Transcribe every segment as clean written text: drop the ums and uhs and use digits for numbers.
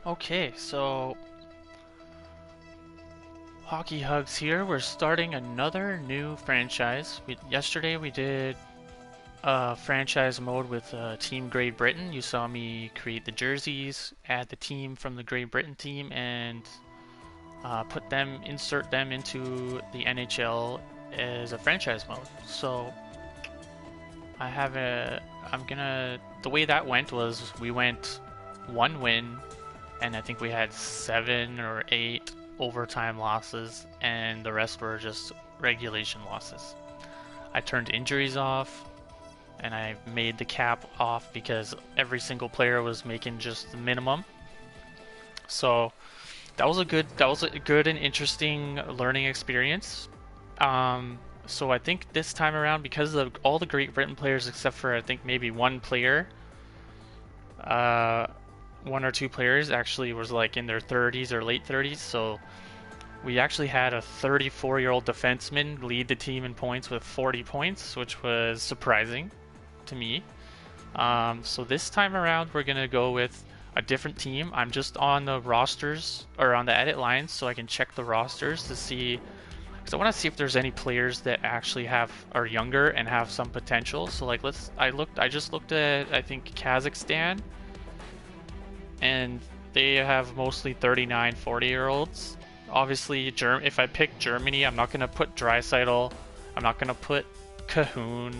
Okay, so Hockey Hugs here. We're starting another new franchise. Yesterday we did a franchise mode with Team Great Britain. You saw me create the jerseys, add the team from the Great Britain team, and insert them into the NHL as a franchise mode. So I have a, I'm gonna, the way that went was we went one win, and I think we had 7 or 8 overtime losses, and the rest were just regulation losses. I turned injuries off, and I made the cap off because every single player was making just the minimum. So that was a good and interesting learning experience. So I think this time around, because of all the Great Britain players except for I think maybe one player, uh, 1 or 2 players actually was like in their 30s or late 30s. So we actually had a 34-year-old defenseman lead the team in points with 40 points, which was surprising to me. So this time around, we're gonna go with a different team. I'm just on the rosters or on the edit lines, so I can check the rosters to see, because I want to see if there's any players that actually are younger and have some potential. So like I just looked at I think Kazakhstan, and they have mostly 39, 40-year-olds. Obviously, if I pick Germany, I'm not gonna put Draisaitl. I'm not gonna put Cahoon.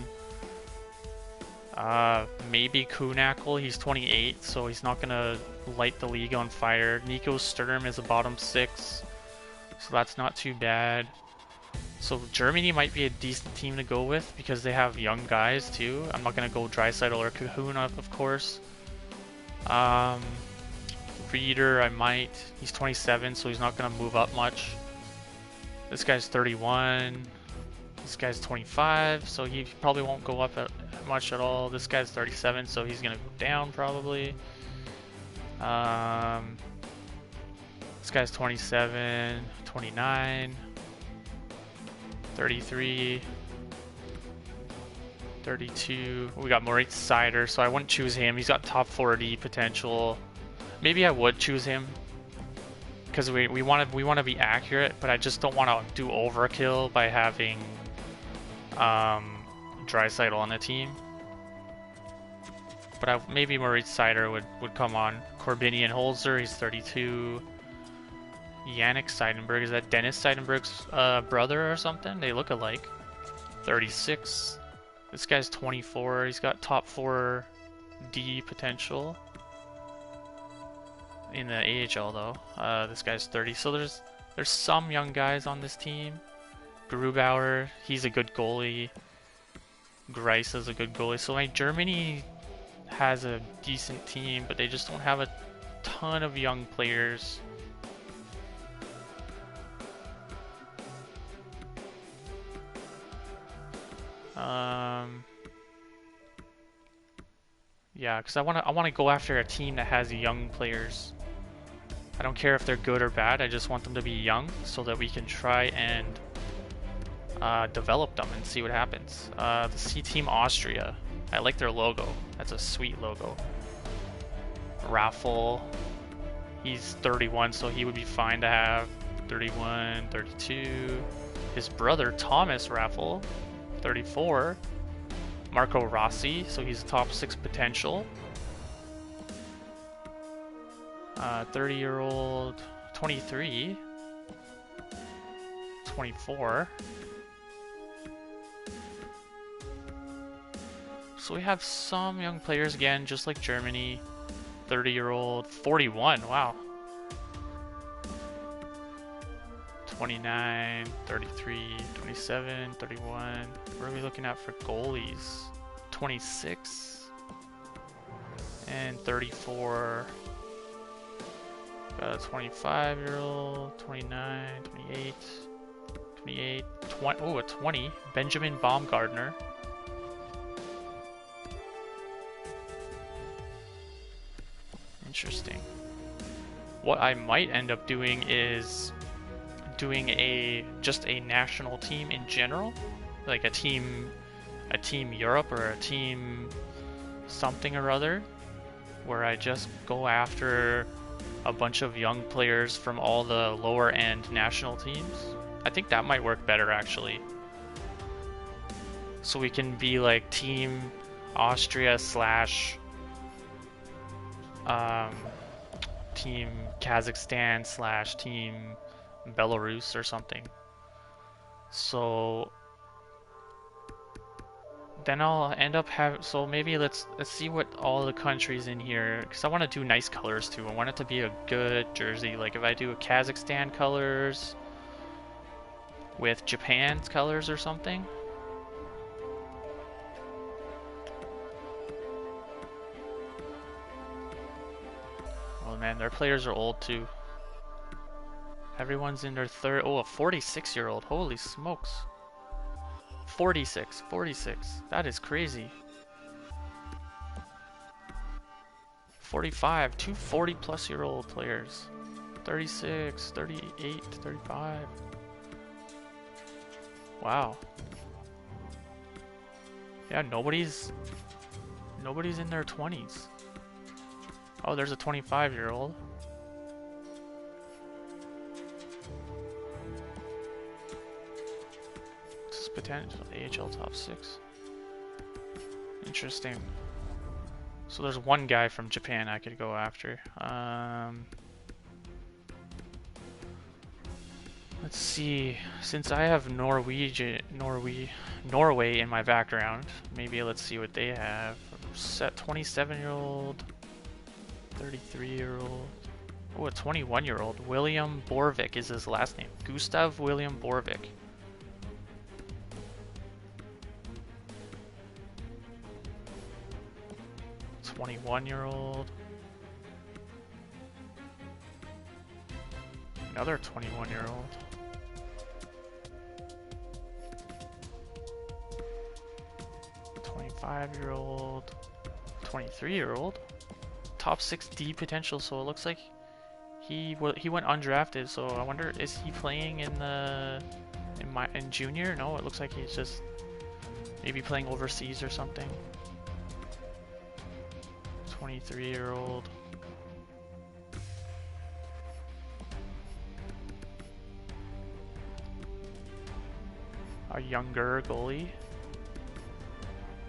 Maybe Kuhnackel, he's 28, so he's not gonna light the league on fire. Nico Sturm is a bottom 6, so that's not too bad. So Germany might be a decent team to go with because they have young guys too. I'm not gonna go Draisaitl or Cahoon, of course. Reader, I might. He's 27, so he's not gonna move up much. This guy's 31. This guy's 25, so he probably won't go up much at all. This guy's 37, so he's gonna go down probably. This guy's 27, 29, 33, 32. We got Moritz Seider, so I wouldn't choose him. He's got top 40 potential. Maybe I would choose him because we want to be accurate, but I just don't want to do overkill by having Draisaitl on the team. But maybe Moritz Seider would come on. Corbinian Holzer, he's 32. Yannick Seidenberg, is that Dennis Seidenberg's brother or something? They look alike. 36. This guy's 24. He's got top 4 D potential in the AHL though. This guy's 30. So there's some young guys on this team. Grubauer, he's a good goalie. Grice is a good goalie. So like Germany has a decent team, but they just don't have a ton of young players. Yeah, because I want to go after a team that has young players. I don't care if they're good or bad. I just want them to be young so that we can try and develop them and see what happens. The C Team Austria. I like their logo. That's a sweet logo. Raffle. He's 31, so he would be fine to have. 31, 32. His brother, Thomas Raffle, 34. Marco Rossi, so he's top 6 potential. 30-year-old, 23. 24. So we have some young players again, just like Germany. 30-year-old, 41, wow. 29, 33, 27, 31. What are we looking at for goalies? 26 and 34. Got a 25-year-old, 29, 28, 28, 20. Oh, a 20. Benjamin Baumgartner. Interesting. What I might end up doing is doing just a national team in general, like a team Europe or a team something or other, where I just go after a bunch of young players from all the lower end national teams. I think that might work better actually. So we can be like Team Austria slash Team Kazakhstan slash Team Belarus or something. So then I'll end up having, so maybe let's see what all the countries in here, because I want to do nice colors too. I want it to be a good jersey. Like if I do a Kazakhstan colors with Japan's colors or something. Oh man, their players are old too. Everyone's in their third, oh, a 46-year-old, holy smokes. 46. That is crazy. 45, two 40-plus-year-old players. 36, 38, 35. Wow. Yeah, nobody's in their 20s. Oh, there's a 25-year-old. Potential AHL top 6. Interesting. So there's one guy from Japan I could go after. Let's see. Since I have Norway in my background, maybe let's see what they have. Set 27-year-old, 33-year-old. Oh, a 21-year-old. William Borvik is his last name. Gustav William Borvik. 21-year-old. Another 21-year-old. A 25-year-old. 23-year-old. Top 6D potential, so it looks like he went undrafted, so I wonder, is he playing in junior? No, it looks like he's just maybe playing overseas or something. 23-year-old. A younger goalie.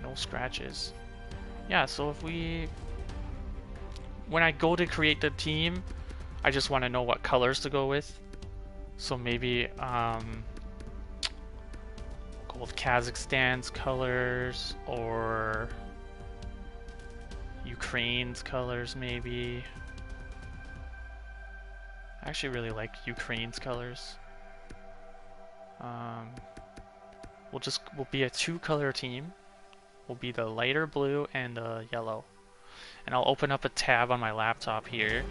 No scratches. Yeah, so when I go to create the team, I just want to know what colors to go with. So maybe go with Kazakhstan's colors or Ukraine's colors maybe. I actually really like Ukraine's colors. We'll be a 2-color team. We'll be the lighter blue and the yellow. And I'll open up a tab on my laptop here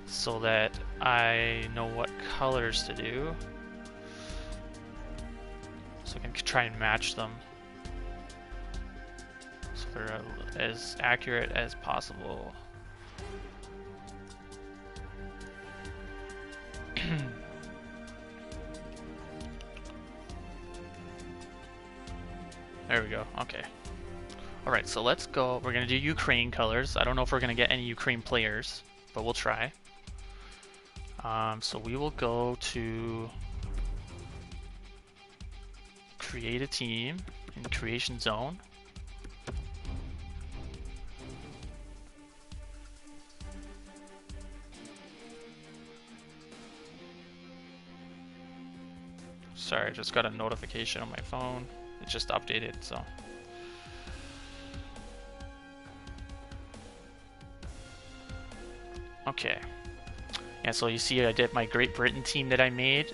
so that I know what colors to do. So I can try and match them so they're as accurate as possible. There we go. Okay. Alright, so let's go. We're going to do Ukraine colors. I don't know if we're going to get any Ukraine players, but we'll try. So we will go to create a team in creation zone. Sorry, I just got a notification on my phone. It just updated, so. Okay. Yeah, so you see I did my Great Britain team that I made.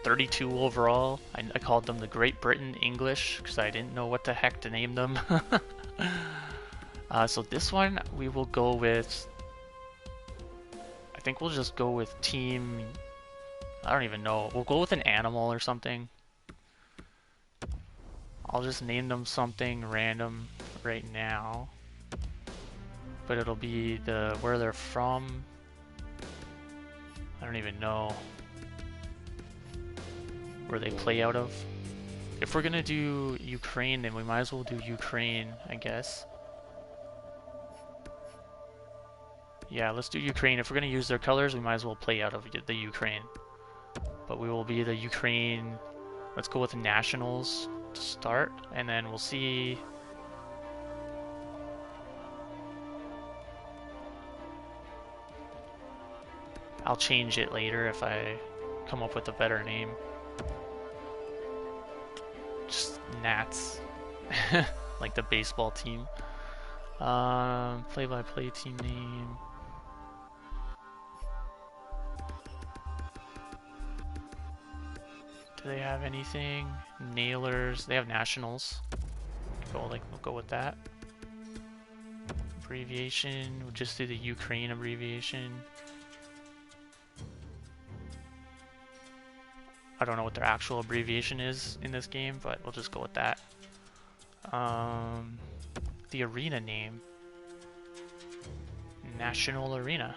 32 overall. I called them the Great Britain English because I didn't know what the heck to name them. So this one we will go with, I think we'll just go with team, I don't even know. We'll go with an animal or something. I'll just name them something random right now. But it'll be where they're from. I don't even know where they play out of. If we're gonna do Ukraine, then we might as well do Ukraine, I guess. Yeah, let's do Ukraine. If we're gonna use their colors, we might as well play out of the Ukraine. But we will be the Ukraine. Let's go with the nationals to start, and then we'll see. I'll change it later if I come up with a better name. Just Nats, like the baseball team. Play-by-play team name. Do they have anything? Nailers. They have nationals. We'll go with that. Abbreviation. We'll just do the Ukraine abbreviation. I don't know what their actual abbreviation is in this game, but we'll just go with that. The arena name. National Arena.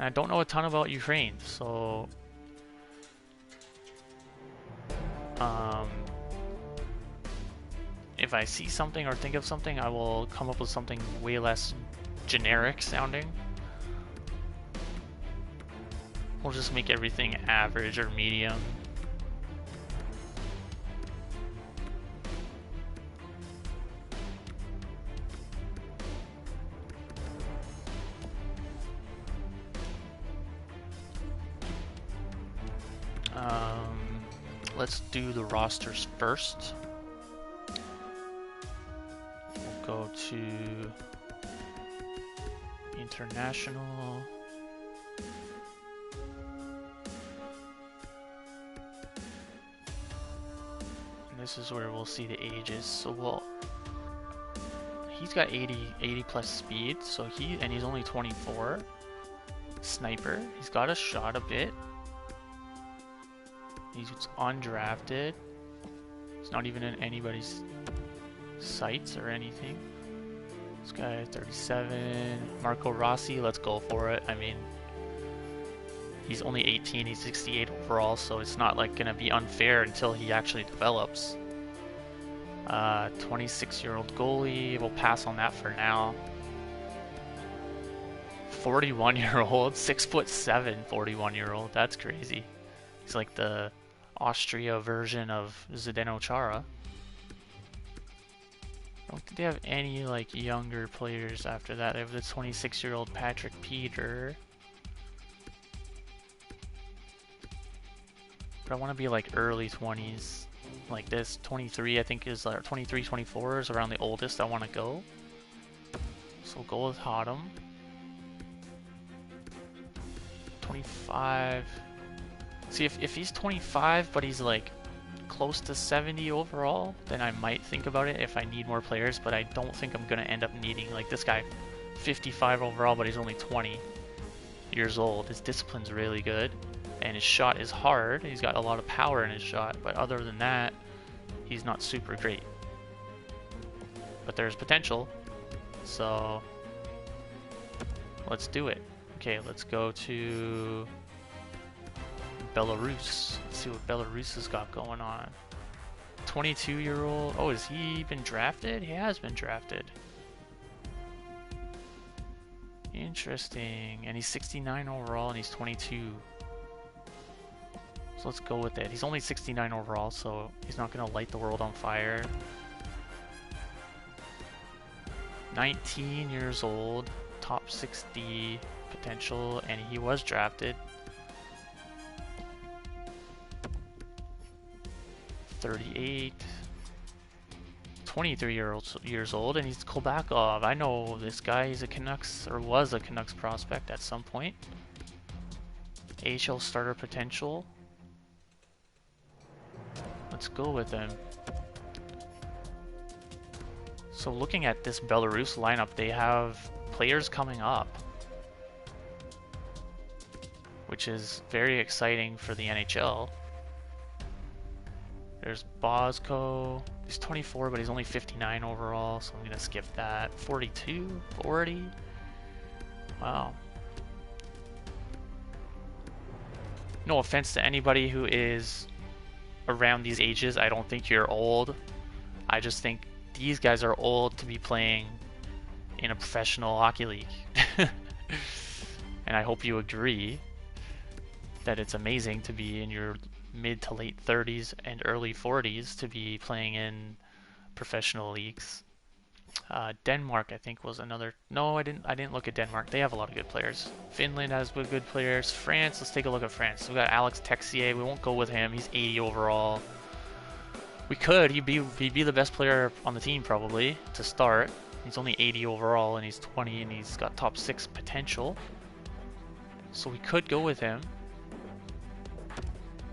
I don't know a ton about Ukraine, so if I see something or think of something, I will come up with something way less generic sounding. We'll just make everything average or medium. Let's do the rosters first. We'll go to international. And this is where we'll see the ages. So he's got 80 plus speed, so he's only 24. Sniper, he's got a shot a bit. He's undrafted. He's not even in anybody's sights or anything. This guy, 37. Marco Rossi, let's go for it. I mean, he's only 18. He's 68 overall, so it's not like gonna be unfair until he actually develops. 26-year-old goalie. We'll pass on that for now. 41-year-old, 6'7", 41-year-old. That's crazy. He's like the Austria version of Zdeno Chara. I don't think they have any like younger players after that. They have the 26-year-old Patrick Peter. But I want to be like early 20s. Like this 23 I think is 23, 24 is around the oldest I want to go. So we'll go with Hotham. 25. See, if he's 25, but he's like close to 70 overall, then I might think about it if I need more players, but I don't think I'm going to end up needing, like this guy, 55 overall, but he's only 20 years old. His discipline's really good, and his shot is hard. He's got a lot of power in his shot, but other than that, he's not super great. But there's potential, so let's do it. Okay, let's go to Belarus. Let's see what Belarus has got going on. 22-year-old. Oh, has he been drafted? He has been drafted. Interesting. And he's 69 overall and he's 22. So let's go with it. He's only 69 overall, so he's not going to light the world on fire. 19 years old, top 60 potential, and he was drafted. 38, 23 years old, and he's Kolbakov. I know this guy. He's a Canucks, or was a Canucks prospect at some point. AHL starter potential. Let's go with him. So looking at this Belarus lineup, they have players coming up, which is very exciting for the NHL. There's Bosko. He's 24, but he's only 59 overall, so I'm going to skip that. 42, 40. Wow. No offense to anybody who is around these ages. I don't think you're old. I just think these guys are old to be playing in a professional hockey league. And I hope you agree that it's amazing to be in your mid to late 30s and early 40s to be playing in professional leagues. Denmark, I think, was another. No, I didn't look at Denmark. They have a lot of good players. Finland has good players. France, let's take a look at France. We got Alex Texier. We won't go with him. He's 80 overall. We could. He'd be the best player on the team probably to start. He's only 80 overall and he's 20 and he's got top 6 potential. So we could go with him.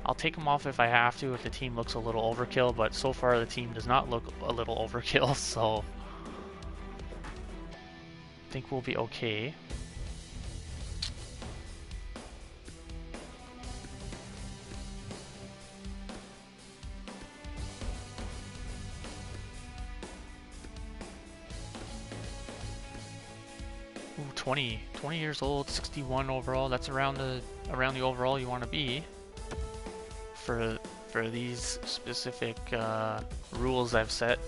I'll take him off if I have to, if the team looks a little overkill, but so far the team does not look a little overkill, so I think we'll be okay. Ooh, 20 years old, 61 overall. That's around the overall you want to be for these specific rules I've set.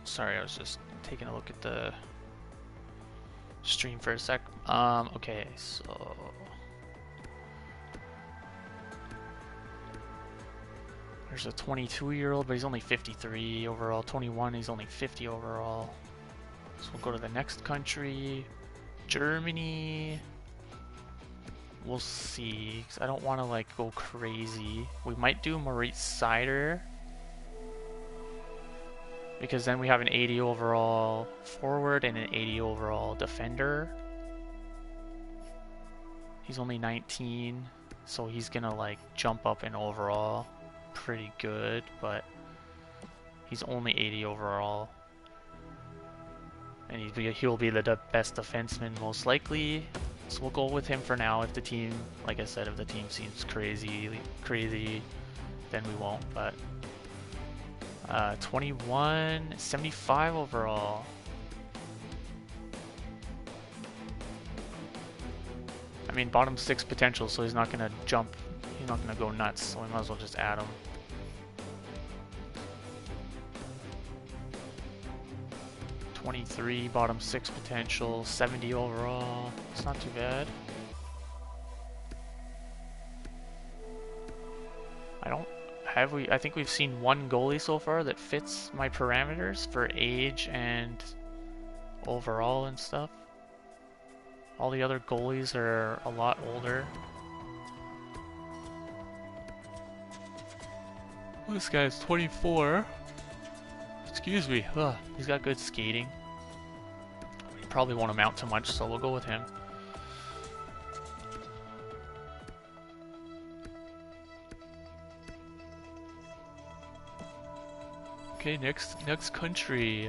Sorry, I was just taking a look at the stream for a sec. Okay, so there's a 22-year-old, but he's only 53 overall. 21, he's only 50 overall. So we'll go to the next country, Germany. We'll see, 'cause I don't want to like go crazy. We might do Moritz Seider, because then we have an 80 overall forward and an 80 overall defender. He's only 19, so he's gonna like jump up in overall pretty good, but he's only 80 overall. And he'll be the best defenseman most likely. So we'll go with him for now. If the team, like I said, if the team seems crazy, then we won't, but 21, 75 overall. I mean, bottom 6 potential, so he's not gonna jump. He's not gonna go nuts. So we might as well just add him. .23 bottom 6 potential, 70 overall. It's not too bad. I think we've seen one goalie so far that fits my parameters for age and overall and stuff. All the other goalies are a lot older. This guy's 24. Excuse me. Ugh, he's got good skating. He probably won't amount to much, so we'll go with him. Okay, next country,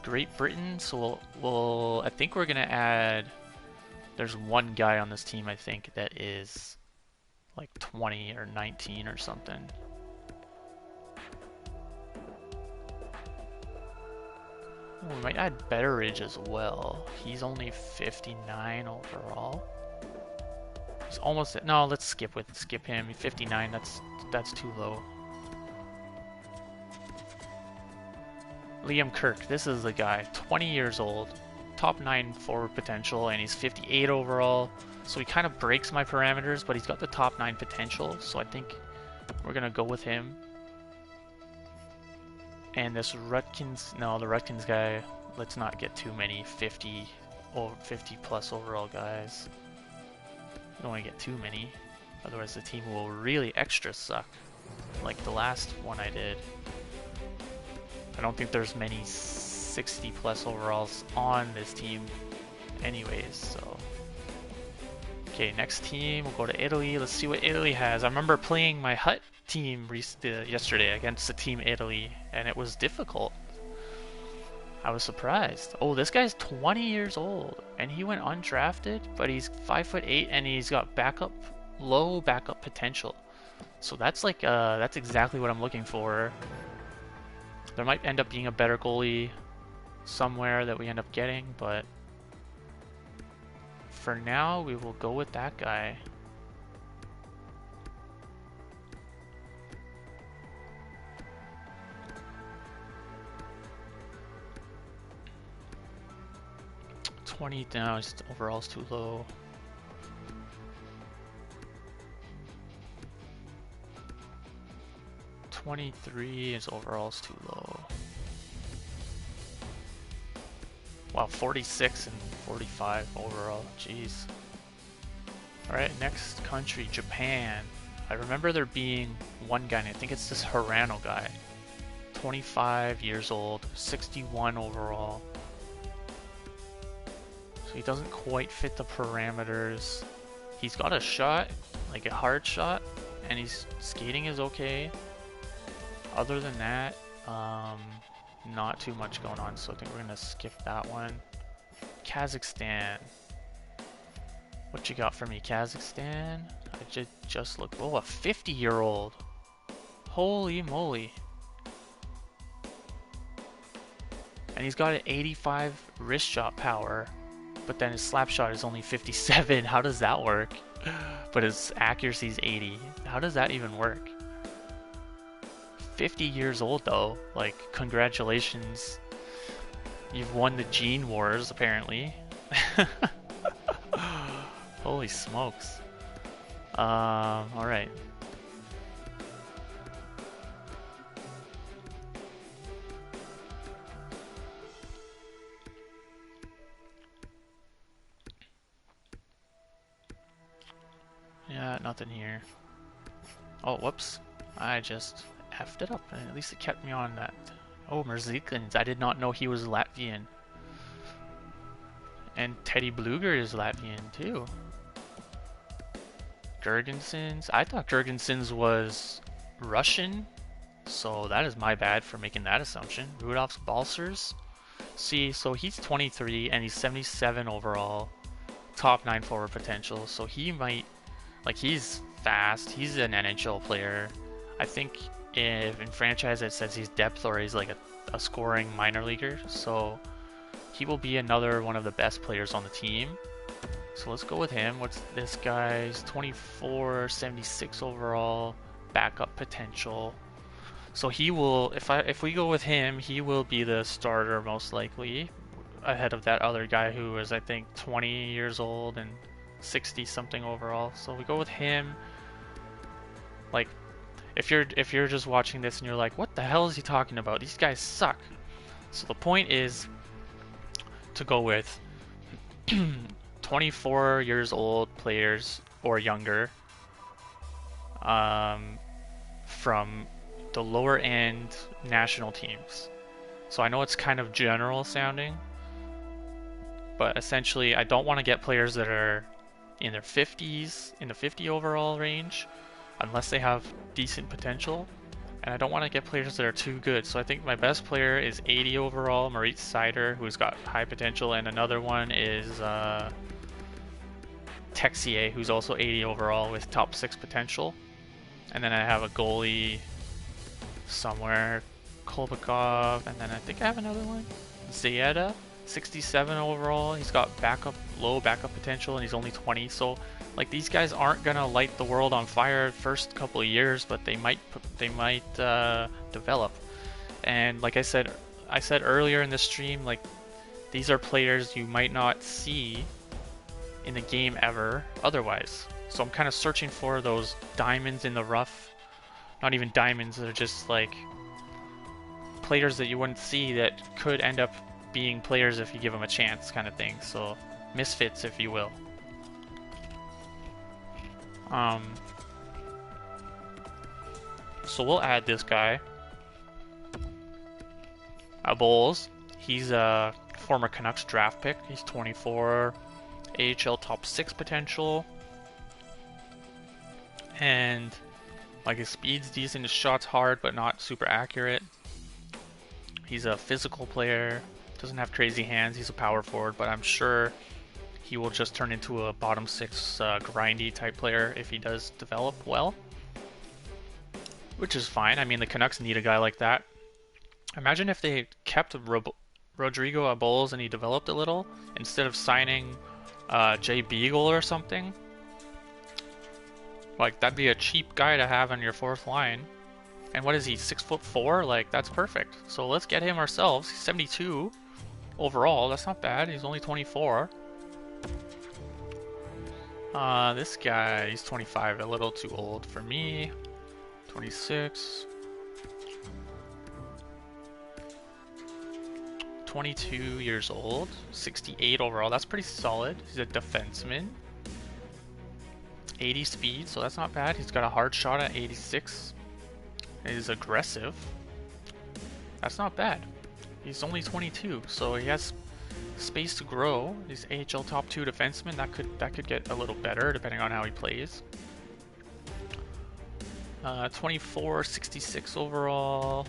Great Britain. So we'll I think we're gonna add. There's one guy on this team I think that is like 20 or 19 or something. We might add Betteridge as well. He's only 59 overall. He's almost at, no. Let's skip him. 59. That's too low. Liam Kirk, this is the guy, 20 years old, top 9 forward potential, and he's 58 overall, so he kind of breaks my parameters, but he's got the top 9 potential, so I think we're going to go with him. And this Rutkins, no, the Rutkins guy, let's not get too many 50 plus overall guys. We don't want to get too many, otherwise the team will really extra suck, like the last one I did. I don't think there's many 60 plus overalls on this team anyways, so. Okay, next team, we'll go to Italy. Let's see what Italy has. I remember playing my hut team yesterday against the team Italy, and it was difficult. I was surprised. Oh, this guy's 20 years old, and he went undrafted, but he's 5'8", and he's got low backup potential. So that's like, that's exactly what I'm looking for. There might end up being a better goalie somewhere that we end up getting, but for now we will go with that guy. No, his overall's too low. 23, his overall's too low. Wow, 46 and 45 overall. Jeez. Alright, next country, Japan. I remember there being one guy, and I think it's this Hirano guy. 25 years old, 61 overall. So he doesn't quite fit the parameters. He's got a shot, like a hard shot, and his skating is okay. Other than that, not too much going on, so I think we're gonna skip that one. Kazakhstan. What you got for me, Kazakhstan? I just looked. Oh, a 50-year-old. Holy moly. And he's got an 85 wrist shot power, but then his slap shot is only 57. How does that work? But his accuracy is 80. How does that even work? 50 years old though. Like, congratulations. You've won the Gene Wars, apparently. Holy smokes. Alright. Yeah, nothing here. Oh, whoops. I just effed it up, and at least it kept me on that. Oh, Merzlikins. I did not know he was Latvian. And Teddy Bluger is Latvian, too. Gergensons. I thought Gergensons was Russian, so that is my bad for making that assumption. Rudolph's Balsers. See, so he's 23, and he's 77 overall. Top 9 forward potential, so he might... Like, he's fast. He's an NHL player. I think if in franchise it says he's depth or he's like a scoring minor leaguer. So he will be another one of the best players on the team. So let's go with him. What's this guy's 24, 76 overall, backup potential. So he will, if we go with him, he will be the starter most likely, ahead of that other guy who is I think 20 years old and 60 something overall. So we go with him. Like, if you're just watching this and you're like, what the hell is he talking about? These guys suck. So the point is to go with 24 years old players or younger, from the lower end national teams. So I know it's kind of general sounding, but essentially I don't want to get players that are in their 50s, in the 50 overall range, unless they have decent potential. And I don't want to get players that are too good. So I think my best player is 80 overall, Maurice Seider, who's got high potential, and another one is Texier, who's also 80 overall with top 6 potential. And then I have a goalie somewhere, Kolbakov, and then I think I have another one, Zayeda, 67 overall. He's got low backup potential, and he's only 20. So like, these guys aren't gonna light the world on fire first couple of years, but they might develop. And like I said earlier in the stream, like, these are players you might not see in the game ever otherwise. So I'm kind of searching for those diamonds in the rough. Not even diamonds, they're just like players that you wouldn't see that could end up being players if you give them a chance, kind of thing. So misfits, if you will. So we'll add this guy, Bowles. He's a former Canucks draft pick. He's 24, AHL top 6 potential, and like, his speed's decent, his shot's hard but not super accurate. He's a physical player, doesn't have crazy hands. He's a power forward, but I'm sure he will just turn into a bottom 6 grindy type player if he does develop well, which is fine. I mean, the Canucks need a guy like that. Imagine if they kept Rodrigo at Bulls and he developed a little, instead of signing Jay Beagle or something, like that'd be a cheap guy to have on your fourth line. And what is he, 6'4"? Like, that's perfect. So let's get him ourselves. He's 72 overall. That's not bad. He's only 24. This guy, he's 25, a little too old for me. 26. 22 years old. 68 overall. That's pretty solid. He's a defenseman. 80 speed, so that's not bad. He's got a hard shot at 86. Is aggressive. That's not bad. He's only 22, so he has space to grow. He's AHL top 2 defenseman. That could get a little better depending on how he plays. 24, 66 overall.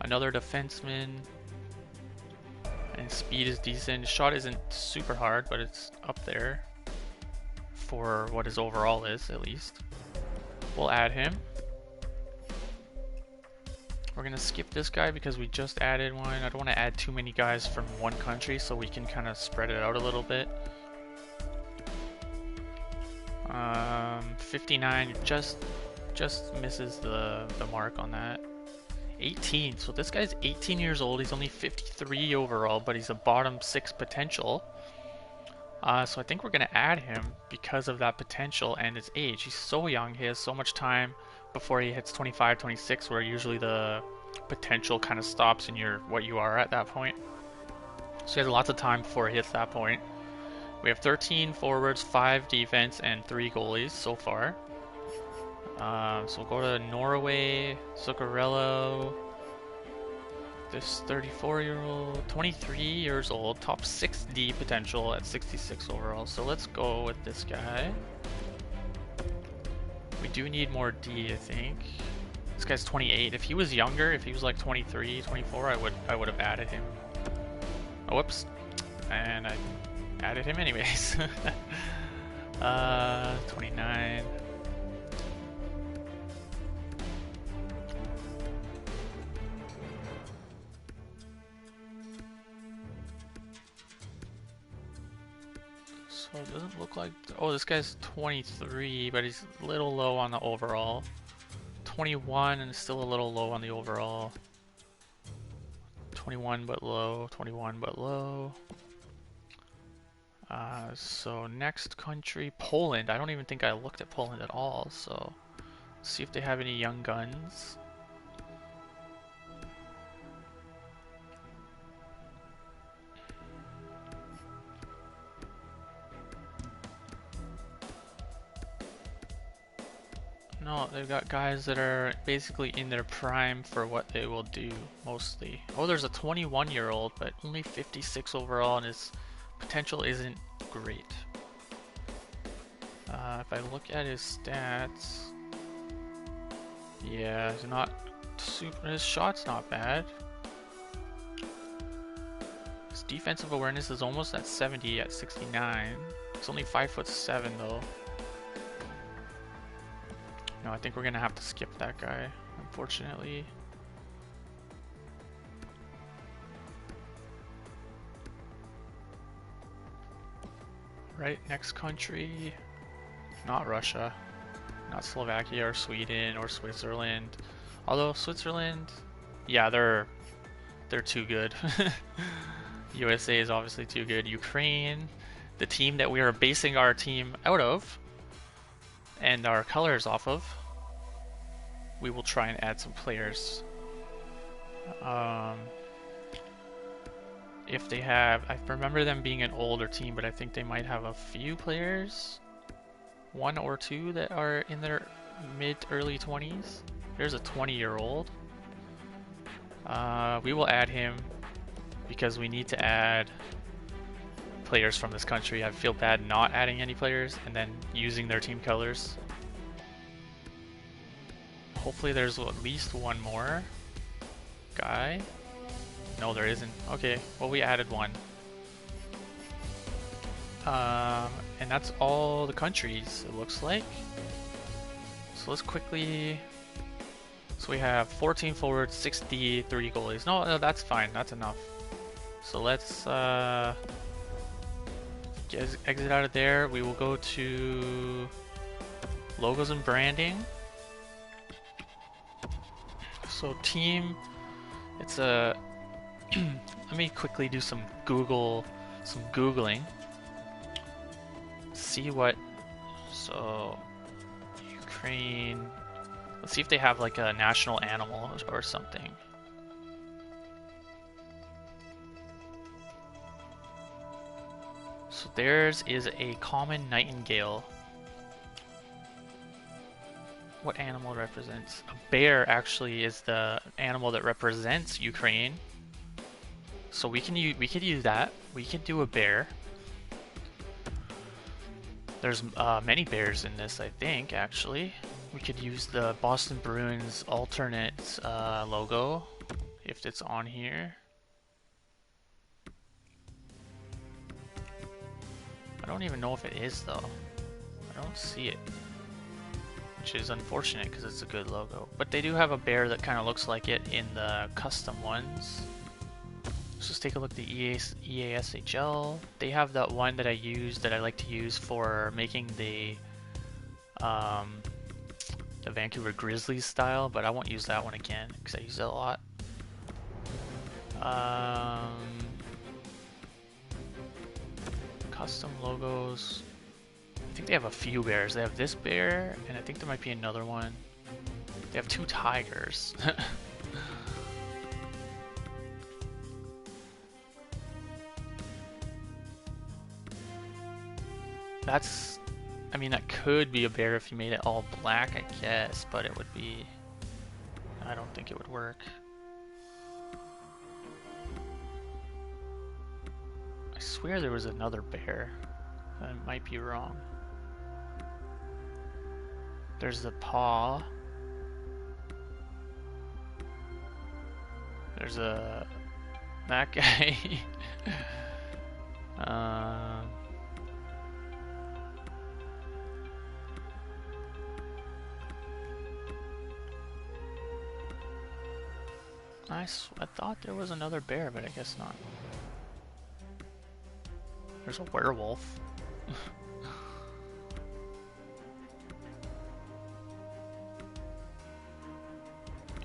Another defenseman. And speed is decent. Shot isn't super hard, but it's up there for what his overall is, at least. We'll add him. We're gonna skip this guy because we just added one. I don't want to add too many guys from one country, so we can kind of spread it out a little bit. 59 just misses the mark on that. 18, so this guy's 18 years old. He's only 53 overall, but he's a bottom 6 potential. So I think we're gonna add him because of that potential and his age. He's so young. He has so much time before he hits 25, 26, where usually the potential kind of stops in what you are at that point. So he has lots of time before he hits that point. We have 13 forwards, 5 defense, and 3 goalies so far. So we'll go to Norway, Zuccarello. This 34-year-old, 23 years old, top 6D potential at 66 overall. So let's go with this guy. We do need more D, I think. This guy's 28. If he was younger, if he was like 23, 24, I would have added him. Oh, whoops. And I added him anyways. 29. So it doesn't look like... Oh, this guy's 23, but he's a little low on the overall. 21 and still a little low on the overall. 21 but low, 21 but low. So next country, Poland. I don't even think I looked at Poland at all, so let's see if they have any young guns. No, they've got guys that are basically in their prime for what they will do, mostly. Oh, there's a 21-year-old, but only 56 overall, and his potential isn't great. If I look at his stats... Yeah, he's not super... His shot's not bad. His defensive awareness is almost at 70 at 69. He's only 5'7" though. No, I think we're gonna have to skip that guy, unfortunately. Right, next country. Not Russia. Not Slovakia or Sweden or Switzerland. Although Switzerland, yeah, they're too good. USA is obviously too good. Ukraine, the team that we are basing our team out of and our colors off of, we will try and add some players. If they have, I remember them being an older team, but I think they might have a few players, 1 or 2 that are in their mid-early 20s. There's a 20-year-old. We will add him because we need to add players from this country. I feel bad not adding any players and then using their team colors. Hopefully there's at least one more guy. No, there isn't. Okay, well, we added one. And that's all the countries, it looks like. So let's quickly... So we have 14 forwards, 6D, 3 goalies. No, that's fine. That's enough. So let's exit out of there. We will go to logos and branding. So team, it's a let me quickly do some Googling. See what, so Ukraine, let's see if they have like a national animal or something. So theirs is a common nightingale. What animal represents? A bear actually is the animal that represents Ukraine. So we could use that. We could do a bear. There's many bears in this, I think, actually. We could use the Boston Bruins alternate logo, if it's on here. I don't even know if it is, though. I don't see it. Which is unfortunate, because it's a good logo. But they do have a bear that kind of looks like it in the custom ones. Let's just take a look at the EASHL. They have that one that I like to use for making the Vancouver Grizzlies style, but I won't use that one again because I use it a lot. Custom logos. I think they have a few bears. They have this bear, and I think there might be another one. They have two tigers. That's, I mean, that could be a bear if you made it all black, I guess, but it would be, I don't think it would work. I swear there was another bear. I might be wrong. There's the paw. There's that guy. I thought there was another bear, but I guess not. There's a werewolf.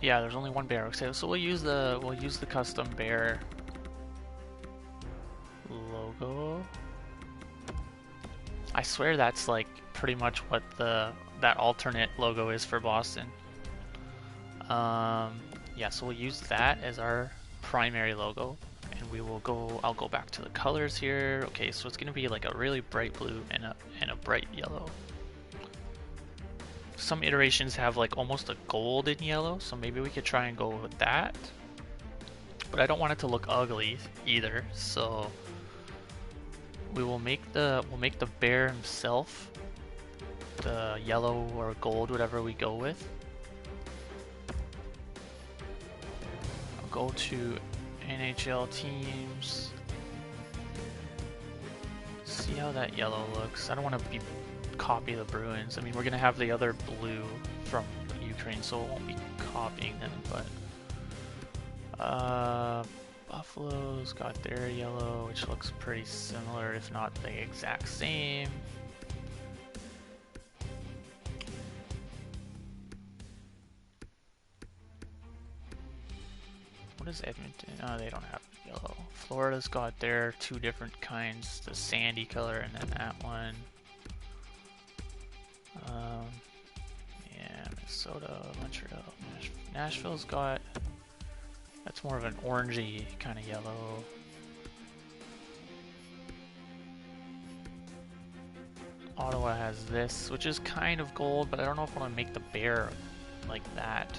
Yeah, there's only one bear. Okay, so we'll use the custom bear logo. I swear that's like pretty much what that alternate logo is for Boston. Yeah, so we'll use that as our primary logo, and we will go. I'll go back to the colors here. Okay, so it's gonna be like a really bright blue and a bright yellow. Some iterations have like almost a golden yellow, so maybe we could try and go with that. But I don't want it to look ugly either, so we'll make the bear himself the yellow or gold, whatever we go with. Go to NHL teams. See how that yellow looks. I don't want to copy the Bruins. I mean, we're gonna have the other blue from Ukraine, so it won't be copying them. But Buffalo's got their yellow, which looks pretty similar, if not the exact same. What is Edmonton? Oh, they don't have yellow. Florida's got their two different kinds, the sandy color and then that one. Yeah, Minnesota, Montreal, Nashville's got, that's more of an orangey kind of yellow. Ottawa has this, which is kind of gold, but I don't know if I want to make the bear like that.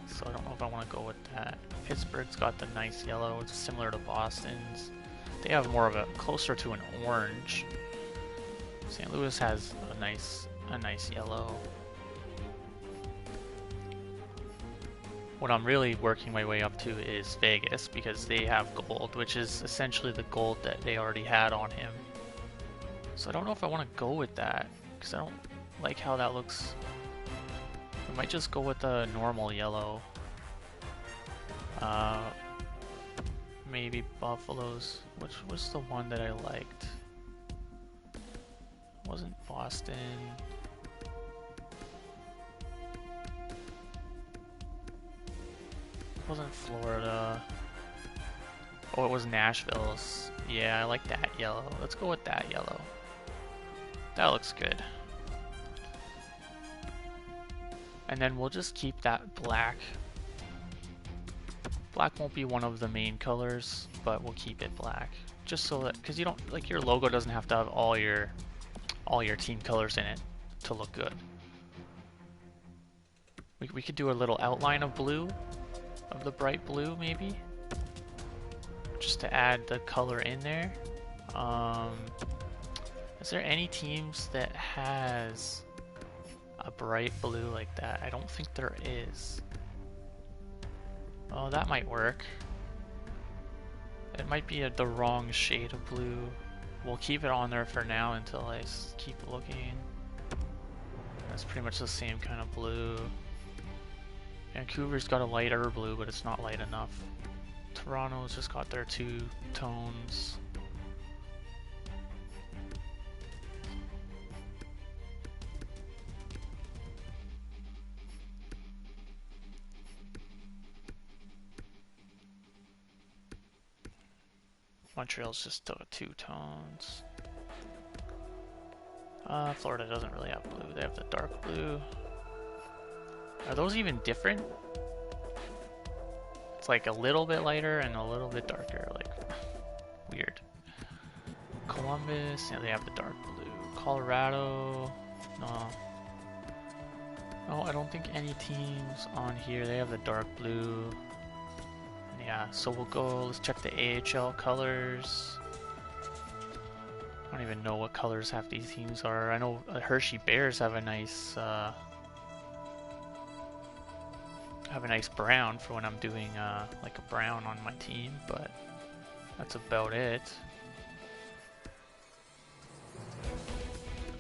So I don't know if I want to go with that. Pittsburgh's got the nice yellow, it's similar to Boston's. They have more of a, closer to an orange. St. Louis has a nice yellow. What I'm really working my way up to is Vegas, because they have gold, which is essentially the gold that they already had on him. So I don't know if I want to go with that, because I don't like how that looks. We might just go with the normal yellow. maybe Buffalo's. Which was the one that I liked? Wasn't Boston? Wasn't Florida? Oh, it was Nashville's. Yeah, I like that yellow. Let's go with that yellow. That looks good. And then we'll just keep that black. Black won't be one of the main colors, but we'll keep it black. Just so that, because you don't, like, your logo doesn't have to have all your team colors in it to look good. We could do a little outline of blue, of the bright blue maybe, just to add the color in there. Is there any teams that has a bright blue like that? I don't think there is. Oh, that might work. It might be the wrong shade of blue. We'll keep it on there for now until I keep looking. That's pretty much the same kind of blue. Vancouver's got a lighter blue, but it's not light enough. Toronto's just got their two tones. Montreal's just two tones. Florida doesn't really have blue. They have the dark blue. Are those even different? It's like a little bit lighter and a little bit darker, like weird. Columbus, yeah, they have the dark blue. Colorado, no. No, I don't think any teams on here, they have the dark blue. Yeah, so we'll go, let's check the AHL colors. I don't even know what colors half these teams are. I know Hershey Bears have a nice brown for when I'm doing like a brown on my team, but that's about it.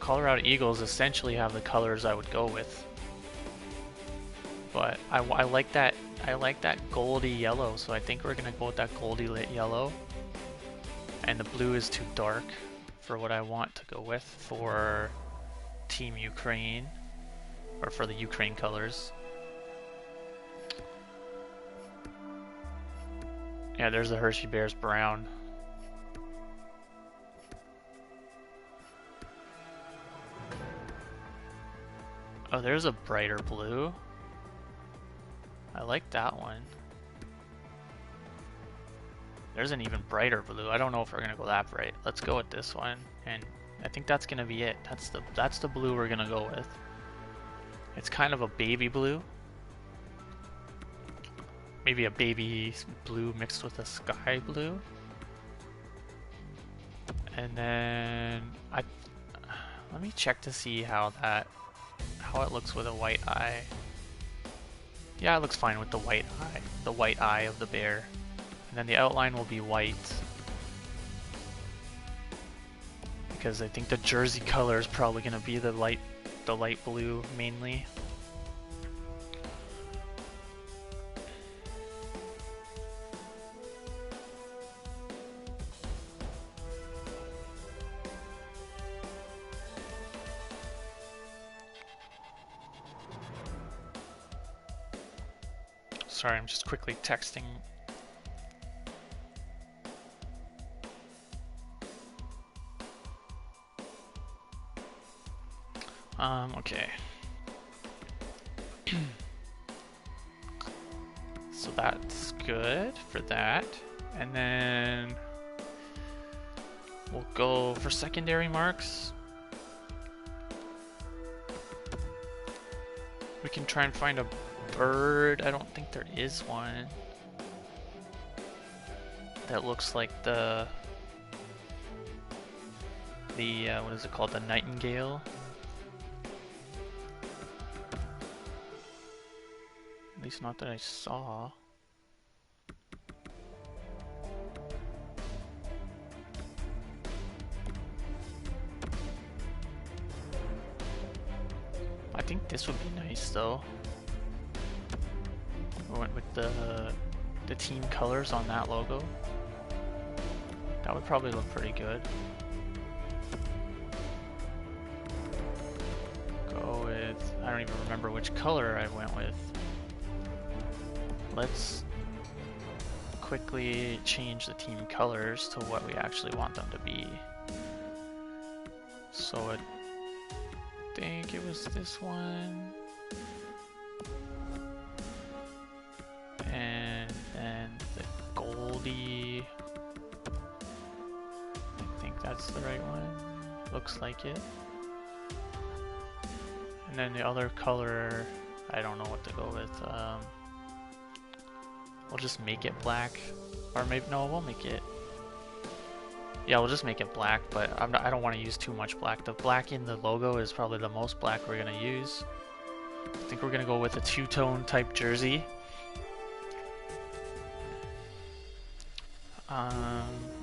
Colorado Eagles essentially have the colors I would go with, but I like that. I like that goldy yellow, so I think we're gonna go with that goldy lit yellow. And the blue is too dark for what I want to go with for Team Ukraine, or for the Ukraine colors. Yeah, there's the Hershey Bears brown. Oh, there's a brighter blue. I like that one. There's an even brighter blue. I don't know if we're gonna go that bright. Let's go with this one, and I think that's gonna be it. That's the blue we're gonna go with. It's kind of a baby blue. Maybe a baby blue mixed with a sky blue. And then let me check to see how it looks with a white eye. Yeah, it looks fine with the white eye of the bear. And then the outline will be white, because I think the jersey color is probably going to be the light blue mainly. Sorry, I'm just quickly texting. Okay. So that's good for that. And then we'll go for secondary marks. We can try and find a bird. I don't think there is one that looks like the what is it called? The nightingale. At least not that I saw. I think this would be nice though. We went with the team colors on that logo. That would probably look pretty good. Go with, I don't even remember which color I went with. Let's quickly change the team colors to what we actually want them to be. So I think it was this one. And then the Goldie. I think that's the right one. Looks like it. And then the other color, I don't know what to go with. We'll just make it black. Or maybe, no, we'll make it. Yeah, we'll just make it black, but I don't want to use too much black. The black in the logo is probably the most black we're going to use. I think we're going to go with a two-tone type jersey.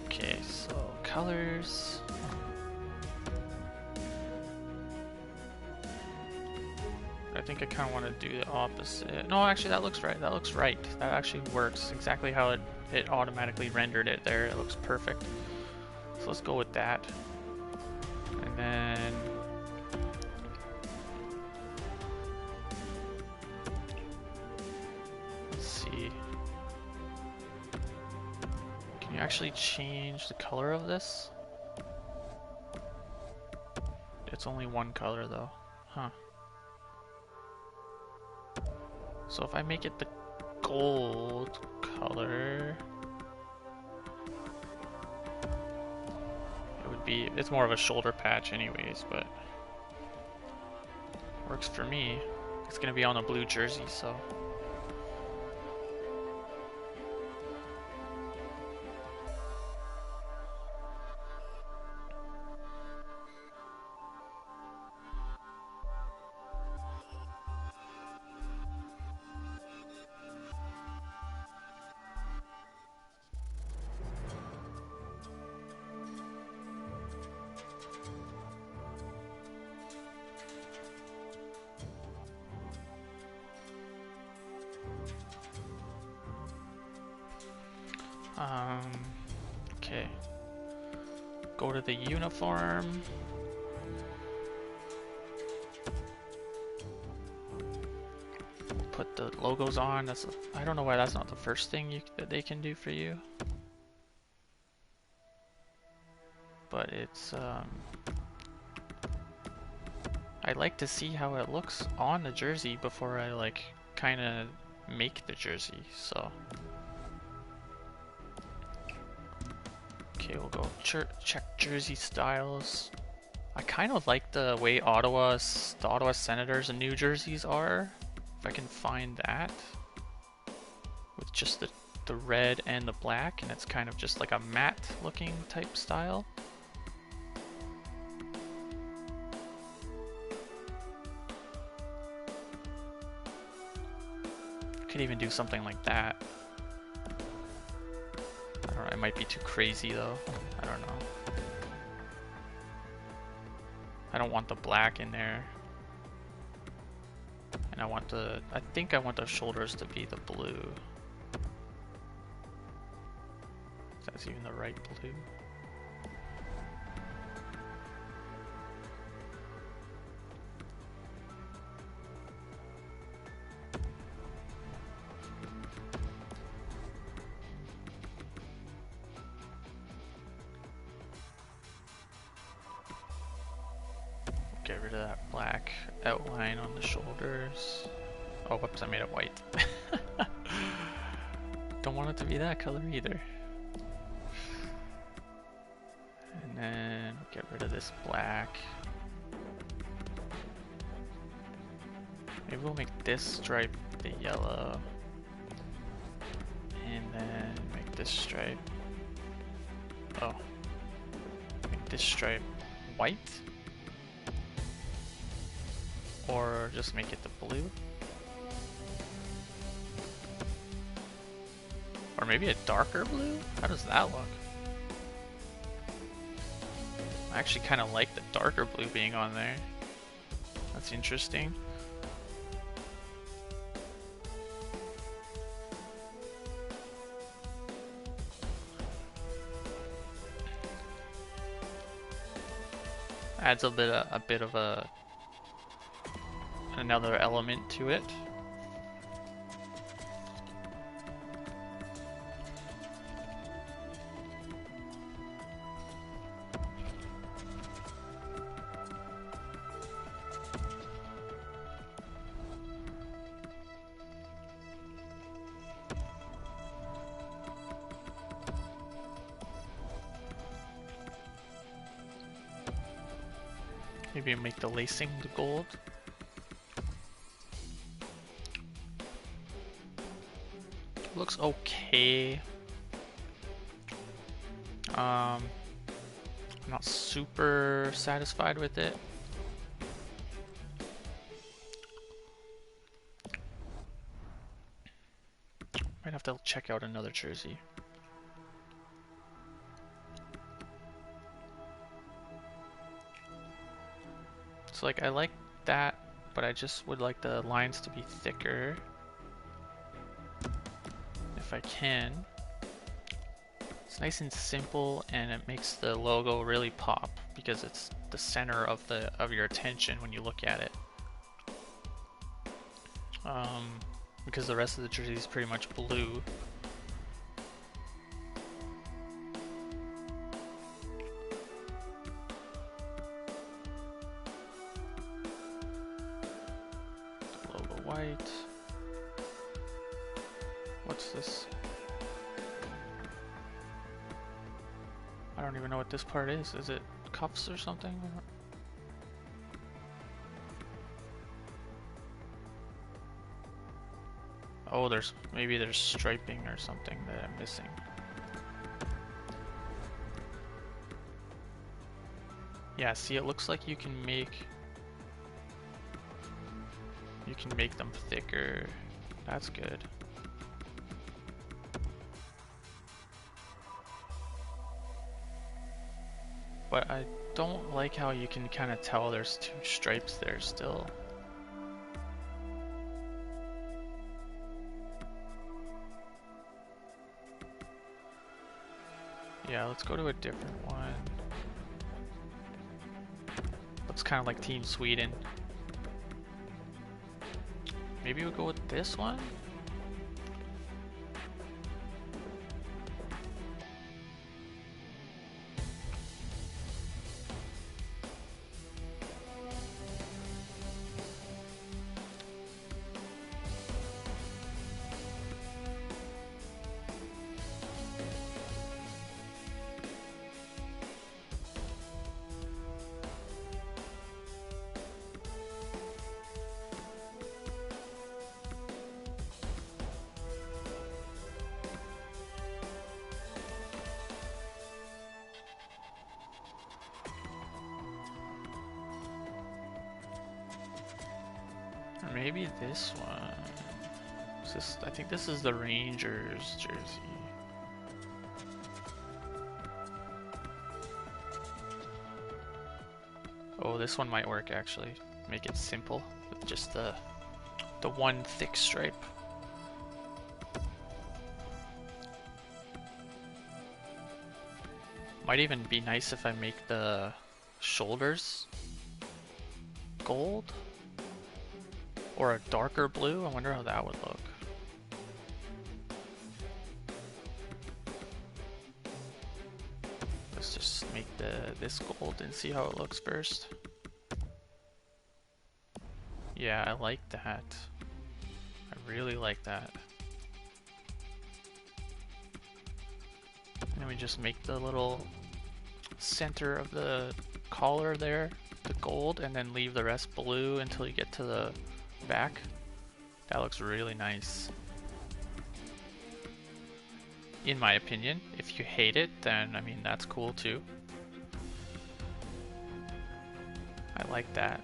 Okay, so colors. I think I kind of want to do the opposite. No, actually that looks right. That looks right. That actually works exactly how it automatically rendered it there. It looks perfect. So let's go with that. And then let's see. Can you actually change the color of this? It's only one color though. Huh. So if I make it the gold color, it would be, it's more of a shoulder patch anyways, but works for me. It's gonna be on a blue jersey, so. Okay. Go to the uniform. Put the logos on. I don't know why that's not the first thing that they can do for you. But it's I like to see how it looks on the jersey before I like kind of make the jersey. So okay, we'll go check jersey styles. I kind of like the way the Ottawa Senators and New Jerseys are. If I can find that with just the red and the black, and it's kind of just like a matte looking type style. Could even do something like that. I don't know, it might be too crazy though. I don't know. I don't want the black in there. And I think I want the shoulders to be the blue. If that's even the right blue. Get rid of that black outline on the shoulders. Oh, whoops, I made it white. Don't want it to be that color either. And then get rid of this black. Maybe we'll make this stripe the yellow. And then make this stripe. Oh. Make this stripe white. Or just make it the blue. Or maybe a darker blue? How does that look? I actually kind of like the darker blue being on there. That's interesting. Adds a bit of another element to it. Maybe make the lacing the gold. Looks okay. I'm not super satisfied with it. Might have to check out another jersey. So like I like that, but I just would like the lines to be thicker if I can. It's nice and simple, and it makes the logo really pop because it's the center of your attention when you look at it. Because the rest of the jersey is pretty much blue. Logo white. What's this? I don't even know what this part is. Is it cuffs or something? Oh, maybe there's striping or something that I'm missing. Yeah, see, it looks like you can make them thicker. That's good. But I don't like how you can kind of tell there's two stripes there still. Yeah, let's go to a different one. Looks kind of like Team Sweden. Maybe we'll go with this one? Or maybe this one. I think this is the Rangers jersey. Oh, this one might work actually. Make it simple with just the one thick stripe. Might even be nice if I make the shoulders gold or a darker blue. I wonder how that would look. Let's just make this gold and see how it looks first. Yeah, I like that. I really like that. And then we just make the little center of the collar there the gold, and then leave the rest blue until you get to the back. That looks really nice, in my opinion. If you hate it, then I mean that's cool too. I like that.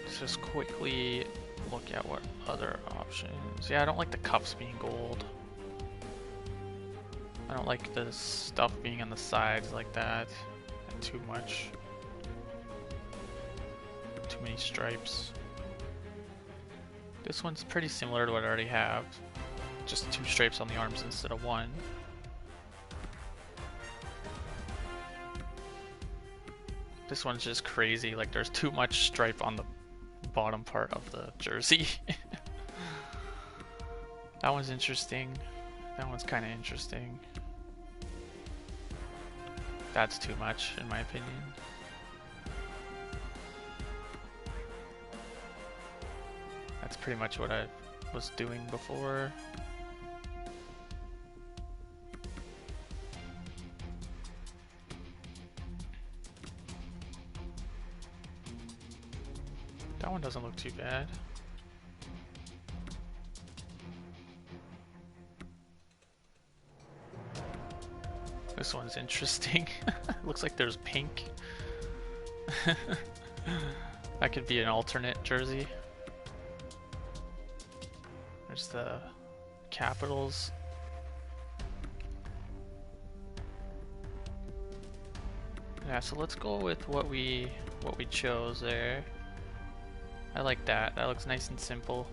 Let's just quickly look at what other options. Yeah, I don't like the cuffs being gold. I don't like the stuff being on the sides like that. Too much. Too many stripes. This one's pretty similar to what I already have. just 2 stripes on the arms instead of 1. This one's just crazy, like there's too much stripe on the bottom part of the jersey. That one's interesting. That one's kind of interesting. That's too much, in my opinion. That's pretty much what I was doing before. That one doesn't look too bad. This one's interesting. Looks like there's pink. That could be an alternate jersey. There's the Capitals. Yeah, so let's go with what we chose there. I like that. That looks nice and simple.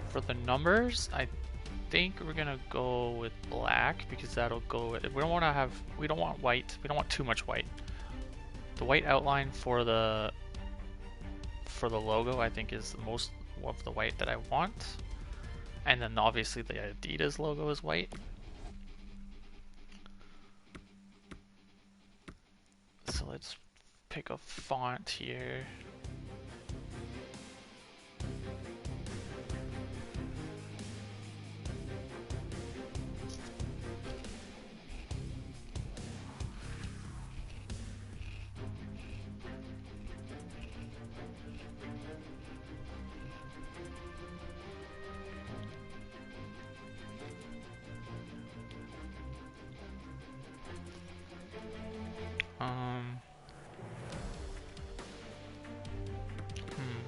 For the numbers, I think we're gonna go with black because that'll go with, we don't want white. We don't want too much white. The white outline for the logo I think is the most of the white that I want. And then obviously the Adidas logo is white. So let's pick a font here.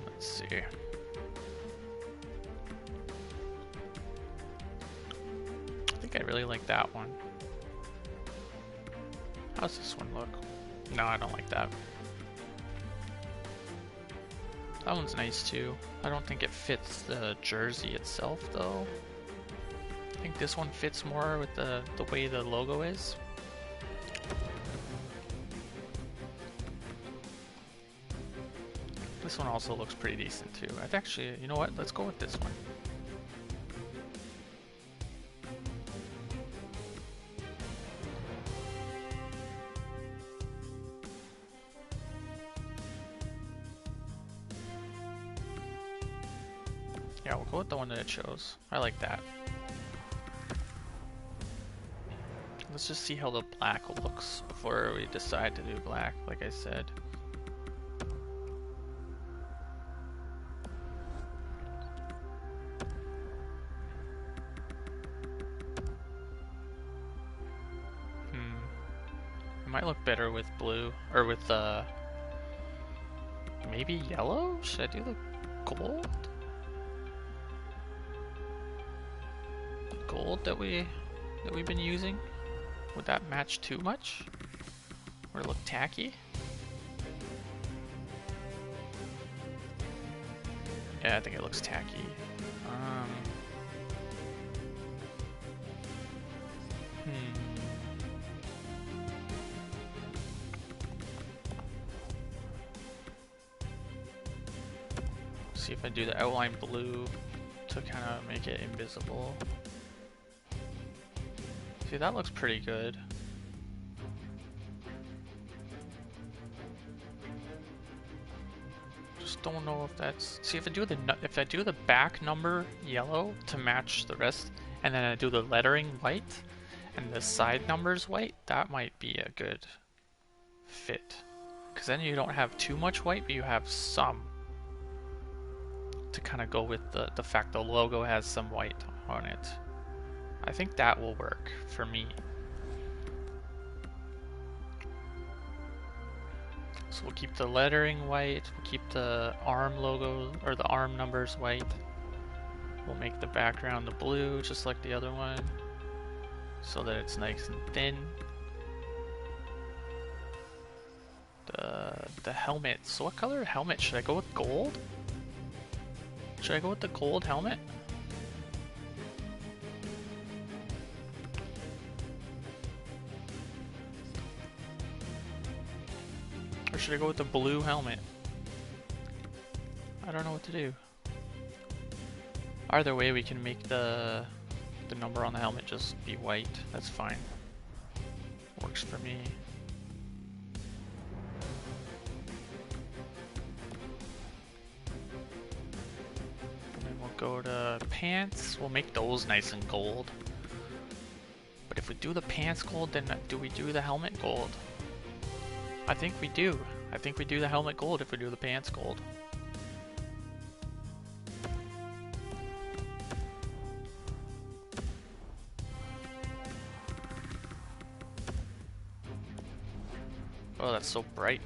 Let's see. I think I really like that one. How's this one look? No, I don't like that. That one's nice too. I don't think it fits the jersey itself though. I think this one fits more with the way the logo is. This one also looks pretty decent too. I'd actually, you know what? Let's go with this one. Yeah, we'll go with the one that it chose. I like that. Let's just see how the black looks before we decide to do black, like I said. It might look better with blue, or with maybe yellow? Should I do the gold? Gold that we've been using? Would that match too much? Or look tacky? Yeah, I think it looks tacky. See if I do the outline blue to kind of make it invisible. See, that looks pretty good. Just don't know if that's. See, if I do the back number yellow to match the rest, and then I do the lettering white, and the side numbers white, that might be a good fit. Because then you don't have too much white, but you have some. To kind of go with the fact the logo has some white on it. I think that will work for me. So we'll keep the lettering white, we'll keep the arm logo, or the arm numbers white. We'll make the background the blue, just like the other one, so that it's nice and thin. The helmet, so what color helmet? Should I go with gold? Should I go with the gold helmet? Or should I go with the blue helmet? I don't know what to do. Either way, we can make the number on the helmet just be white. That's fine. Works for me. And then we'll go to pants. We'll make those nice and gold. But if we do the pants gold, then do we do the helmet gold? I think we do. I think we do the helmet gold if we do the pants gold. Oh, that's so bright.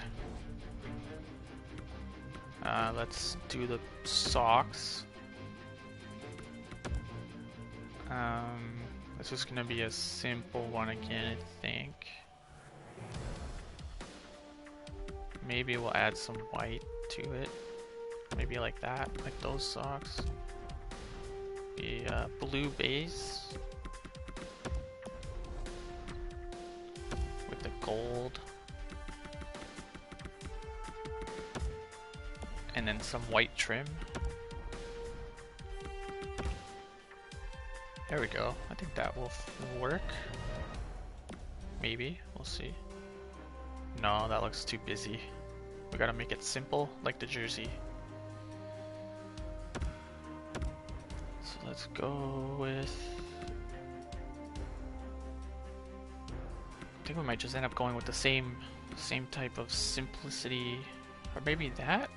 Let's do the socks. This is gonna be a simple one again, I think. Maybe we'll add some white to it. Maybe like that, like those socks. Be blue base with the gold. And then some white trim. There we go. I think that will work. Maybe. We'll see. No, that looks too busy. We gotta make it simple, like the jersey. So let's go with... I think we might just end up going with the same type of simplicity. Or maybe that?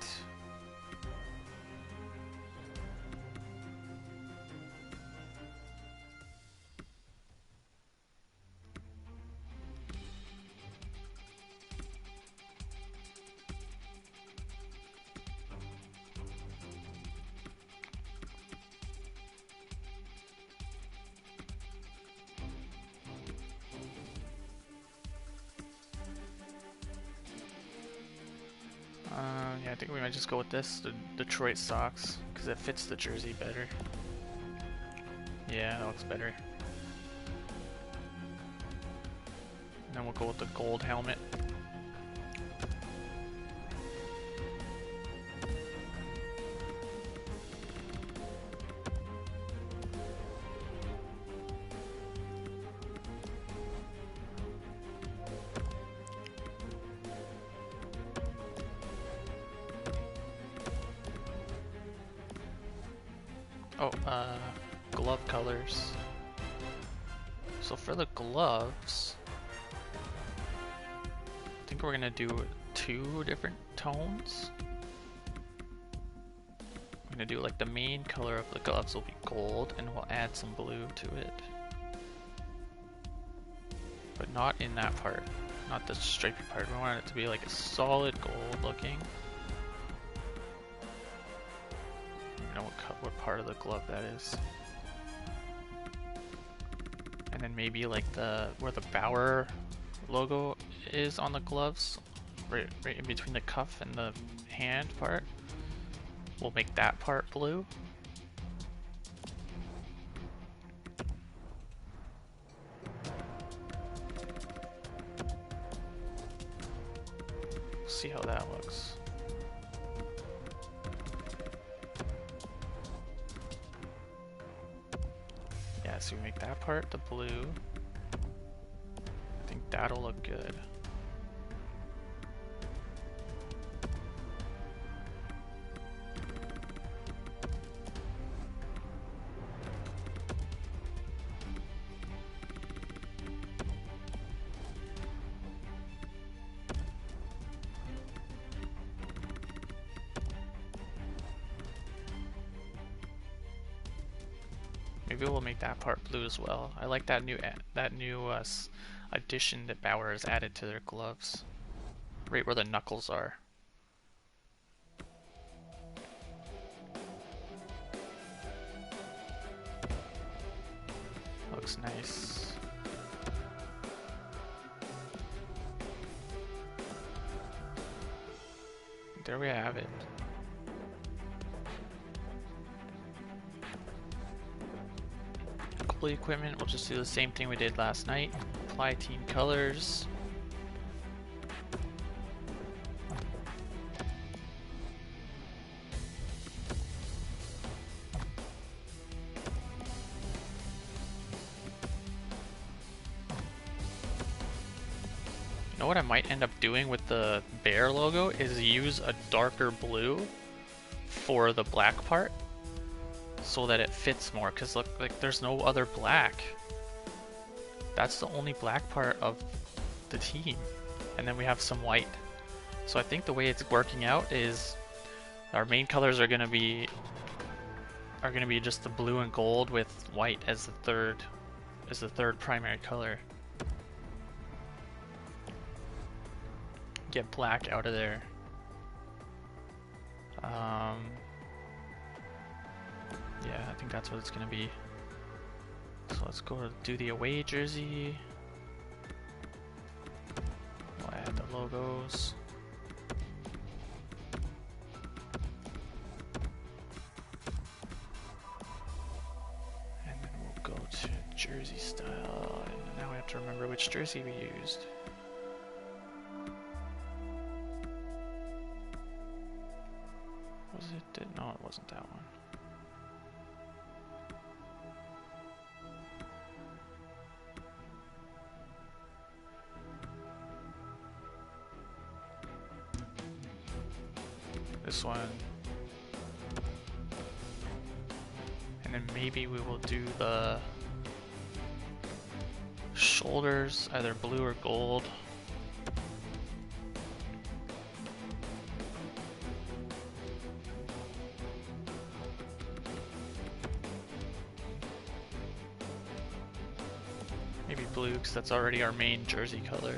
Yeah, I think we might just go with this, the Detroit socks, because it fits the jersey better. Yeah, that looks better. And then we'll go with the gold helmet. Oh, glove colors. So for the gloves, I think we're gonna do 2 different tones. I'm gonna do like the main color of the gloves will be gold, and we'll add some blue to it. But not in that part, not the stripy part. We want it to be like a solid gold looking. What part of the glove that is. And then maybe like where the Bauer logo is on the gloves, right in between the cuff and the hand part. We'll make that part blue. See how that looks. Yeah, so we make that part the blue. I think that'll look good. Maybe we'll make that part blue as well. I like that new addition that Bauer has added to their gloves, right where the knuckles are. Looks nice. There we have it. Equipment, we'll just do the same thing we did last night. Apply team colors. You know what I might end up doing with the bear logo is use a darker blue for the black part so that it fits more, because look, like there's no other black. That's the only black part of the team. And then we have some white. So I think the way it's working out is our main colors are gonna be just the blue and gold with white as the third primary color. Get black out of there. Yeah, I think that's what it's gonna be. So let's go to do the away jersey. We'll add the logos. And then we'll go to jersey style. And now we have to remember which jersey we used. Was it? No, it wasn't that one. This one. And then maybe we will do the shoulders, either blue or gold. Maybe blue, because that's already our main jersey color.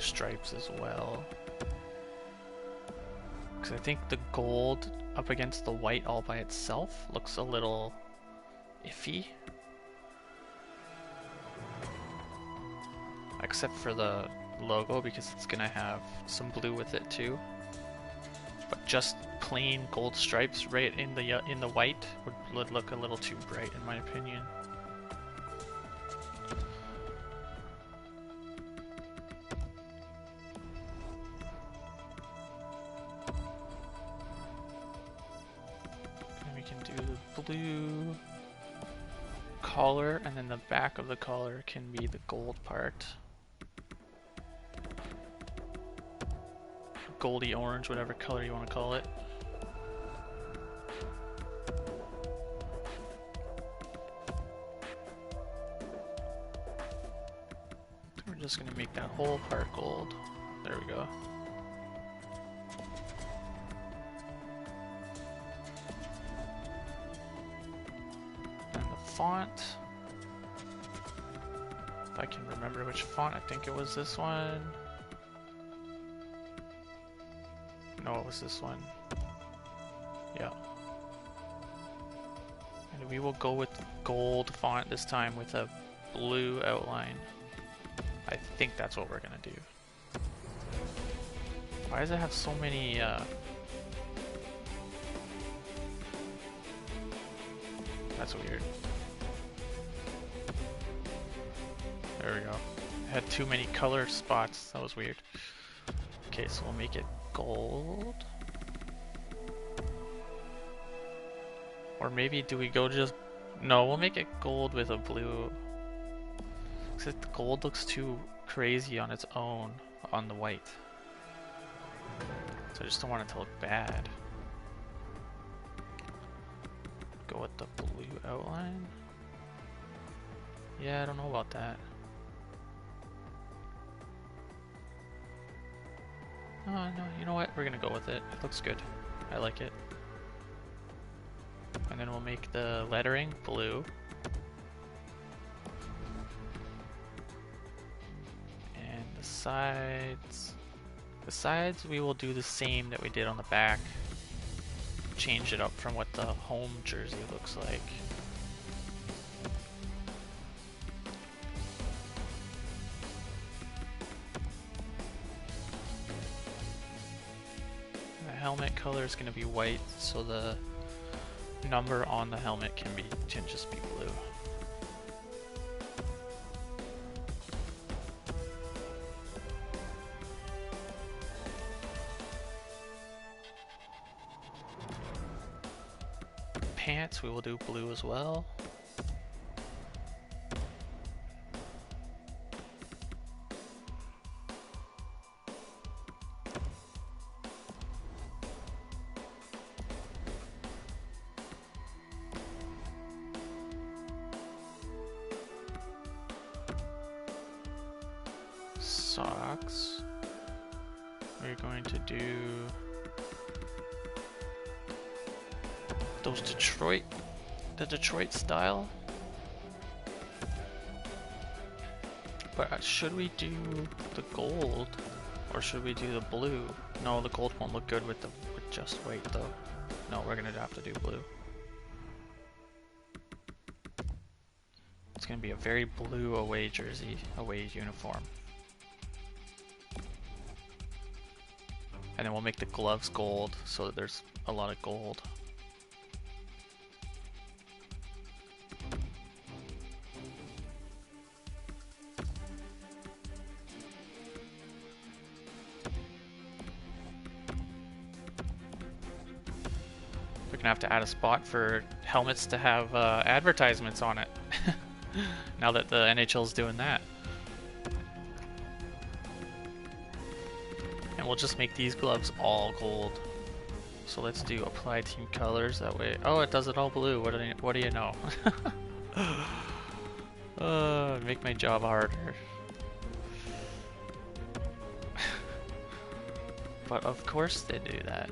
Stripes as well, because I think the gold up against the white all by itself looks a little iffy, except for the logo because it's gonna have some blue with it too. But just plain gold stripes right in the white would look a little too bright in my opinion. Blue collar, and then the back of the collar can be the gold part. Goldy orange, whatever color you want to call it. We're just going to make that whole part gold. There we go. Font. If I can remember which font, I think it was this one. No, it was this one. Yeah. And we will go with gold font this time with a blue outline. I think that's what we're gonna do. Why does it have so many That's weird. There we go. It had too many color spots. That was weird. Okay, so we'll make it gold. Or maybe do we go just... No, we'll make it gold with a blue. Because the gold looks too crazy on its own on the white. So I just don't want it to look bad. Go with the blue outline. Yeah, I don't know about that. Oh, no, you know what? We're gonna go with it. It looks good. I like it. And then we'll make the lettering blue. And the sides... The sides we will do the same that we did on the back. Change it up from what the home jersey looks like. Helmet color is going to be white, so the number on the helmet can just be blue. pants, we will do blue as well. Socks. We're going to do those the Detroit style. But should we do the gold or should we do the blue? No, the gold won't look good with just white though. No, we're gonna have to do blue. It's gonna be a very blue away jersey, away uniform. And then we'll make the gloves gold so that there's a lot of gold. We're gonna have to add a spot for helmets to have advertisements on it. Now that the NHL's doing that. And we'll just make these gloves all gold. So let's do apply team colors that way. Oh, it does it all blue. What do you know? Make my job harder. But of course they do that.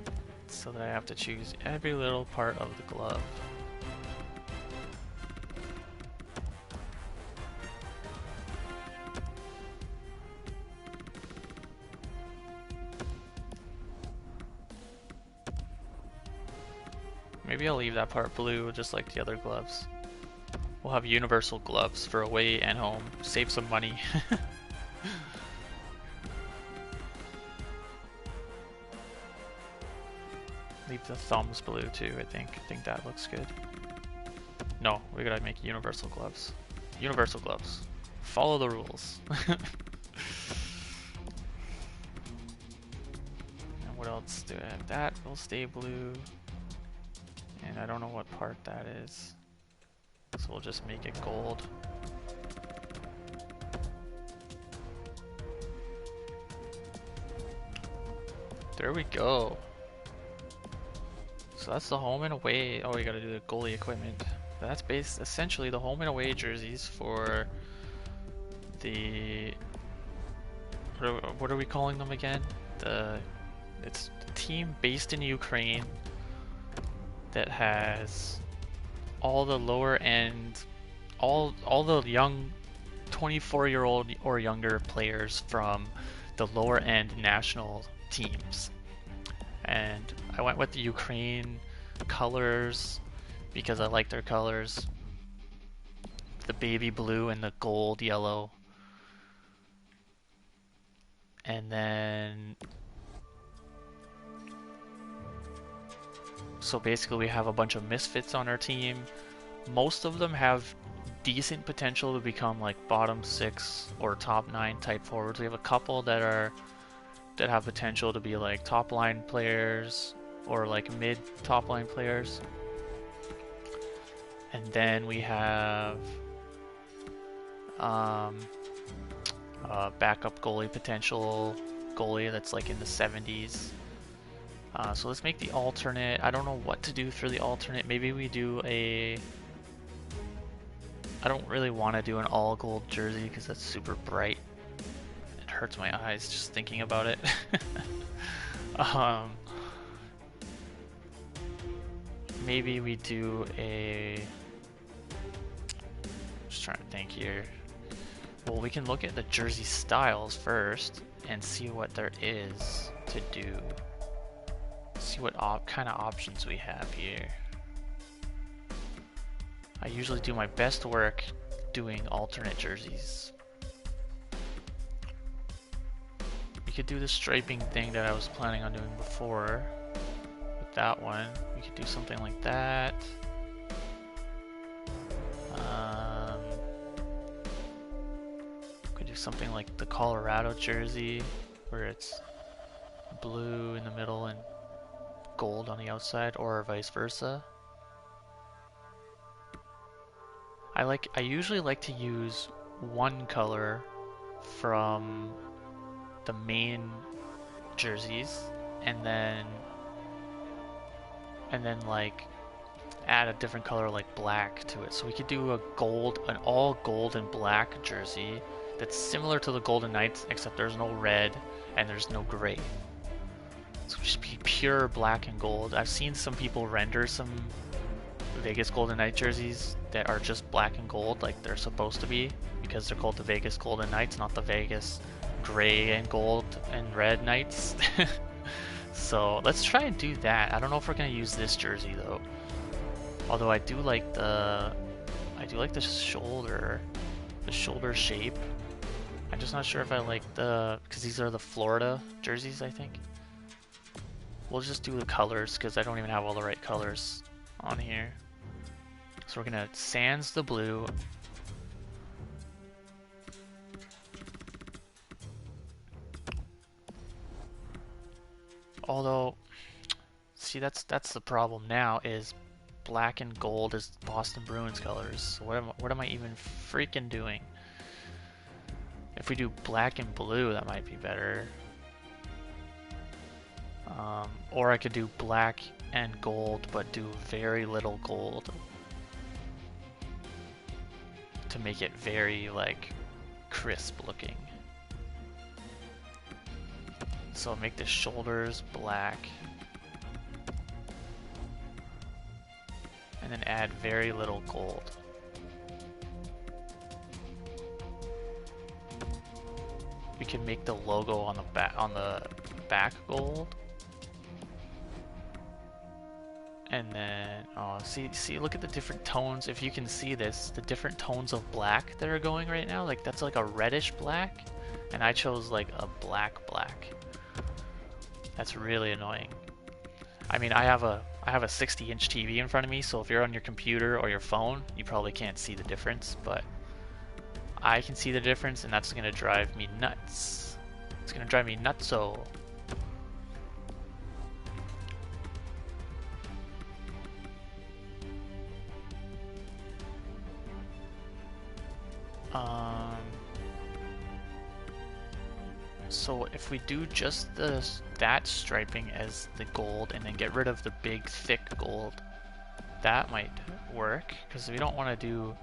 So that I have to choose every little part of the glove. Maybe I'll leave that part blue just like the other gloves. We'll have universal gloves for away and home. Save some money. Leave the thumbs blue too, I think. I think that looks good. No, we gotta make universal gloves. Universal gloves. Follow the rules. And what else do I have? That will stay blue. And I don't know what part that is. So we'll just make it gold. There we go. So that's the home and away. Oh, we gotta do the goalie equipment. That's essentially the home and away jerseys for the... What are we calling them again? It's the team based in Ukraine that has all the lower end, all the young 24-year-old or younger players from the lower end national teams. And I went with the Ukraine colors because I like their colors. The baby blue and the gold yellow. And then so basically we have a bunch of misfits on our team. Most of them have decent potential to become like bottom 6 or top 9 type forwards. We have a couple that have potential to be like top line players or like mid top line players. And then we have backup goalie potential goalie that's like in the 70s. So let's make the alternate. I don't know what to do for the alternate. Maybe we do a... I don't really want to do an all gold jersey because that's super bright. It hurts my eyes just thinking about it. Maybe we do a... Just trying to think here. Well, we can look at the jersey styles first and see what there is to do. See what kind of options we have here. I usually do my best work doing alternate jerseys. We could do the striping thing that I was planning on doing before. With that one, we could do something like that. Could do something like the Colorado jersey, where it's blue in the middle and gold on the outside, or vice versa. I usually like to use one color from the main jerseys, and then like add a different color like black to it. So we could do an all gold and black jersey that's similar to the Golden Knights, except there's no red and there's no gray. So it'll just be pure black and gold. I've seen some people render some Vegas Golden Knight jerseys that are just black and gold like they're supposed to be, because they're called the Vegas Golden Knights, not the Vegas gray and gold and red Knights. So let's try and do that. I don't know if we're gonna use this jersey though. Although I do like the shoulder shape. I'm just not sure if I like because these are the Florida jerseys, I think. We'll just do the colors because I don't even have all the right colors on here. So we're gonna sans the blue. Although, see, that's the problem now, is black and gold is Boston Bruins colors. So what am I even freaking doing? If we do black and blue, that might be better. Or I could do black and gold, but do very little gold to make it very like crisp looking. So make the shoulders black, and then add very little gold. We can make the logo on the back gold. And then, oh, see, look at the different tones. If you can see this, the different tones of black that are going right now, like that's like a reddish black, and I chose like a black. That's really annoying. I mean, I have a 60-inch TV in front of me, so if you're on your computer or your phone, you probably can't see the difference, but I can see the difference, and that's gonna drive me nuts. It's gonna drive me nutso. So if we do just that striping as the gold and then get rid of the big thick gold, that might work, because we don't want to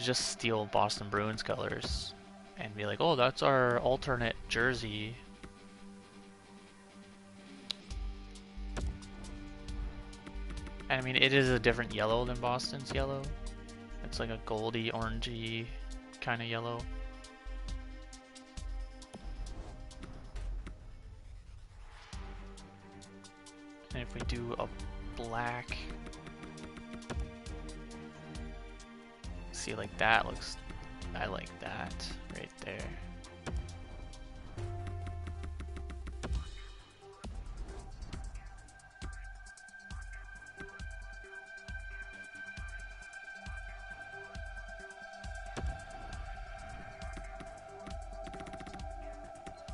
just steal Boston Bruins colors and be like, oh, that's our alternate jersey. And I mean, it is a different yellow than Boston's yellow. It's like a goldy, orangey kind of yellow. And if we do a black, see, like that looks, I like that right there.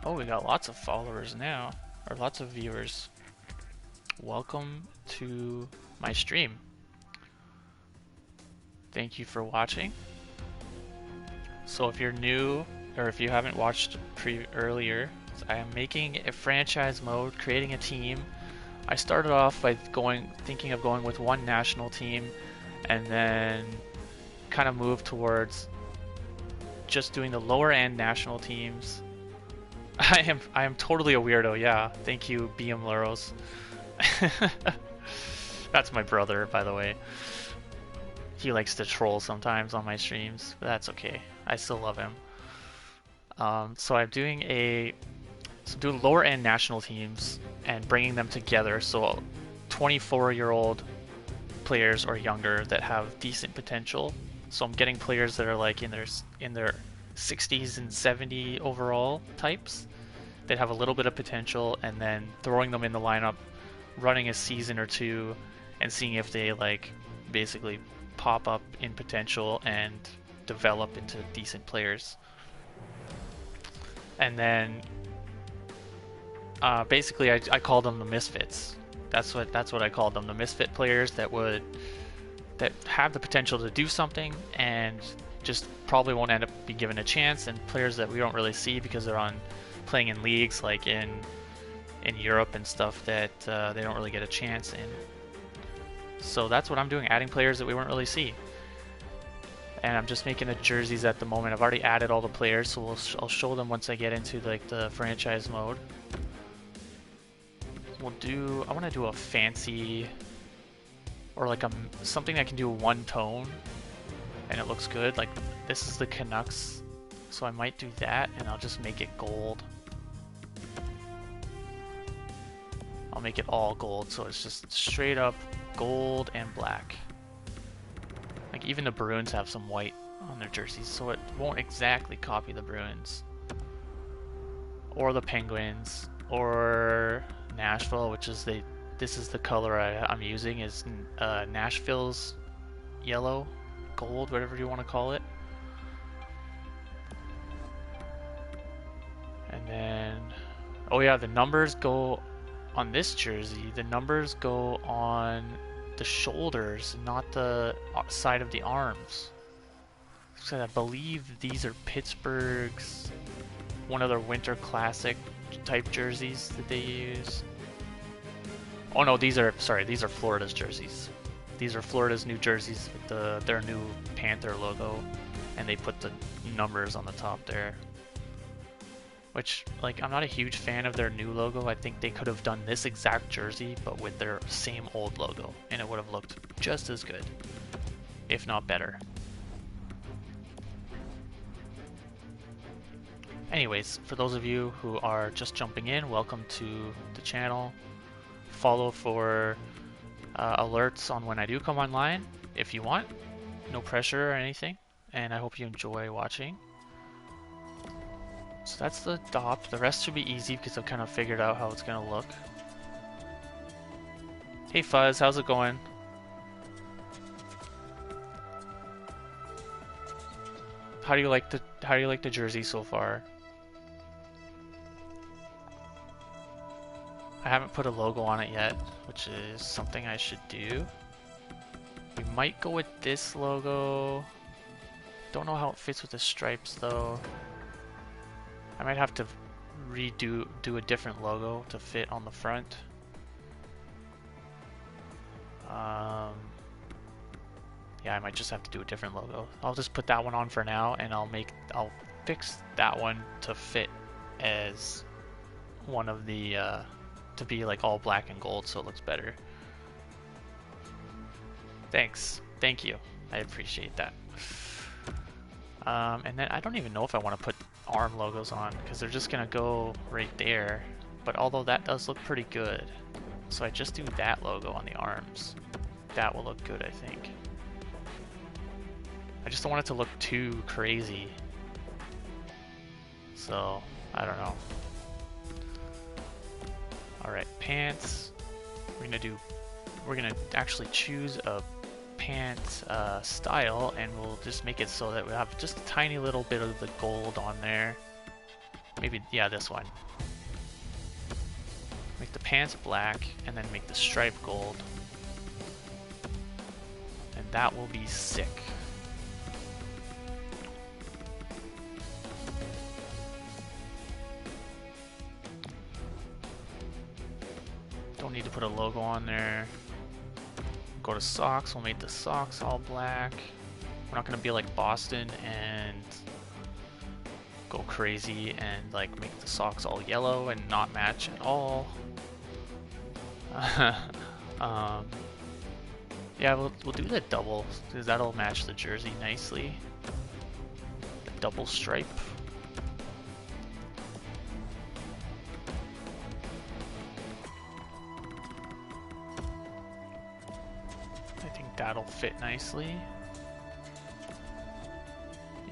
Oh, we got lots of followers now, or lots of viewers. Welcome to my stream. Thank you for watching. So if you're new, or if you haven't watched earlier, I am making a franchise mode, creating a team. I started off by thinking of going with one national team, and then kind of moved towards just doing the lower end national teams. I am totally a weirdo, yeah. Thank you, BM Laros. That's my brother, by the way. He likes to troll sometimes on my streams, but that's okay. I still love him. So I'm doing lower end national teams and bringing them together. So 24-year-old players or younger that have decent potential. So I'm getting players that are like in their 60s and 70 overall types that have a little bit of potential, and then throwing them in the lineup, running a season or two, and seeing if they like basically pop up in potential and develop into decent players. And then basically I called them the misfits. That's what I called them, the misfit players that would that have the potential to do something and just probably won't end up being given a chance, and players that we don't really see because they're on playing in leagues like in Europe and stuff that they don't really get a chance in. So that's what I'm doing, adding players that we won't really see. And I'm just making the jerseys at the moment. I've already added all the players, so I'll show them once I get into like the franchise mode. I want to do a fancy, or like something that can do one tone and it looks good. Like this is the Canucks, so I might do that, and I'll just make it gold. I'll make it all gold, so it's just straight up gold and black. Like even the Bruins have some white on their jerseys, so it won't exactly copy the Bruins. Or the Penguins, or Nashville, which is this is the color I'm using, is Nashville's yellow, gold, whatever you want to call it. And then, oh yeah, the numbers go on this jersey. The numbers go on the shoulders, not the side of the arms. So I believe these are Pittsburgh's, one of their Winter Classic type jerseys that they use. Oh no, these are Florida's jerseys. These are Florida's new jerseys with their new Panther logo, and they put the numbers on the top there. Which, like, I'm not a huge fan of their new logo. I think they could have done this exact jersey, but with their same old logo, and it would have looked just as good, if not better. Anyways, for those of you who are just jumping in, welcome to the channel. Follow for alerts on when I do come online, if you want. No pressure or anything, and I hope you enjoy watching. So that's the DOP. The rest should be easy because I've kind of figured out how it's going to look. Hey Fuzz, how's it going? How do you like the jersey so far? I haven't put a logo on it yet, which is something I should do. We might go with this logo. Don't know how it fits with the stripes though. I might have to do a different logo to fit on the front. Yeah, I might just have to do a different logo. I'll just put that one on for now, and I'll fix that one to fit as one of the to be like all black and gold, so it looks better. Thanks, thank you, I appreciate that. And then I don't even know if I want to put arm logos on, because they're just gonna go right there. But although that does look pretty good, so I just do that logo on the arms. That will look good, I think. I just don't want it to look too crazy. So, I don't know. Alright, pants. We're gonna actually choose a pant style, and we'll just make it so that we have just a tiny little bit of the gold on there. Maybe, yeah, this one. Make the pants black, and then make the stripe gold. And that will be sick. Don't need to put a logo on there. Go to socks, we'll make the socks all black. We're not gonna be like Boston and go crazy and like make the socks all yellow and not match at all. Yeah, we'll do the double, because that'll match the jersey nicely. The double stripe. I think that'll fit nicely.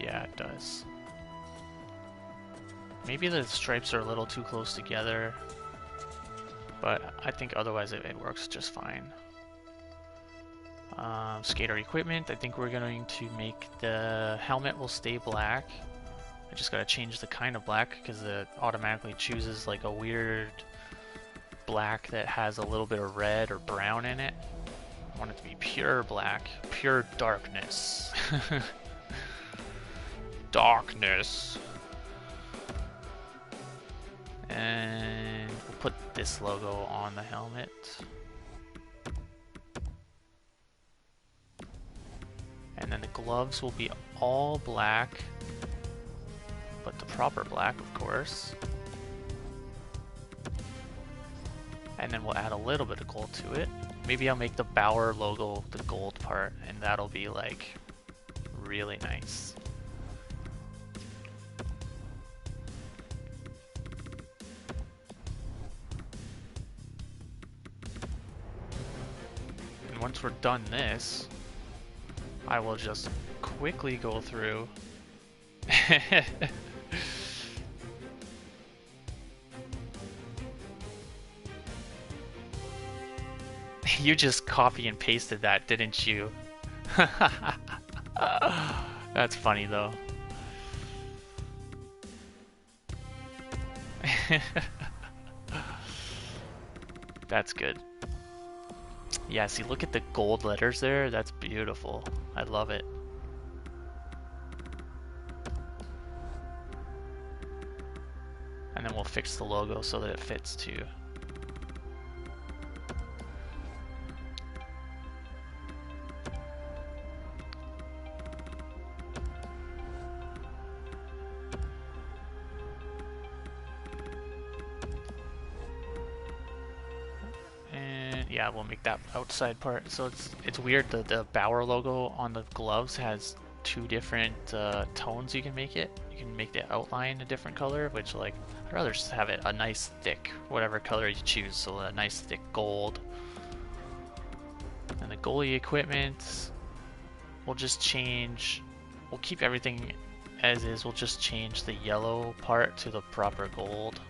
Yeah, it does. Maybe the stripes are a little too close together, but I think otherwise it works just fine. Skater equipment, I think we're going to make the helmet will stay black. I just gotta change the kind of black because it automatically chooses like a weird black that has a little bit of red or brown in it. I want it to be pure black, pure darkness. Darkness. And we'll put this logo on the helmet. And then the gloves will be all black, but the proper black, of course. And then we'll add a little bit of gold to it. Maybe I'll make the Bauer logo the gold part, and that'll be like really nice. And once we're done this, I will just quickly go through You just copy and pasted that, didn't you? That's funny though. That's good. Yeah, see, look at the gold letters there. That's beautiful. I love it. And then we'll fix the logo so that it fits too. Yeah, we'll make that outside part. So it's weird that the Bauer logo on the gloves has two different tones you can make it. You can make the outline a different color, which like I'd rather just have it a nice thick, whatever color you choose. So a nice thick gold. And the goalie equipment, we'll just change. We'll keep everything as is. We'll just change the yellow part to the proper gold.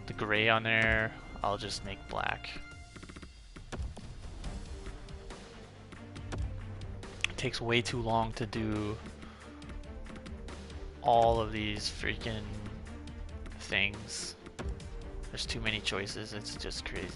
The gray on there, I'll just make black. It takes way too long to do all of these freaking things. There's too many choices, it's just crazy.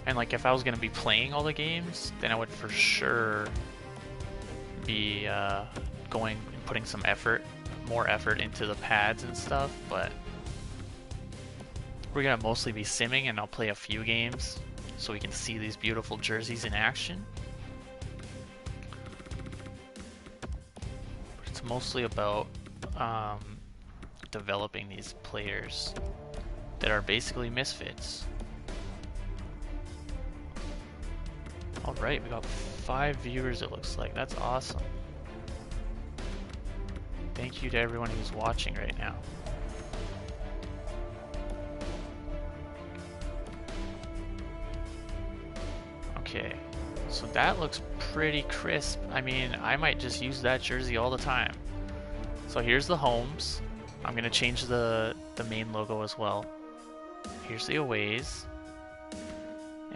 And like if I was gonna be playing all the games, then I would for sure be going and putting some effort, more effort into the pads and stuff, but we're gonna mostly be simming and I'll play a few games so we can see these beautiful jerseys in action. But it's mostly about developing these players that are basically misfits. Alright, we got 5 viewers it looks like. That's awesome. Thank you to everyone who's watching right now. Okay, so that looks pretty crisp. I mean, I might just use that jersey all the time. So here's the homes. I'm gonna change the main logo as well. Here's the aways.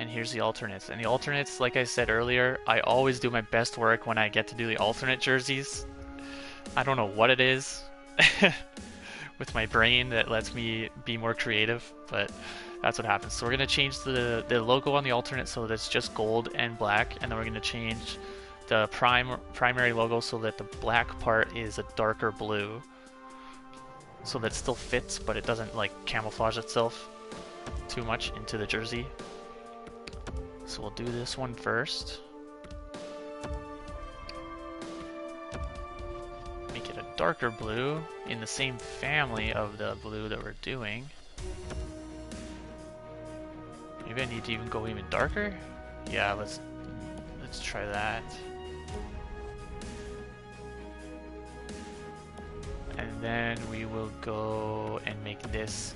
And here's the alternates. And the alternates, like I said earlier, I always do my best work when I get to do the alternate jerseys. I don't know what it is with my brain that lets me be more creative, but that's what happens. So we're going to change the logo on the alternate so that it's just gold and black, and then we're going to change the primary logo so that the black part is a darker blue, so that it still fits, but it doesn't like camouflage itself too much into the jersey. So we'll do this one first. Make it a darker blue in the same family of the blue that we're doing. Maybe I need to even go even darker? Yeah, let's try that. And then we will go and make this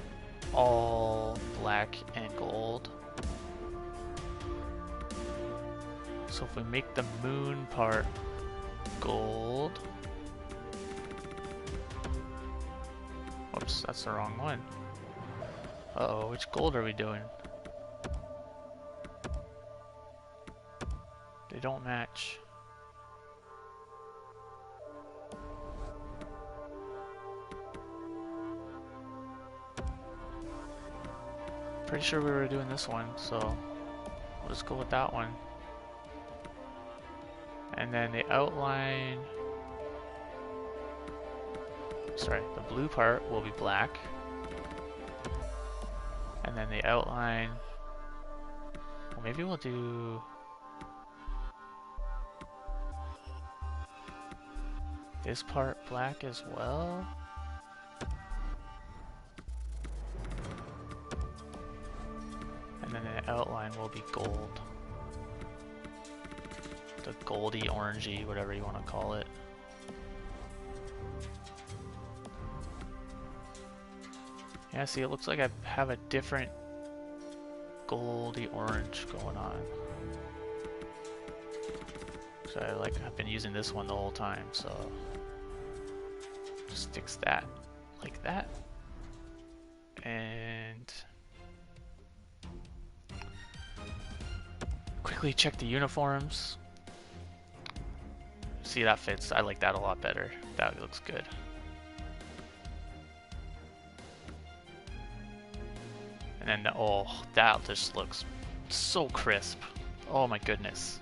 all black and gold. So if we make the moon part gold, whoops, that's the wrong one. Uh-oh, which gold are we doing? don't match. Pretty sure we were doing this one, so we'll just go with that one. And then the outline, sorry, the blue part will be black. And then the outline, well, maybe we'll do this part black as well. And then the outline will be gold. The goldy, orangey, whatever you want to call it. Yeah, see, it looks like I have a different goldy orange going on. So I've been using this one the whole time, so just fix that like that. And quickly check the uniforms. See, that fits. I like that a lot better. That looks good. And then, oh, that just looks so crisp. Oh my goodness.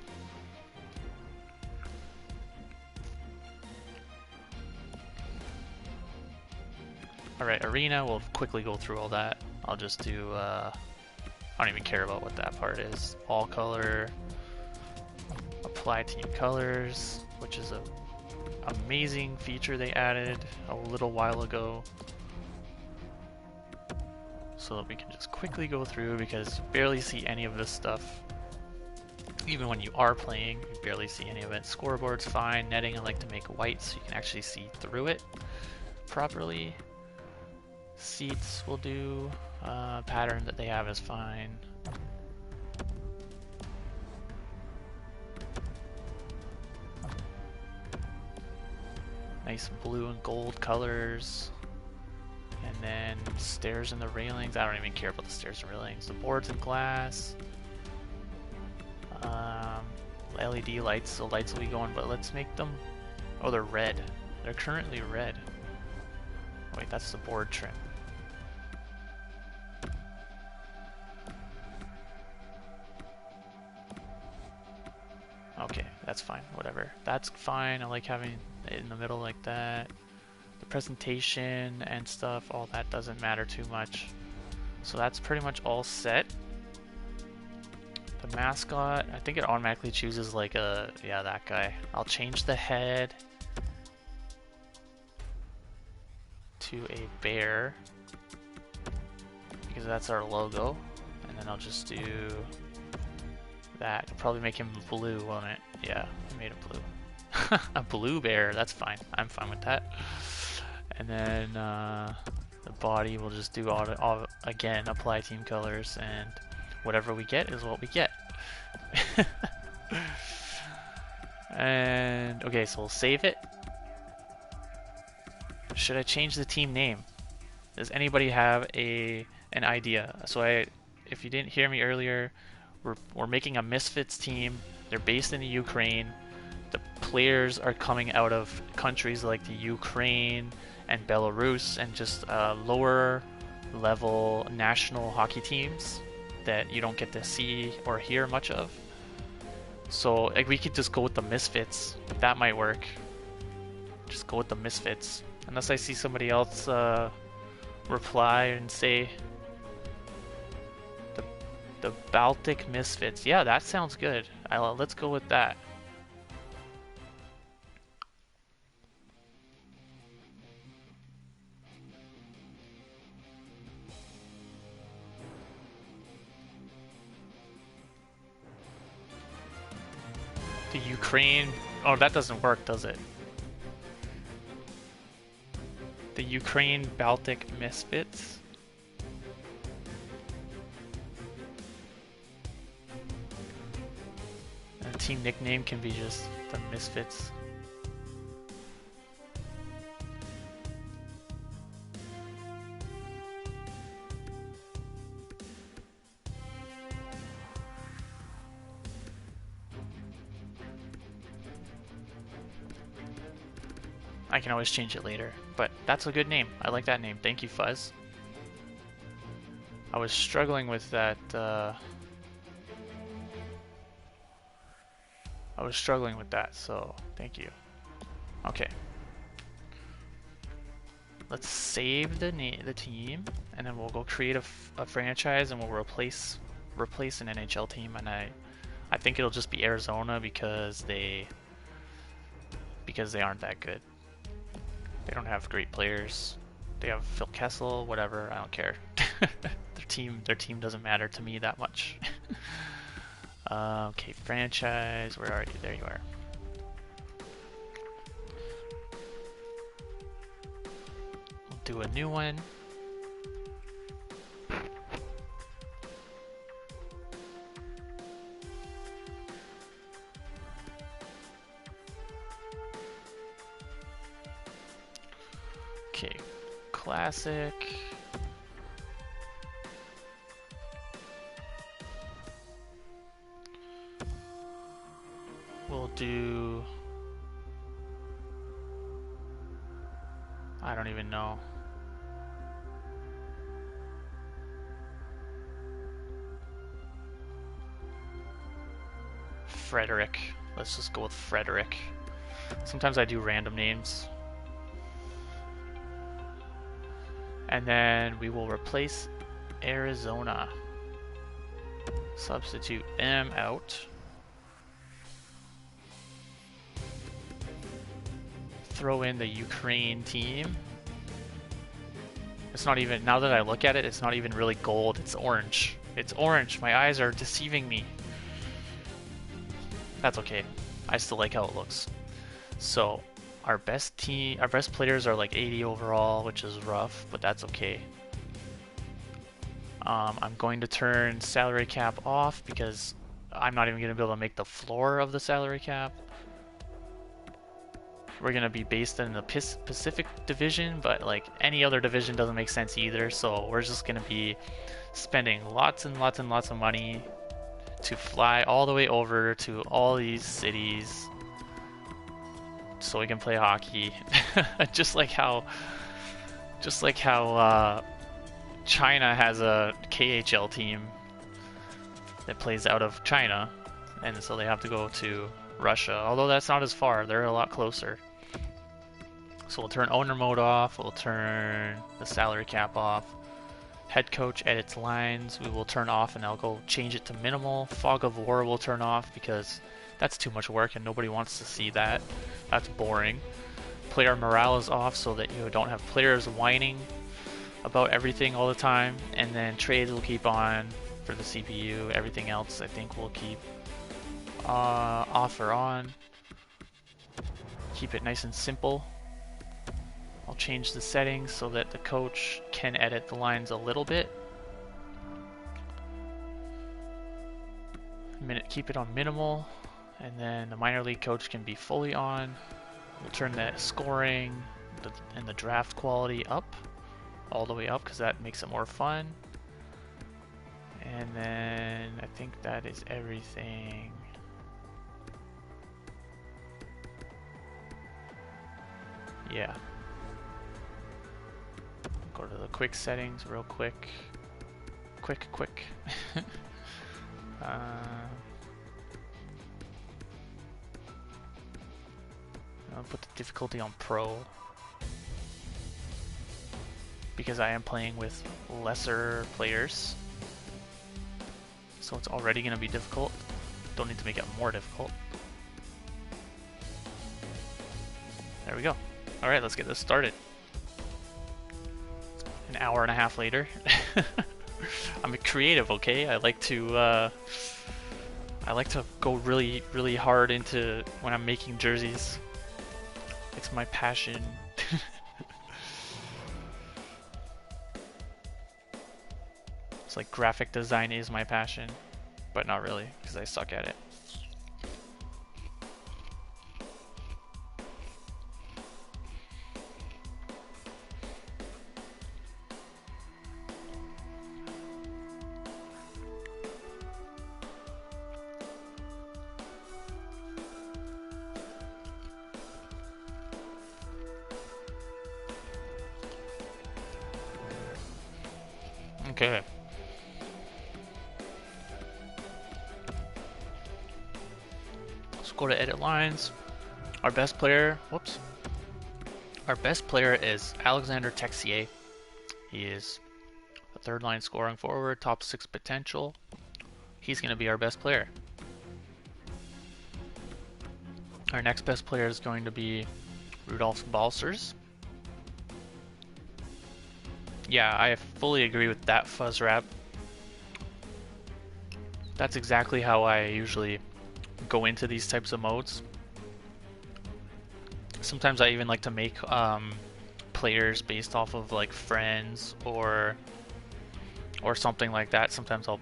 Alright, arena, we'll quickly go through all that. I'll just do, I don't even care about what that part is. All color, apply team colors, which is a amazing feature they added a little while ago. So that we can just quickly go through, because you barely see any of this stuff. Even when you are playing, you barely see any of it. Scoreboard's fine. Netting I like to make white so you can actually see through it properly. Seats will do. Pattern that they have is fine. Nice blue and gold colors. And then stairs and the railings. I don't even care about the stairs and railings. The boards and glass. LED lights. The lights will be going, but let's make them... Oh, they're red. They're currently red. Wait, that's the board trim. Okay, that's fine. Whatever. That's fine. I like having it in the middle like that. The presentation and stuff, all that doesn't matter too much. So that's pretty much all set. The mascot, I think it automatically chooses like a, yeah, that guy. I'll change the head to a bear because that's our logo. And then I'll just do that. I'll probably make him blue, won't it? Yeah, I made it blue. A blue bear, that's fine. I'm fine with that. And then the body will just do again, apply team colors, and whatever we get is what we get. And okay, so we'll save it. Should I change the team name? Does anybody have an idea? So if you didn't hear me earlier, we're making a Misfits team. They're based in the Ukraine. The players are coming out of countries like the Ukraine and Belarus, and just lower level national hockey teams that you don't get to see or hear much of. So like, we could just go with the Misfits. That might work. Just go with the Misfits. Unless I see somebody else reply and say the Baltic Misfits. Yeah, that sounds good. Let's go with that. The Ukraine... Oh, that doesn't work, does it? The Ukraine Baltic Misfits? And the team nickname can be just the Misfits. I can always change it later, but that's a good name. I like that name. Thank you, Fuzz. I was struggling with that. So thank you. Okay. Let's save the team, and then we'll go create a franchise, and we'll replace an NHL team. And I think it'll just be Arizona because they aren't that good. They don't have great players. They have Phil Kessel, whatever. I don't care. their team doesn't matter to me that much. Okay, franchise. Where are you? There you are. We'll do a new one. Okay, classic. We'll do... I don't even know. Frederick. Let's just go with Frederick. Sometimes I do random names. And then we will replace Arizona. Substitute them out. Throw in the Ukraine team. It's not even, now that I look at it, it's not even really gold, it's orange. It's orange, my eyes are deceiving me. That's okay, I still like how it looks. So, our best players are like 80 overall, which is rough, but that's okay. I'm going to turn salary cap off because I'm not even going to be able to make the floor of the salary cap. We're going to be based in the Pacific division, but like any other division doesn't make sense either, so we're just going to be spending lots and lots and lots of money to fly all the way over to all these cities so we can play hockey. just like how China has a KHL team that plays out of China, and so they have to go to Russia, although that's not as far, they're a lot closer. So we'll turn owner mode off, we'll turn the salary cap off, head coach edits lines, we will turn off, and I'll go change it to minimal. Fog of war will turn off because that's too much work and nobody wants to see that. That's boring. Player morale is off so that you don't have players whining about everything all the time, and then trades will keep on for the CPU. Everything else I think we'll keep off or on. Keep it nice and simple. I'll change the settings so that the coach can edit the lines a little bit. Keep it on minimal, and then the minor league coach can be fully on. We'll turn the scoring and the draft quality up, all the way up, because that makes it more fun. And then I think that is everything. Yeah. Go to the quick settings real quick. Quick. I'll put the difficulty on pro because I am playing with lesser players, so it's already going to be difficult. Don't need to make it more difficult. There we go. Alright, let's get this started. An hour and a half later. I'm a creative, okay? I like to go really, really hard into when I'm making jerseys. It's my passion. It's like graphic design is my passion, but not really, because I suck at it. Okay. Let's go to edit lines. Our best player, whoops. Our best player is Alexander Texier. He is a third line scoring forward, top 6 potential. He's going to be our best player. Our next best player is going to be Rudolf Balcers. Yeah, I fully agree with that fuzz wrap. That's exactly how I usually go into these types of modes. Sometimes I even like to make players based off of like friends or something like that. Sometimes I'll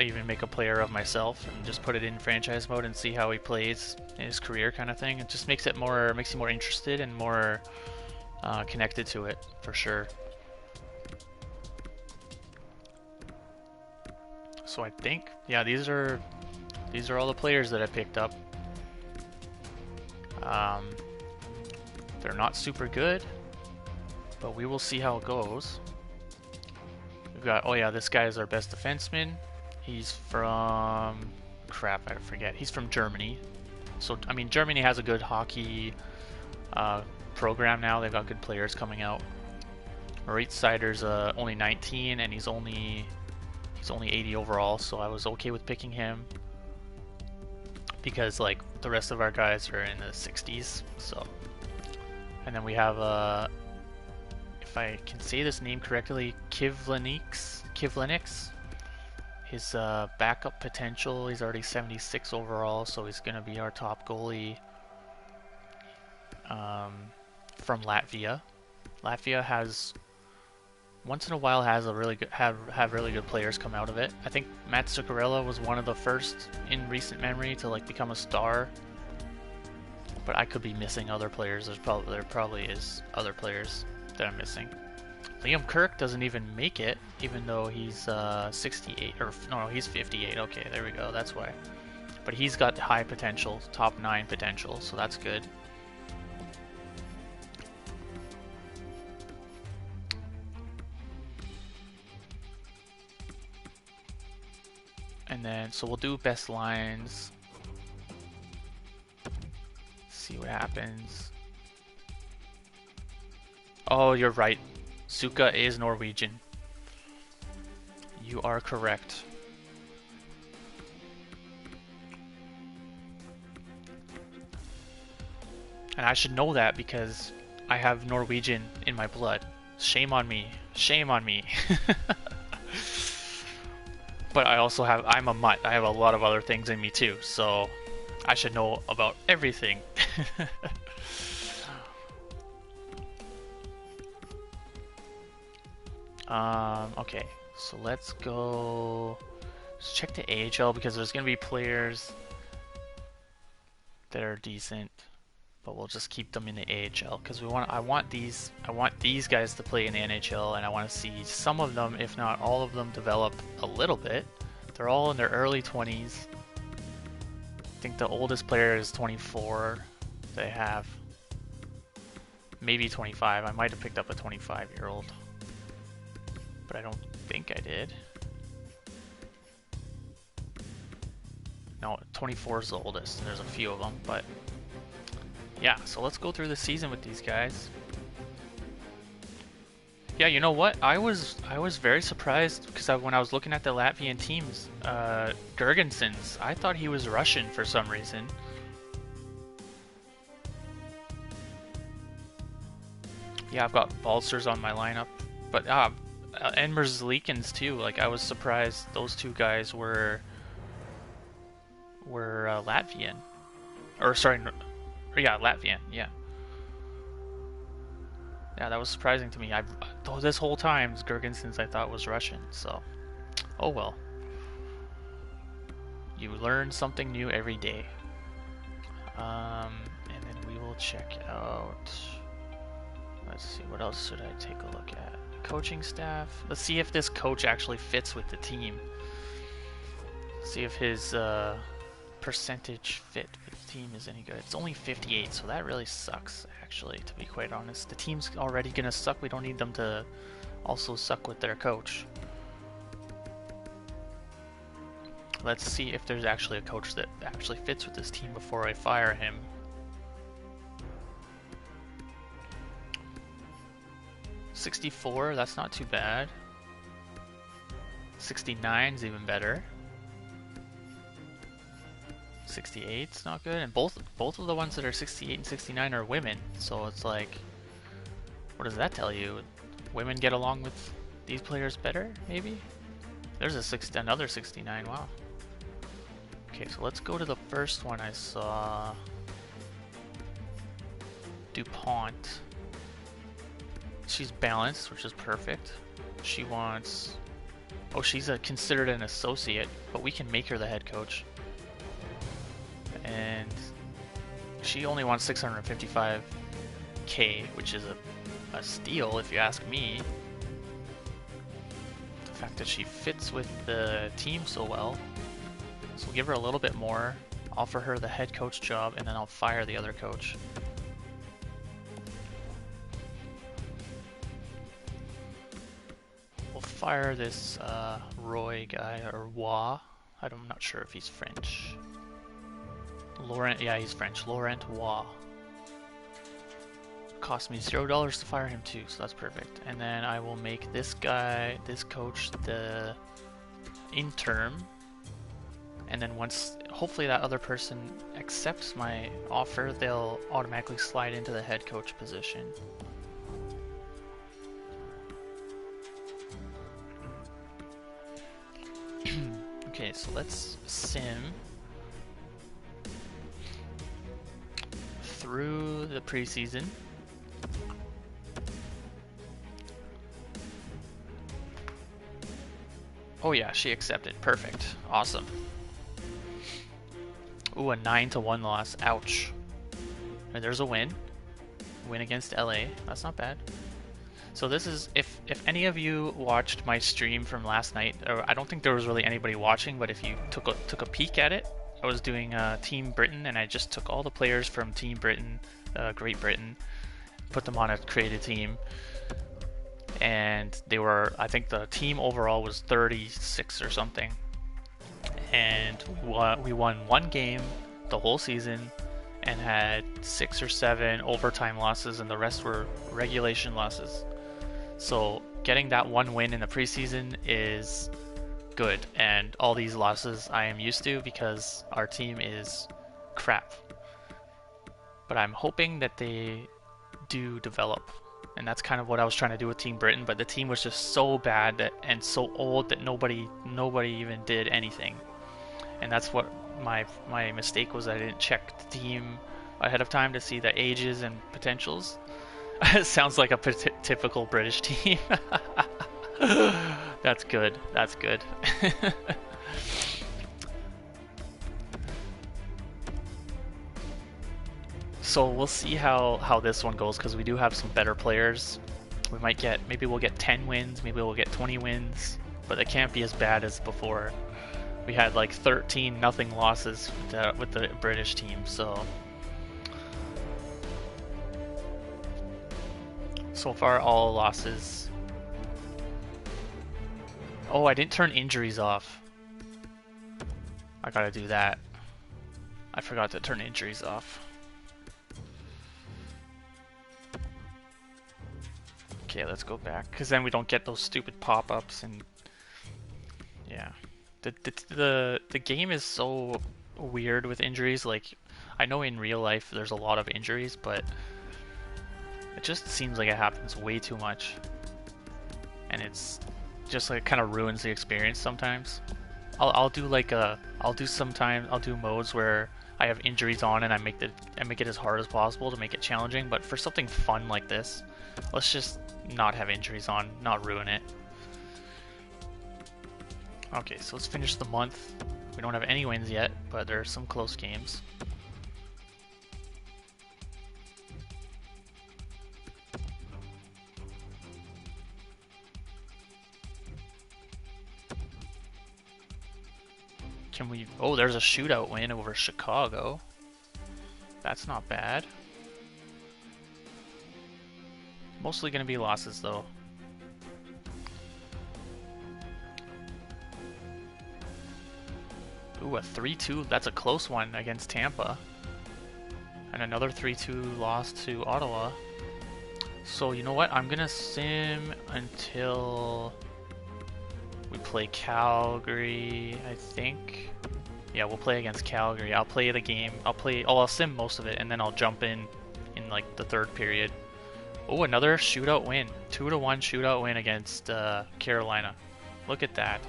even make a player of myself and just put it in franchise mode and see how he plays in his career, kind of thing. It just makes you more interested and more connected to it for sure. So I think, yeah, these are all the players that I picked up. They're not super good, but we will see how it goes. We've got, oh yeah, this guy is our best defenseman. He's from, crap, I forget. He's from Germany. So, I mean, Germany has a good hockey program now. They've got good players coming out. Moritz Seider's only 19, and he's only 80 overall, so I was okay with picking him because like the rest of our guys are in the 60s. So, and then we have if I can say this name correctly, Kivlenix. His backup potential, he's already 76 overall, so he's gonna be our top goalie from Latvia. Latvia has once in a while has a really good have really good players come out of it. I think Matt Zuccarello was one of the first in recent memory to like become a star, but I could be missing other players. There probably is other players that I'm missing. Liam Kirk doesn't even make it, even though he's 68 or no, he's 58. Okay, there we go. That's why. But he's got high potential, top 9 potential, so that's good. And then, so we'll do best lines. See what happens. Oh, you're right. Suka is Norwegian. You are correct. And I should know that because I have Norwegian in my blood. Shame on me. Shame on me. But I also have, I'm a mutt. I have a lot of other things in me too, so I should know about everything. Okay, so let's go. Let's check the AHL because there's gonna be players that are decent, but we'll just keep them in the AHL because I want these guys to play in the NHL, and I want to see some of them, if not all of them, develop a little bit. They're all in their early 20s. I think the oldest player is 24. They have maybe 25. I might have picked up a 25-year-old, but I don't think I did. No, 24 is the oldest. There's a few of them, but yeah, so let's go through the season with these guys. Yeah, you know what? I was very surprised because when I was looking at the Latvian teams, Gergensons, I thought he was Russian for some reason. Yeah, I've got Balcers on my lineup, but and Merzlikins too. Like I was surprised those two guys were Latvian, or sorry, yeah, Latvian, yeah. Yeah, that was surprising to me. This whole time, Gergensons I thought was Russian, so oh well. You learn something new every day. And then we will check out. Let's see, what else should I take a look at? Coaching staff. Let's see if this coach actually fits with the team. See if his percentage fit with the team is any good. It's only 58, so that really sucks, actually, to be quite honest. The team's already gonna suck. We don't need them to also suck with their coach. Let's see if there's actually a coach that actually fits with this team before I fire him. $64, that's not too bad. 69's even better. 68's not good, and both of the ones that are 68 and 69 are women. So it's like, what does that tell you? Women get along with these players better, maybe? There's another 69. Wow. Okay, so let's go to the first one I saw. DuPont. She's balanced, which is perfect. She wants... Oh, she's considered an associate, but we can make her the head coach. And she only wants 655K, which is a steal if you ask me. The fact that she fits with the team so well. So we'll give her a little bit more, offer her the head coach job, and then I'll fire the other coach. We'll fire this Roy guy, or Wa. I'm not sure if he's French. Laurent, yeah, he's French. Laurent Wa. Cost me $0 to fire him too, so that's perfect. And then I will make this guy, this coach, the interim. And then once, hopefully that other person accepts my offer, they'll automatically slide into the head coach position. Okay, so let's sim through the preseason. Oh yeah, she accepted. Perfect. Awesome. Ooh, a 9-1 loss. Ouch. And there's a win. Win against LA. That's not bad. So this is, if any of you watched my stream from last night, or I don't think there was really anybody watching, but if you took a peek at it, I was doing Team Britain, and I just took all the players from Team Britain, Great Britain, put them on a created team, and they were, I think the team overall was 36 or something, and we won one game the whole season, and had 6 or 7 overtime losses, and the rest were regulation losses. So getting that one win in the preseason is good, and all these losses I am used to because our team is crap. But I'm hoping that they do develop, and that's kind of what I was trying to do with Team Britain, but the team was just so bad and so old that nobody even did anything. And that's what my mistake was. I didn't check the team ahead of time to see the ages and potentials. It sounds like a typical British team. That's good. That's good. So we'll see how this one goes, because we do have some better players. We might get, maybe we'll get 10 wins, maybe we'll get 20 wins, but it can't be as bad as before. We had like 13-0 losses with the British team, so far all losses. Oh, I didn't turn injuries off. I gotta do that. I forgot to turn injuries off. Okay, let's go back, because then we don't get those stupid pop-ups, and yeah. The game is so weird with injuries. Like, I know in real life there's a lot of injuries, but it just seems like it happens way too much, and it's just like kind of ruins the experience sometimes. I'll do modes where I have injuries on and I make it as hard as possible to make it challenging. But for something fun like this, let's just not have injuries on, not ruin it. Okay, so let's finish the month. We don't have any wins yet, but there are some close games. Can we... Oh, there's a shootout win over Chicago. That's not bad. Mostly going to be losses, though. Ooh, a 3-2. That's a close one against Tampa. And another 3-2 loss to Ottawa. So you know what? I'm gonna sim until we play Calgary, I think. Yeah, we'll play against Calgary. I'll play the game. I'll sim most of it, and then I'll jump in like the third period. Oh, another shootout win. 2-1 shootout win against Carolina. Look at that.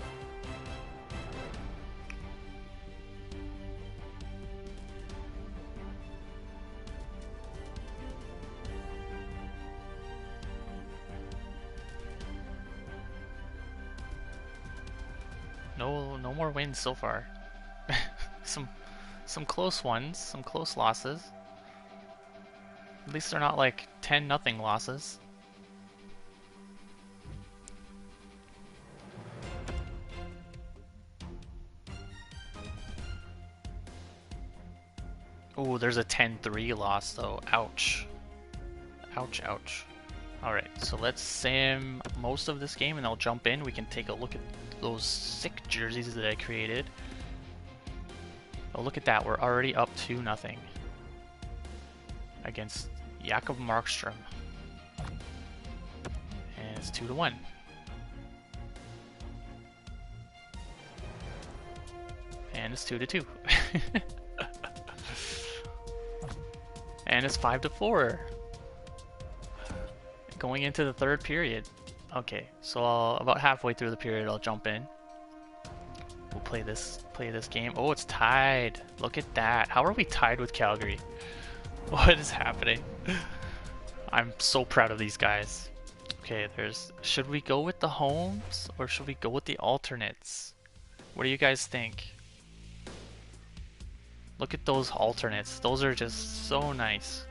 No more wins so far. some close ones, some close losses. At least they're not like 10-0 losses. Oh, there's a 10-3 loss though. Ouch. Ouch, ouch. Alright, so let's sim most of this game and I'll jump in. We can take a look at those sick jerseys that I created. Oh, look at that. We're already up 2-0 against Jakob Markstrom. And it's 2-1. And it's 2-2. And it's 5-4. Going into the third period. Okay, so about halfway through the period, I'll jump in. We'll play this game. Oh, it's tied. Look at that. How are we tied with Calgary? What is happening? I'm so proud of these guys. Okay, should we go with the homes or should we go with the alternates? What do you guys think? Look at those alternates. Those are just so nice.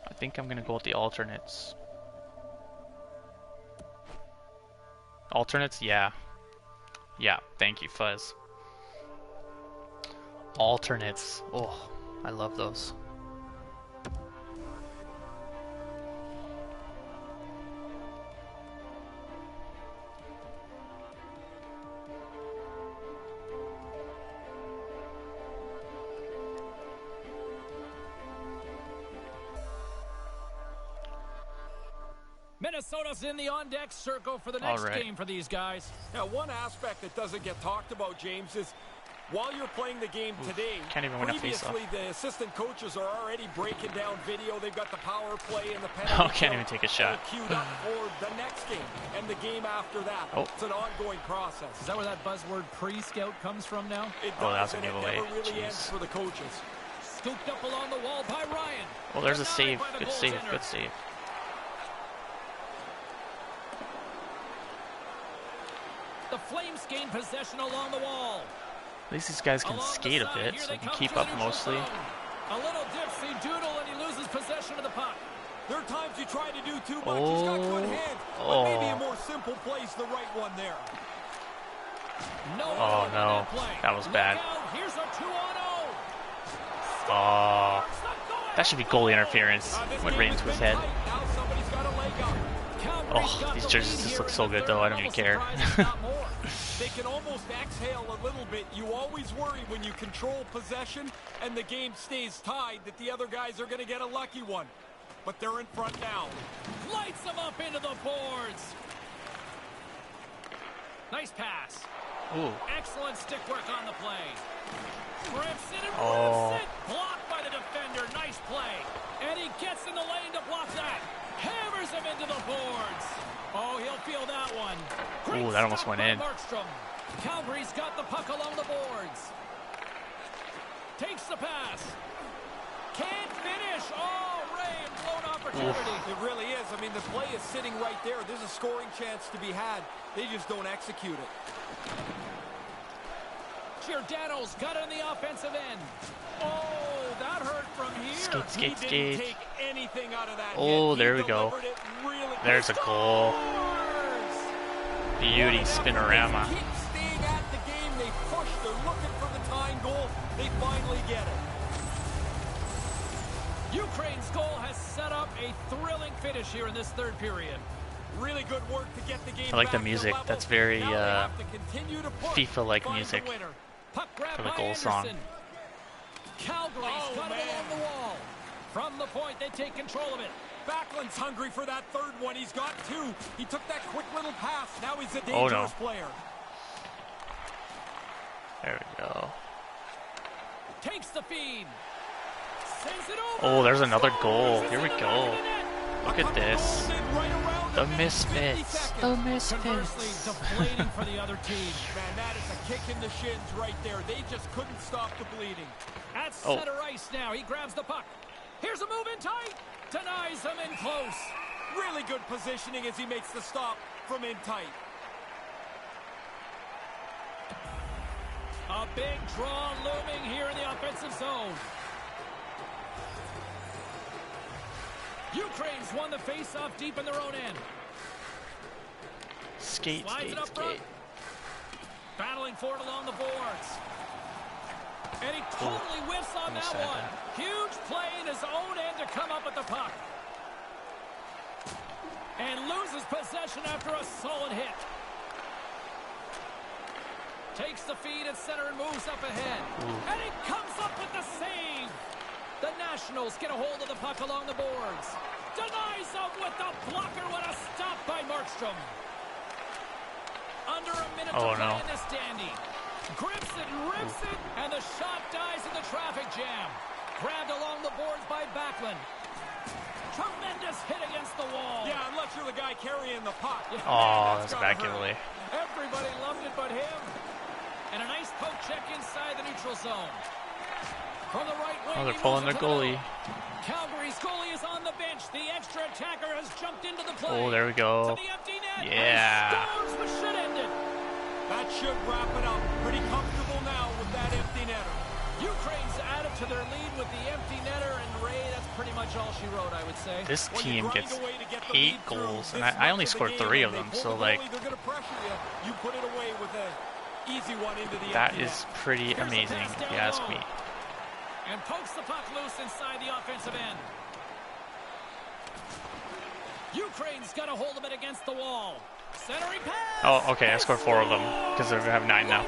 I think I'm gonna go with the alternates. Alternates? Yeah. Yeah, thank you, Fuzz. Alternates. Oh, I love those. Minnesota's in the on-deck circle for the next game for these guys. Now, one aspect that doesn't get talked about, James, is while you're playing the game today, can't even win a face-off. Previously the assistant coaches are already breaking down video. They've got the power play and the penalty. Oh, can't even take a shot. Queued up for the next game and the game after that. Oh. It's an ongoing process. Is that where that buzzword pre-scout comes from now? It does, oh, that's a and giveaway. It never really ends for the coaches. Scooped up along the wall by Ryan. Oh, there's a save. Good save. Good save. The Flames gain possession along the wall. At least these guys can skate a bit, so they can keep up mostly. A little dipsy doodle and he loses possession of the puck. There are times you try to do too much. He's got good hands, but maybe a more simple play's the right one there. Oh no, that was bad. Here's a 2-on-0. Oh, that should be goalie interference. Went right into his head. Oh, these jerseys just look so good though, I don't even care. They can almost exhale a little bit. You always worry when you control possession and the game stays tied that the other guys are going to get a lucky one. But they're in front now. Lights them up into the boards. Nice pass. Ooh. Excellent stick work on the play. Rips it and rips it. Blocked by the defender. Nice play. And he gets in the lane to block that. Hammers him into the boards. Oh, he'll feel that one. Ooh, that almost went in. Markstrom. Calgary's got the puck along the boards. Takes the pass. Can't finish. Oh, Ray, blown opportunity. It really is. I mean, the play is sitting right there. There's a scoring chance to be had. They just don't execute it. Giordano's got it on the offensive end. Oh, that hurt from here. Skate, skate, he skate. didn't take anything out of that Oh, hit. there we go. Really There's a goal. Beauty, spinorama. They keep staying at the game. They push. They're looking for the tying goal. They finally get it. Ukraine's goal has set up a thrilling finish here in this third period. Really good work to get the game I like the back to music. level. That's very Now they have to continue to push, FIFA-like find music the winner. Puck grab for the by goal song. Anderson. Calgary's got it along the wall. From the point, they take control of it. Backlund's hungry for that third one. He's got two. He took that quick little pass. Now he's a Oh, no. dangerous player. There we go. Takes the feed. Sends it over. Oh, there's another Scores! goal. It's Here we in the go. back of the net. Look at this. The misfits. The Conversely, misfits. deflating for the other team. Man, that is a kick in the shins right there. They just couldn't stop the bleeding. At Oh. center ice now. He grabs the puck. Here's a move in tight. Denies him in close. Really good positioning as he makes the stop from in tight. A big draw looming here in the offensive zone. Ukraine's won the face-off deep in their own end. Skate, Slides skate, it up front. skate. Battling for it along the boards. And he totally whiffs on that almost had one. Huge play in his own end to come up with the puck. And loses possession after a solid hit. Takes the feed at center and moves up ahead. And he comes up with the save. The Nationals get a hold of the puck along the boards. Denies him with the blocker. What a stop by Markstrom. Under a minute to play in this dandy. Grips it, rips it, and the shot dies in the traffic jam. Grabbed along the boards by Backlund. Tremendous hit against the wall. Yeah, unless you're the guy carrying the puck. Yeah, Oh, that's that's a gotta bad hurt. giveaway. everybody loved it but him. And a nice poke check inside the neutral zone. From the right wing, Oh, they're he pulling moves their it to the goalie. middle. Calgary's goalie is on the bench. The extra attacker has jumped into the play. Oh, there we go. To the empty net. Yeah. And scores, which should end it. That should wrap it up. Pretty comfortable now with that empty netter. Ukraine's added to their lead with the empty netter, and Ray, that's pretty much all she wrote, I would say. This When you team grind gets away to get the 8 lead through goals, and this I only much of the scored game 3 and of they them, pull so the like, goalie, they're gonna pressure you. You put it away with an easy one into the that empty is net. pretty Here's a amazing, pass if down you ask low. me. And pokes the puck loose inside the offensive end. Ukraine's got a hold of it against the wall. Centering pass. Oh, okay, I scored 4 of them, because they have 9 now.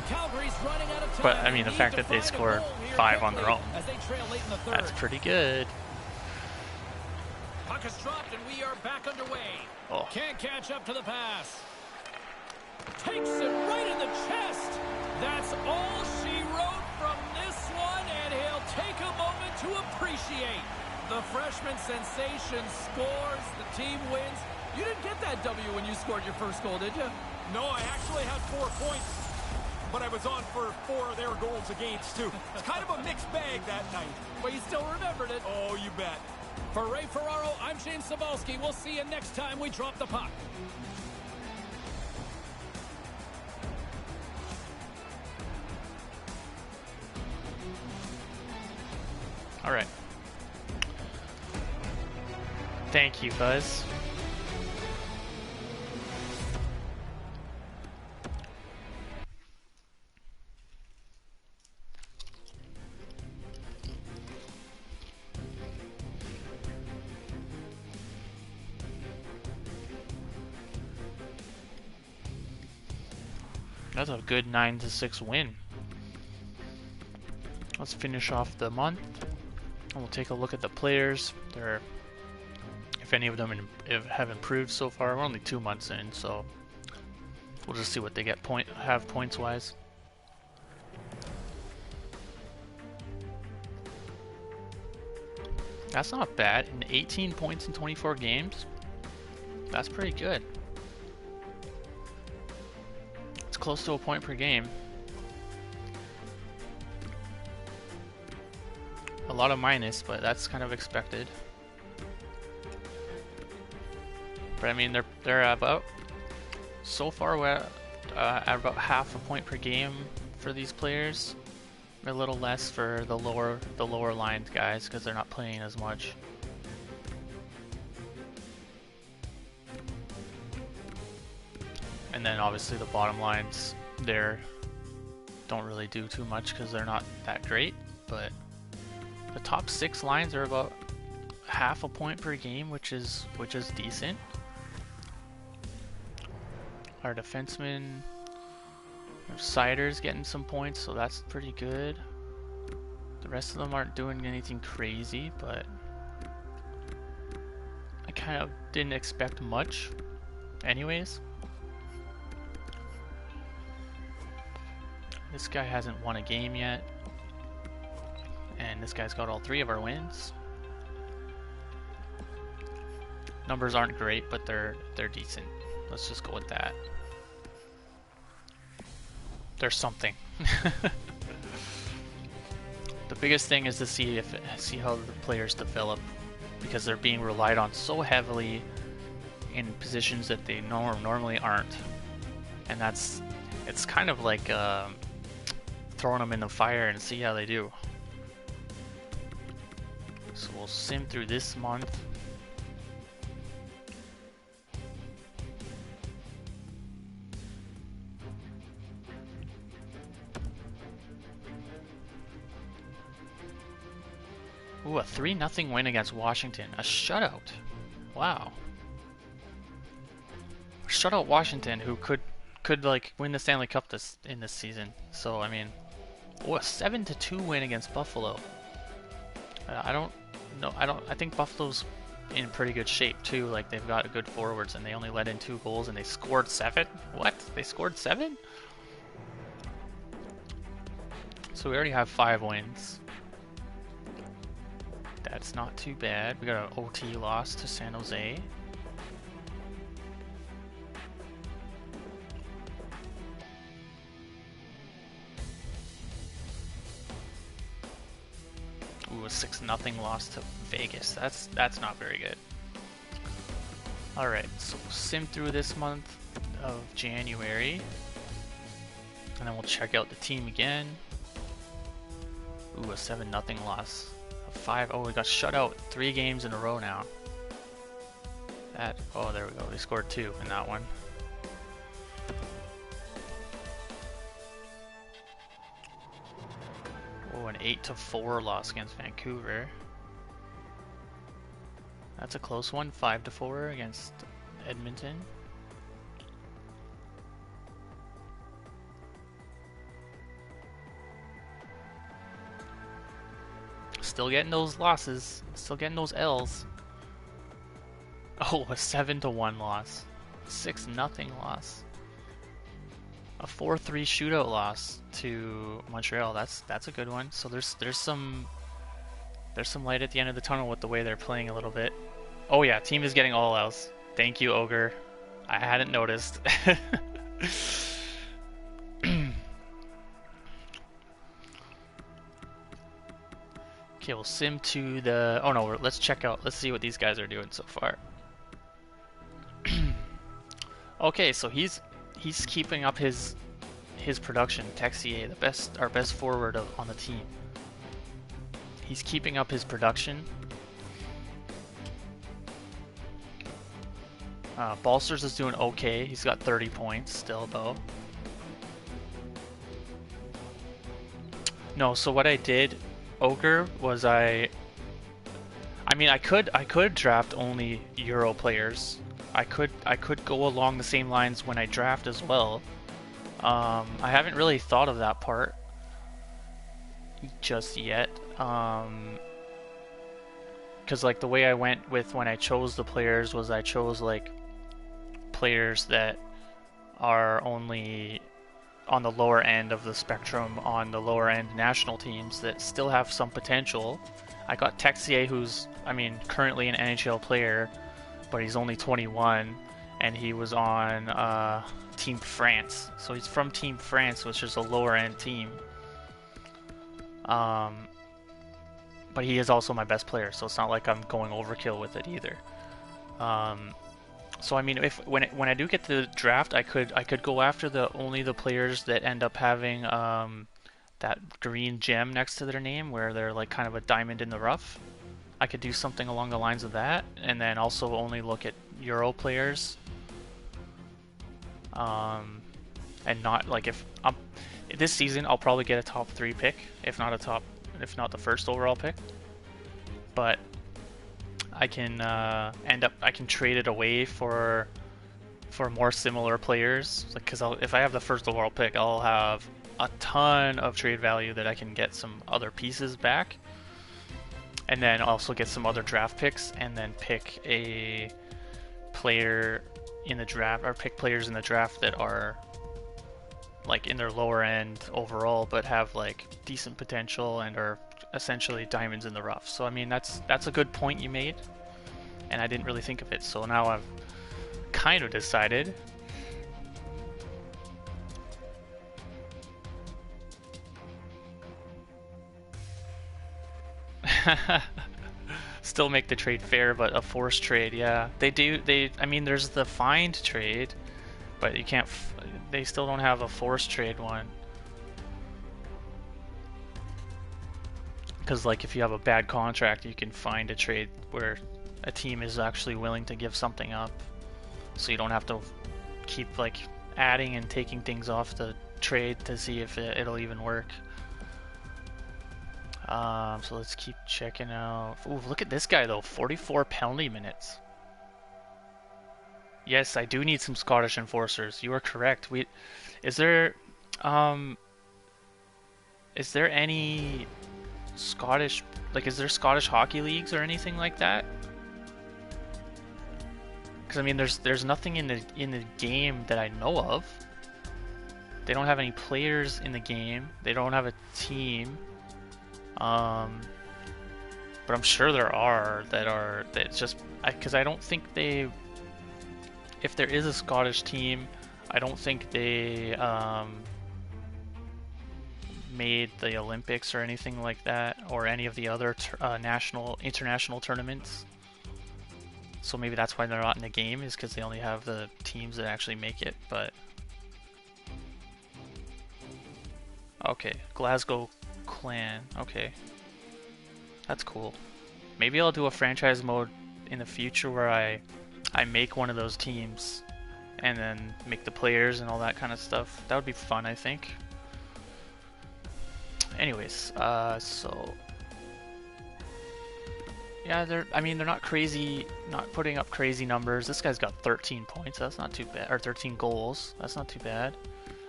Calgary's running out of time. But, I mean, the Need fact to that they find a scored goal here 5 on their quickly own. as they trail late in the third. That's pretty good. Puck is dropped and we are back underway. Oh. Can't catch up to the pass. Takes it right in the chest. That's all she wrote from this one, and he'll take a moment to appreciate. The freshman sensation scores. The team wins. You didn't get that W when you scored your first goal, did you? No, I actually had 4 points, but I was on for 4 of their goals against, too. It's kind of a mixed bag that night. But you still remembered it. Oh, you bet. For Ray Ferraro, I'm James Cebulski. We'll see you next time we drop the puck. All right. Thank you, Buzz. That's a good 9-6 win. Let's finish off the month. And we'll take a look at the players. If any of them have improved so far. We're only 2 months in, so we'll just see what they have points wise. That's not bad. 18 points in 24 games. That's pretty good. It's close to a point per game. A lot of minus, but that's kind of expected. But I mean, they're about so far we're at about half a point per game for these players. A little less for the lower lined guys because they're not playing as much. And then obviously the bottom lines there don't really do too much because they're not that great, but The top 6 lines are about half a point per game, which is decent. Our defenseman, Sider's getting some points, so that's pretty good. The rest of them aren't doing anything crazy, but I kind of didn't expect much anyways. This guy hasn't won a game yet, and this guy's got all 3 of our wins. Numbers aren't great, but they're decent. Let's just go with that. There's something. The biggest thing is to see how the players develop, because they're being relied on so heavily in positions that they normally aren't, and it's kind of like throwing them in the fire and see how they do. So we'll sim through this month. Ooh, a 3-0 win against Washington. A shutout. Wow. Shutout Washington, who could like win the Stanley Cup in this season. So I mean, oh, a 7-2 win against Buffalo. I don't know. I think Buffalo's in pretty good shape too. Like, they've got good forwards, and they only let in 2 goals, and they scored 7. What? They scored 7? So we already have 5 wins. That's not too bad. We got an OT loss to San Jose. Ooh, a 6-0 loss to Vegas. That's not very good. Alright, so we'll sim through this month of January, and then we'll check out the team again. Ooh, a 7-0 loss. 5. Oh, we got shut out 3 games in a row now. Oh, there we go. They scored 2 in that one. Oh, an 8-4 loss against Vancouver. That's a close one. 5-4 against Edmonton. Still getting those losses. Still getting those L's. Oh, a 7-1 loss. 6-0 loss. A 4-3 shootout loss to Montreal. That's a good one. So there's some light at the end of the tunnel with the way they're playing a little bit. Oh yeah, team is getting all L's. Thank you, Ogre. I hadn't noticed. Okay, we'll sim to the... Oh no, let's check out. Let's see what these guys are doing so far. Okay, so he's keeping up his production. Texier, our best forward on the team. He's keeping up his production. Balsters is doing okay. He's got 30 points still, though. No, so what I did, Ogre, was I mean, I could draft only Euro players. I could go along the same lines when I draft as well. I haven't really thought of that part just yet. Because like the way I went with when I chose the players was I chose like players that are only on the lower end of the spectrum, on the lower end national teams that still have some potential. I got Texier, who's, I mean, currently an NHL player, but he's only 21, and he was on Team France. So he's from Team France, which is a lower end team. But he is also my best player, so it's not like I'm going overkill with it either. So I mean, when I do get to the draft, I could go after only the players that end up having that green gem next to their name, where they're like kind of a diamond in the rough. I could do something along the lines of that, and then also only look at Euro players. And not like if this season I'll probably get a top 3 pick, if not the first overall pick. but I can I can trade it away for more similar players. Like, because if I have the first overall pick, I'll have a ton of trade value that I can get some other pieces back, and then also get some other draft picks, and then pick a player in the draft, or pick players in the draft that are like in their lower end overall, but have like decent potential and are essentially diamonds in the rough. So I mean, that's a good point you made, and I didn't really think of it. So now I've kind of decided. Still make the trade fair, but a forced trade, yeah. I mean, there's the find trade, but you can't, they still don't have a forced trade one. Because, like, if you have a bad contract, you can find a trade where a team is actually willing to give something up. So you don't have to keep, like, adding and taking things off the trade to see if it'll even work. So let's keep checking out. Ooh, look at this guy though, 44 penalty minutes. Yes, I do need some Scottish enforcers. You are correct. Is there any Scottish, like, is there Scottish hockey leagues or anything like that? Because I mean, there's nothing in the game that I know of. They don't have any players in the game. They don't have a team. But I'm sure there are that's just because I don't think they. If there is a Scottish team, I don't think they made the Olympics or anything like that, or any of the other international tournaments. So maybe that's why they're not in the game, is because they only have the teams that actually make it. But okay, Glasgow Clan. Okay, that's cool. Maybe I'll do a franchise mode in the future where I make one of those teams and then make the players and all that kind of stuff. That would be fun, I think. Anyways, so yeah, they're not crazy, not putting up crazy numbers. This guy's got 13 points. That's not too bad, or 13 goals. That's not too bad.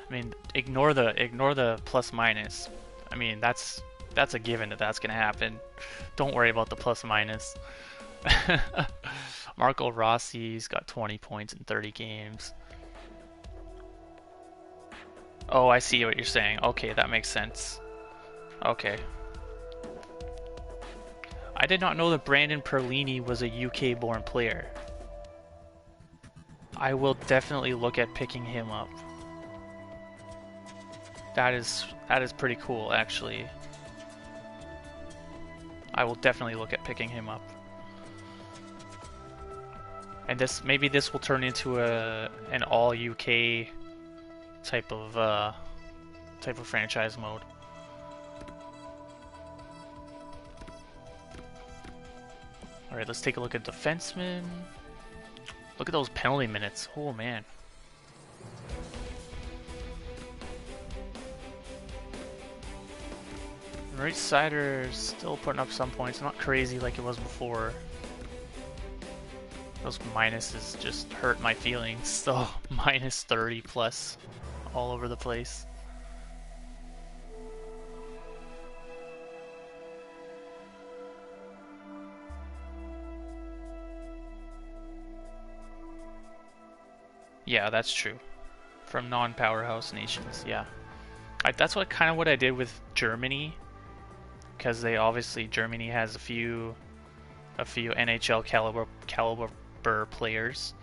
I mean, ignore the plus minus. I mean, that's a given that's gonna happen. Don't worry about the plus minus. Marco Rossi's got 20 points in 30 games. Oh, I see what you're saying. Okay, that makes sense. Okay. I did not know that Brandon Perlini was a UK-born player. I will definitely look at picking him up. That is pretty cool, actually. I will definitely look at picking him up. And maybe this will turn into an all UK type of franchise mode. All right, let's take a look at defensemen. Look at those penalty minutes. Oh man. Right sider's still putting up some points. Not crazy like it was before. Those minuses just hurt my feelings. Still minus 30 plus all over the place. Yeah, that's true. From non-powerhouse nations, yeah. That's what I did with Germany, because Germany has a few NHL caliber players.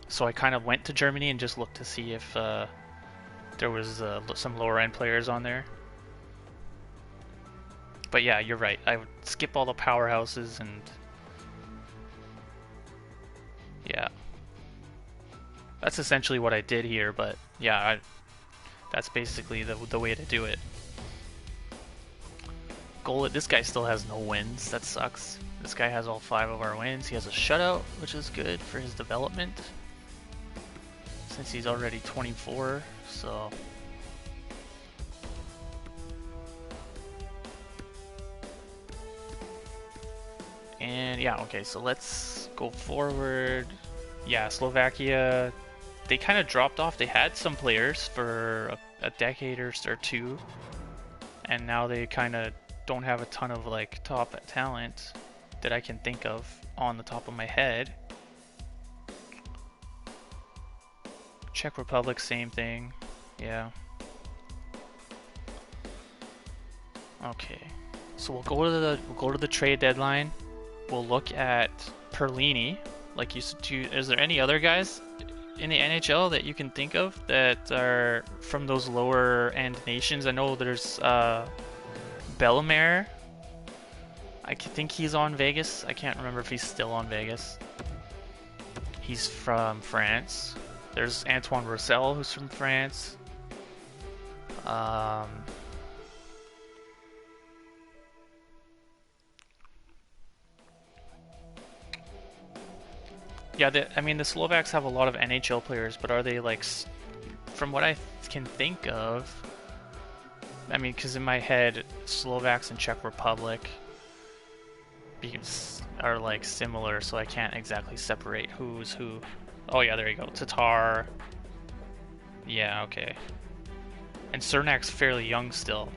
So I kind of went to Germany and just looked to see if there was some lower end players on there. But yeah, you're right. I would skip all the powerhouses and yeah. That's essentially what I did here, but yeah, that's basically the way to do it. This guy still has no wins. That sucks. This guy has all 5 of our wins. He has a shutout, which is good for his development, since he's already 24, so... And yeah, okay, so let's go forward. Yeah, Slovakia, they kind of dropped off. They had some players for a decade or two, and now they kind of don't have a ton of like top talent that I can think of on the top of my head. Czech Republic, same thing. Yeah. Okay. So we'll go to the trade deadline. We'll look at Perlini. Like you said, is there any other guys in the NHL that you can think of that are from those lower end nations? I know there's Bellemare. I think he's on Vegas. I can't remember if he's still on Vegas. He's from France. There's Antoine Roussel, who's from France. Yeah, I mean the Slovaks have a lot of NHL players, but are they like, from what I can think of, I mean, because in my head, Slovaks and Czech Republic are like similar, so I can't exactly separate who's who. Oh yeah, there you go. Tatar. Yeah, okay. And Cernak's fairly young still,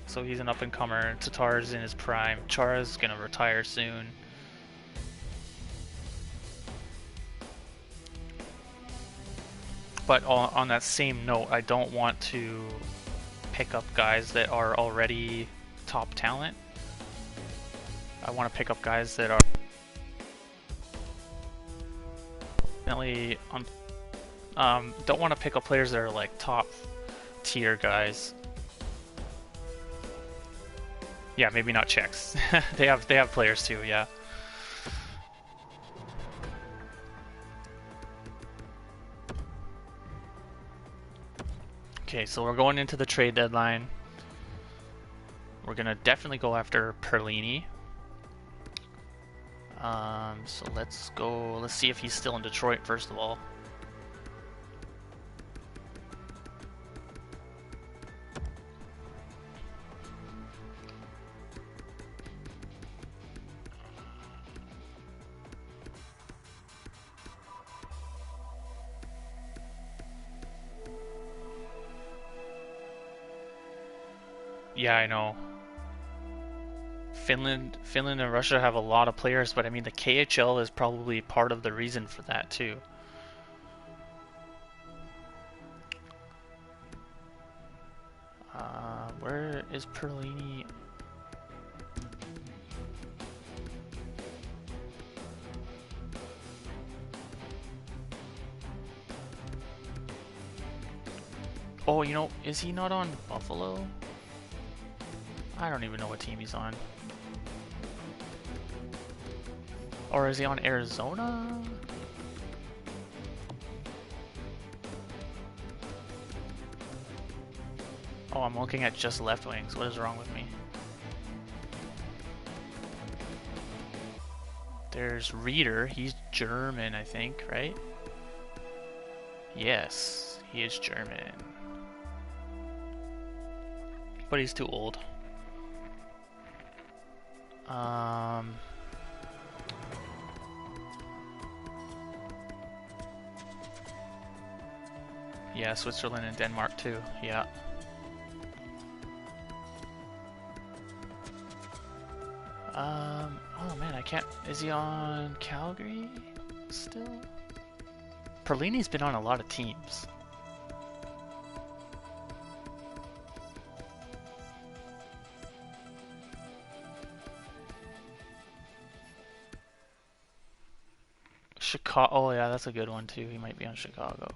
so he's an up-and-comer. Tatar's in his prime. Chara's gonna retire soon. But on that same note, I don't want to pick up guys that are already top talent. I want to pick up guys that are definitely on. Don't want to pick up players that are like top tier guys. Yeah, maybe not Czechs. they have players too. Yeah. Okay, so we're going into the trade deadline. We're gonna definitely go after Perlini. So let's go. Let's see if he's still in Detroit first of all. Yeah, I know. Finland and Russia have a lot of players, but I mean the KHL is probably part of the reason for that too. Where is Perlini? Oh, you know, is he not on Buffalo? I don't even know what team he's on. Or is he on Arizona? Oh, I'm looking at just left wings. What is wrong with me? There's Reeder. He's German, I think, right? Yes, he is German. But he's too old. Yeah, Switzerland and Denmark too. Yeah. Oh man, I can't. Is he on Calgary still? Perlini's been on a lot of teams. Chicago. Oh yeah, that's a good one too. He might be on Chicago.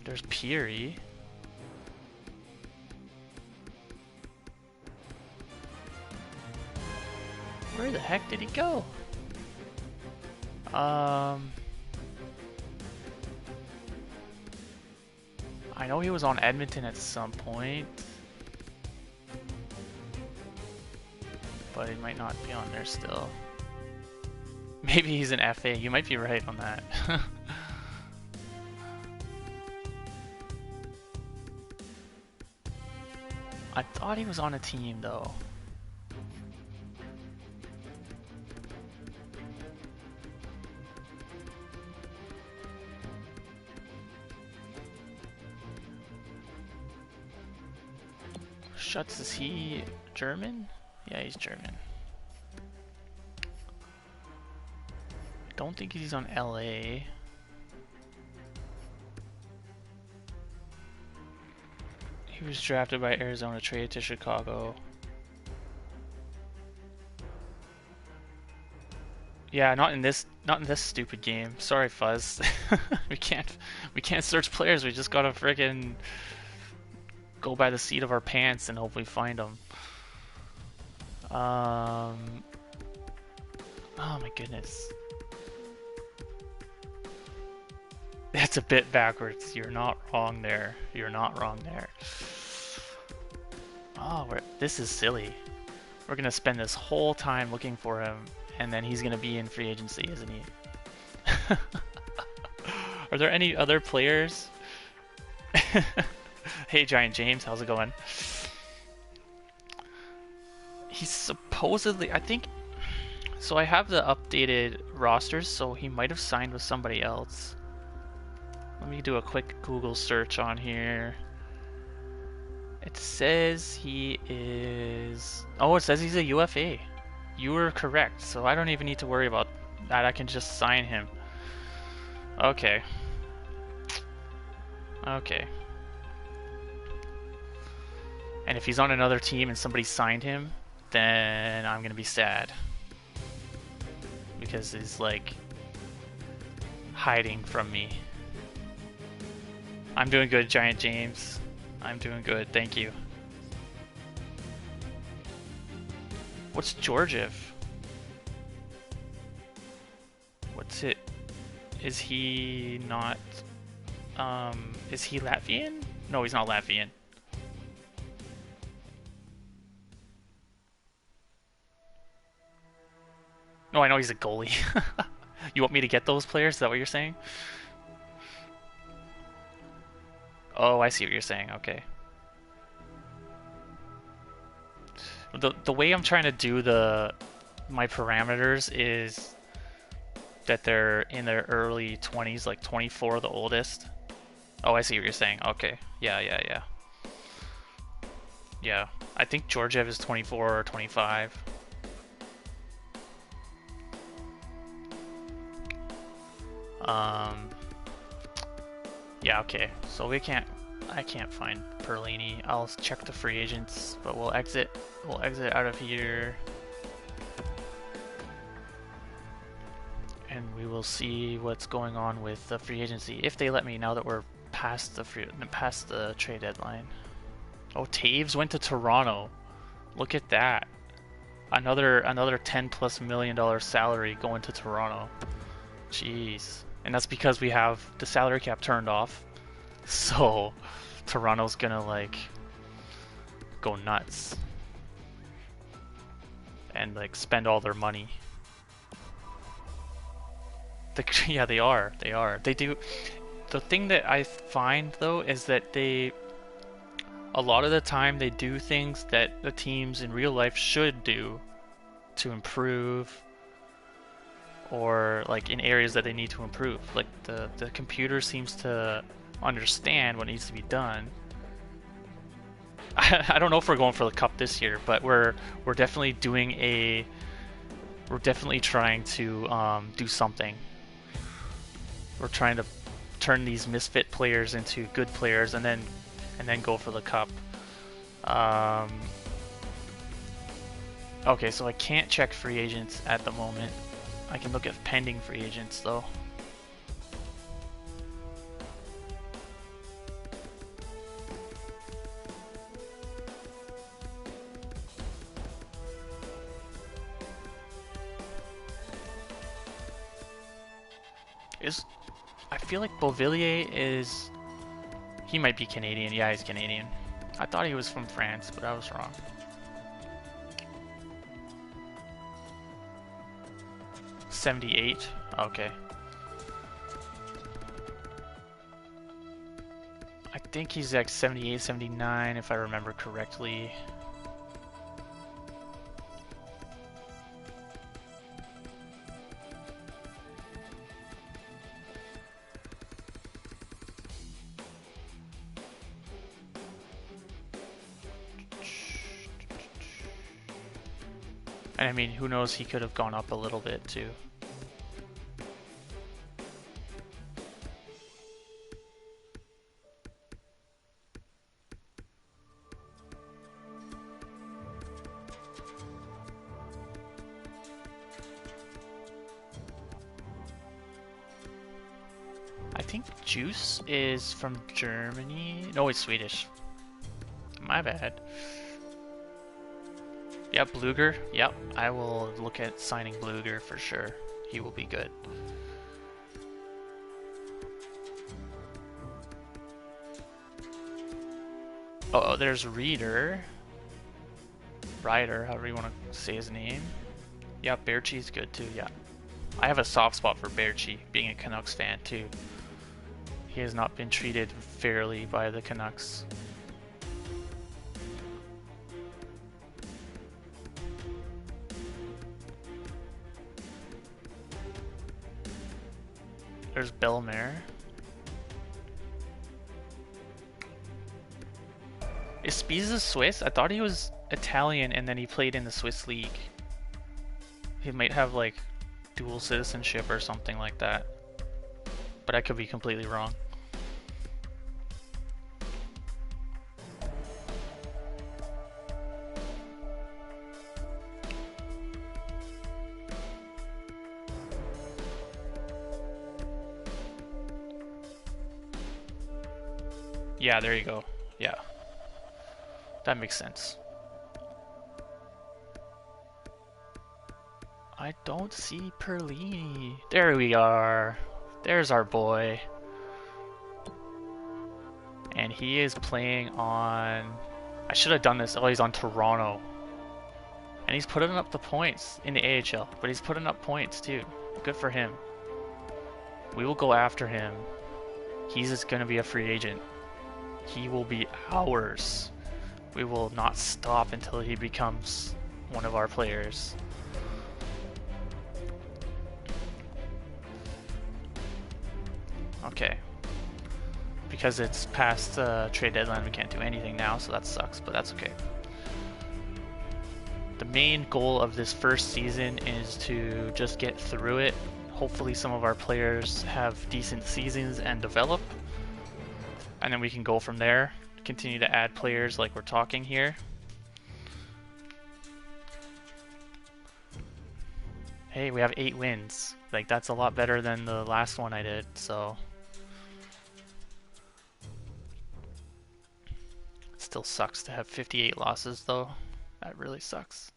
There's Peary. Where the heck did he go? I know he was on Edmonton at some point, but he might not be on there still. Maybe he's an FA. You might be right on that. I thought he was on a team though. Schutz, is he German? Yeah, he's German. I don't think he's on LA. He was drafted by Arizona, traded to Chicago. Yeah, not in this stupid game. Sorry, Fuzz. we can't search players. We just gotta friggin' go by the seat of our pants and hopefully find them. Oh my goodness. That's a bit backwards. You're not wrong there. You're not wrong there. Oh, this is silly. We're gonna spend this whole time looking for him, and then he's gonna be in free agency, isn't he? Are there any other players? Hey, Giant James, how's it going? He's supposedly, I think, so I have the updated rosters, so he might have signed with somebody else. Let me do a quick Google search on here. It says he is... Oh, it says he's a UFA. You were correct, so I don't even need to worry about that. I can just sign him. Okay. Okay. And if he's on another team and somebody signed him, then I'm gonna be sad. Because he's like hiding from me. I'm doing good, Giant James. I'm doing good, thank you. What's Georgiev? What's it? Is he not... is he Latvian? No, he's not Latvian. No, I know he's a goalie. You want me to get those players? Is that what you're saying? Oh, I see what you're saying. Okay. The way I'm trying to do my parameters is that they're in their early 20s, like 24 the oldest. Oh, I see what you're saying. Okay. Yeah. Yeah. I think Georgiev is 24 or 25. Yeah, okay. So I can't find Perlini. I'll check the free agents, but we'll exit out of here. And we will see what's going on with the free agency if they let me now that we're past the trade deadline. Oh, Taves went to Toronto. Look at that. Another $10+ million salary going to Toronto. Jeez. And that's because we have the salary cap turned off. So Toronto's gonna like go nuts and like spend all their money. Yeah, they are. They do. The thing that I find though is that a lot of the time they do things that the teams in real life should do to improve, or like in areas that they need to improve. Like the computer seems to understand what needs to be done. I don't know if we're going for the cup this year, but we're definitely trying to do something. We're trying to turn these misfit players into good players and then go for the cup. Okay, so I can't check free agents at the moment. I can look at pending free agents though. I feel like Beauvillier is... He might be Canadian. Yeah, he's Canadian. I thought he was from France, but I was wrong. $78? Okay. I think he's like 78, 79 if I remember correctly. And I mean, who knows, he could have gone up a little bit too. I think Juice is from Germany. No, it's Swedish. My bad. Yep, Bluger. Yep, I will look at signing Bluger for sure. He will be good. Oh, there's Ryder, however you want to say his name. Yeah, Baertschi's good too, yeah. I have a soft spot for Baertschi, being a Canucks fan too. He has not been treated fairly by the Canucks. There's Bellemare. Is Spiza Swiss? I thought he was Italian and then he played in the Swiss league. He might have like dual citizenship or something like that. But I could be completely wrong. Yeah, there you go. Yeah. That makes sense. I don't see Perlini. There we are. There's our boy. And he is playing on... I should have done this. Oh, he's on Toronto. And he's putting up the points in the AHL. But he's putting up points too. Good for him. We will go after him. He's just going to be a free agent. He will be ours. We will not stop until he becomes one of our players. Okay. Because it's past trade deadline, we can't do anything now, so that sucks, but that's okay. The main goal of this first season is to just get through it. Hopefully some of our players have decent seasons and develop. And then we can go from there. Continue to add players like we're talking here. Hey, we have 8 wins. Like, that's a lot better than the last one I did, so... It still sucks to have 58 losses, though. That really sucks.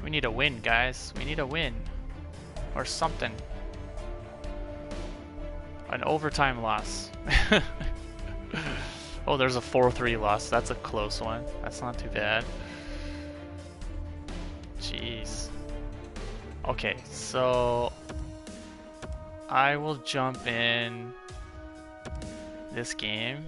We need a win, guys. We need a win. Or something. An overtime loss. Oh, there's a 4-3 loss. That's a close one. That's not too bad. Jeez. Okay, so... I will jump in this game.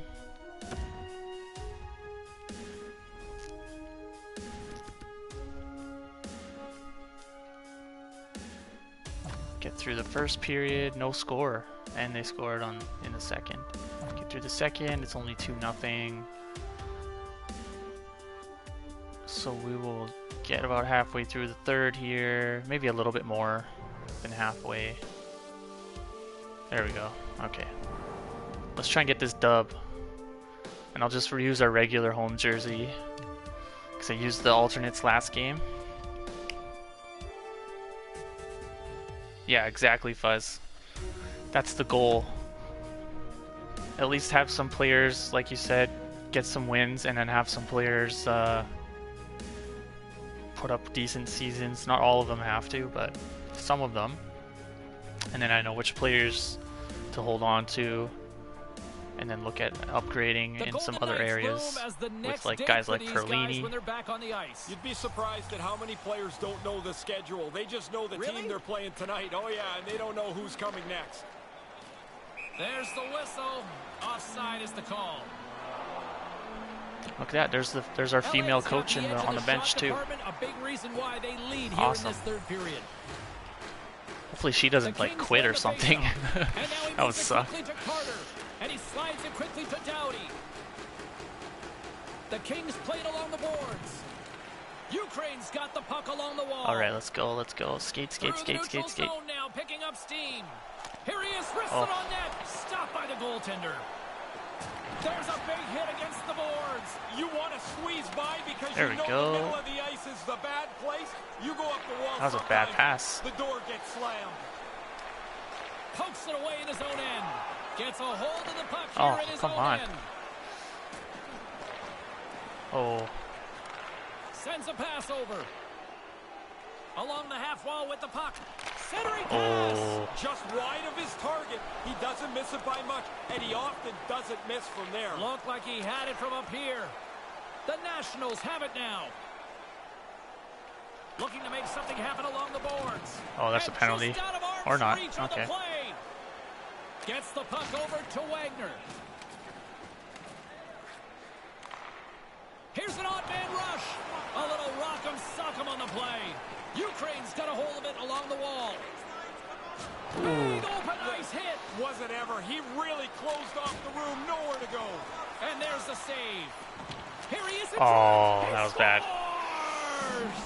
Get through the first period, no score, and they scored in the second. Get through the second, it's only 2-0. So we will get about halfway through the third here, maybe a little bit more than halfway. There we go. Okay. Let's try and get this dub. And I'll just reuse our regular home jersey because I used the alternates last game. Yeah, exactly, Fuzz. That's the goal. At least have some players, like you said, get some wins, and then have some players put up decent seasons. Not all of them have to, but some of them. And then I know which players to hold on to, and then look at upgrading in some other areas with like guys like Perlini. You'd be surprised at how many players don't know the schedule. They just know the team they're playing tonight. Oh yeah, and they don't know who's coming next. There's the whistle. Offside is the call. Look at that. There's our female coach on the bench too. A big reason why they lead here Awesome. in this third period. Hopefully she The doesn't like Kings quit win or the something. faceoff. And now he That would moves it suck. quickly to Carter. And he slides it quickly to Doughty. The Kings play it along the boards. Ukraine's got the puck along the wall. All right, let's go. Let's go. Skate, skate, Through the skate, skate, neutral skate. zone now, picking up steam. Here he is, wristed Oh. on net. Stopped by the goaltender. There's a big hit against the boards. You want to squeeze by because There you we know go. the middle of the ice is the bad place. You go up the wall. That was a bad sometimes, pass. The door gets slammed. Pokes it away in his own end. Gets a hold of the puck Oh, here in his come own on. end. Oh, Sends a pass over. Along the half wall with the puck. Centering pass. oh. Just wide of his target. He doesn't miss it by much, and he often doesn't miss from there. Looked like he had it from up here. The Nationals have it now. Looking to make something happen along the boards. Oh, that's a And penalty. just out of arm's Or not. reach on the Okay. play. Gets the puck over to Wagner. Here's an odd man rush. A little rock'em sock'em on the play. Ukraine's got a hold of it along the wall. Big open ice hit. Wasn't ever. He really closed off the room. Nowhere to go. And there's the save. Here he is. In Oh, front. He that was bad. scores!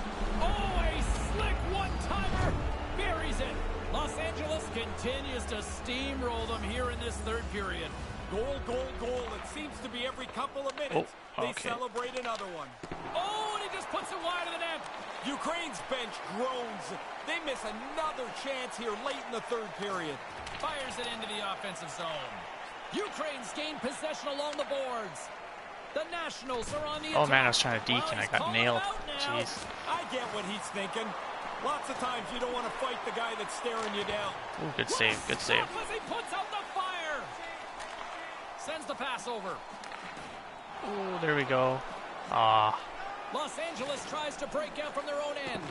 Oh, a slick one-timer. Buries it. Los Angeles continues to steamroll them here in this third period. Goal, goal, goal. It seems to be every couple of minutes. Oh, They okay. celebrate another one. Oh, and he just puts it wide of the net. Ukraine's bench groans. They miss another chance here late in the third period. Fires it into the offensive zone. Ukraine's gained possession along the boards. The Nationals are on the Oh attack. man, I was trying to deke Well, and I he's got calling nailed. him out now. Jeez. I get what he's thinking. Lots of times you don't want to fight the guy that's staring you down. Ooh, good save. Good save. Stop as he puts out the fire. Sends the pass over. Ooh, there we go. Ah. Los Angeles tries to break out from their own end.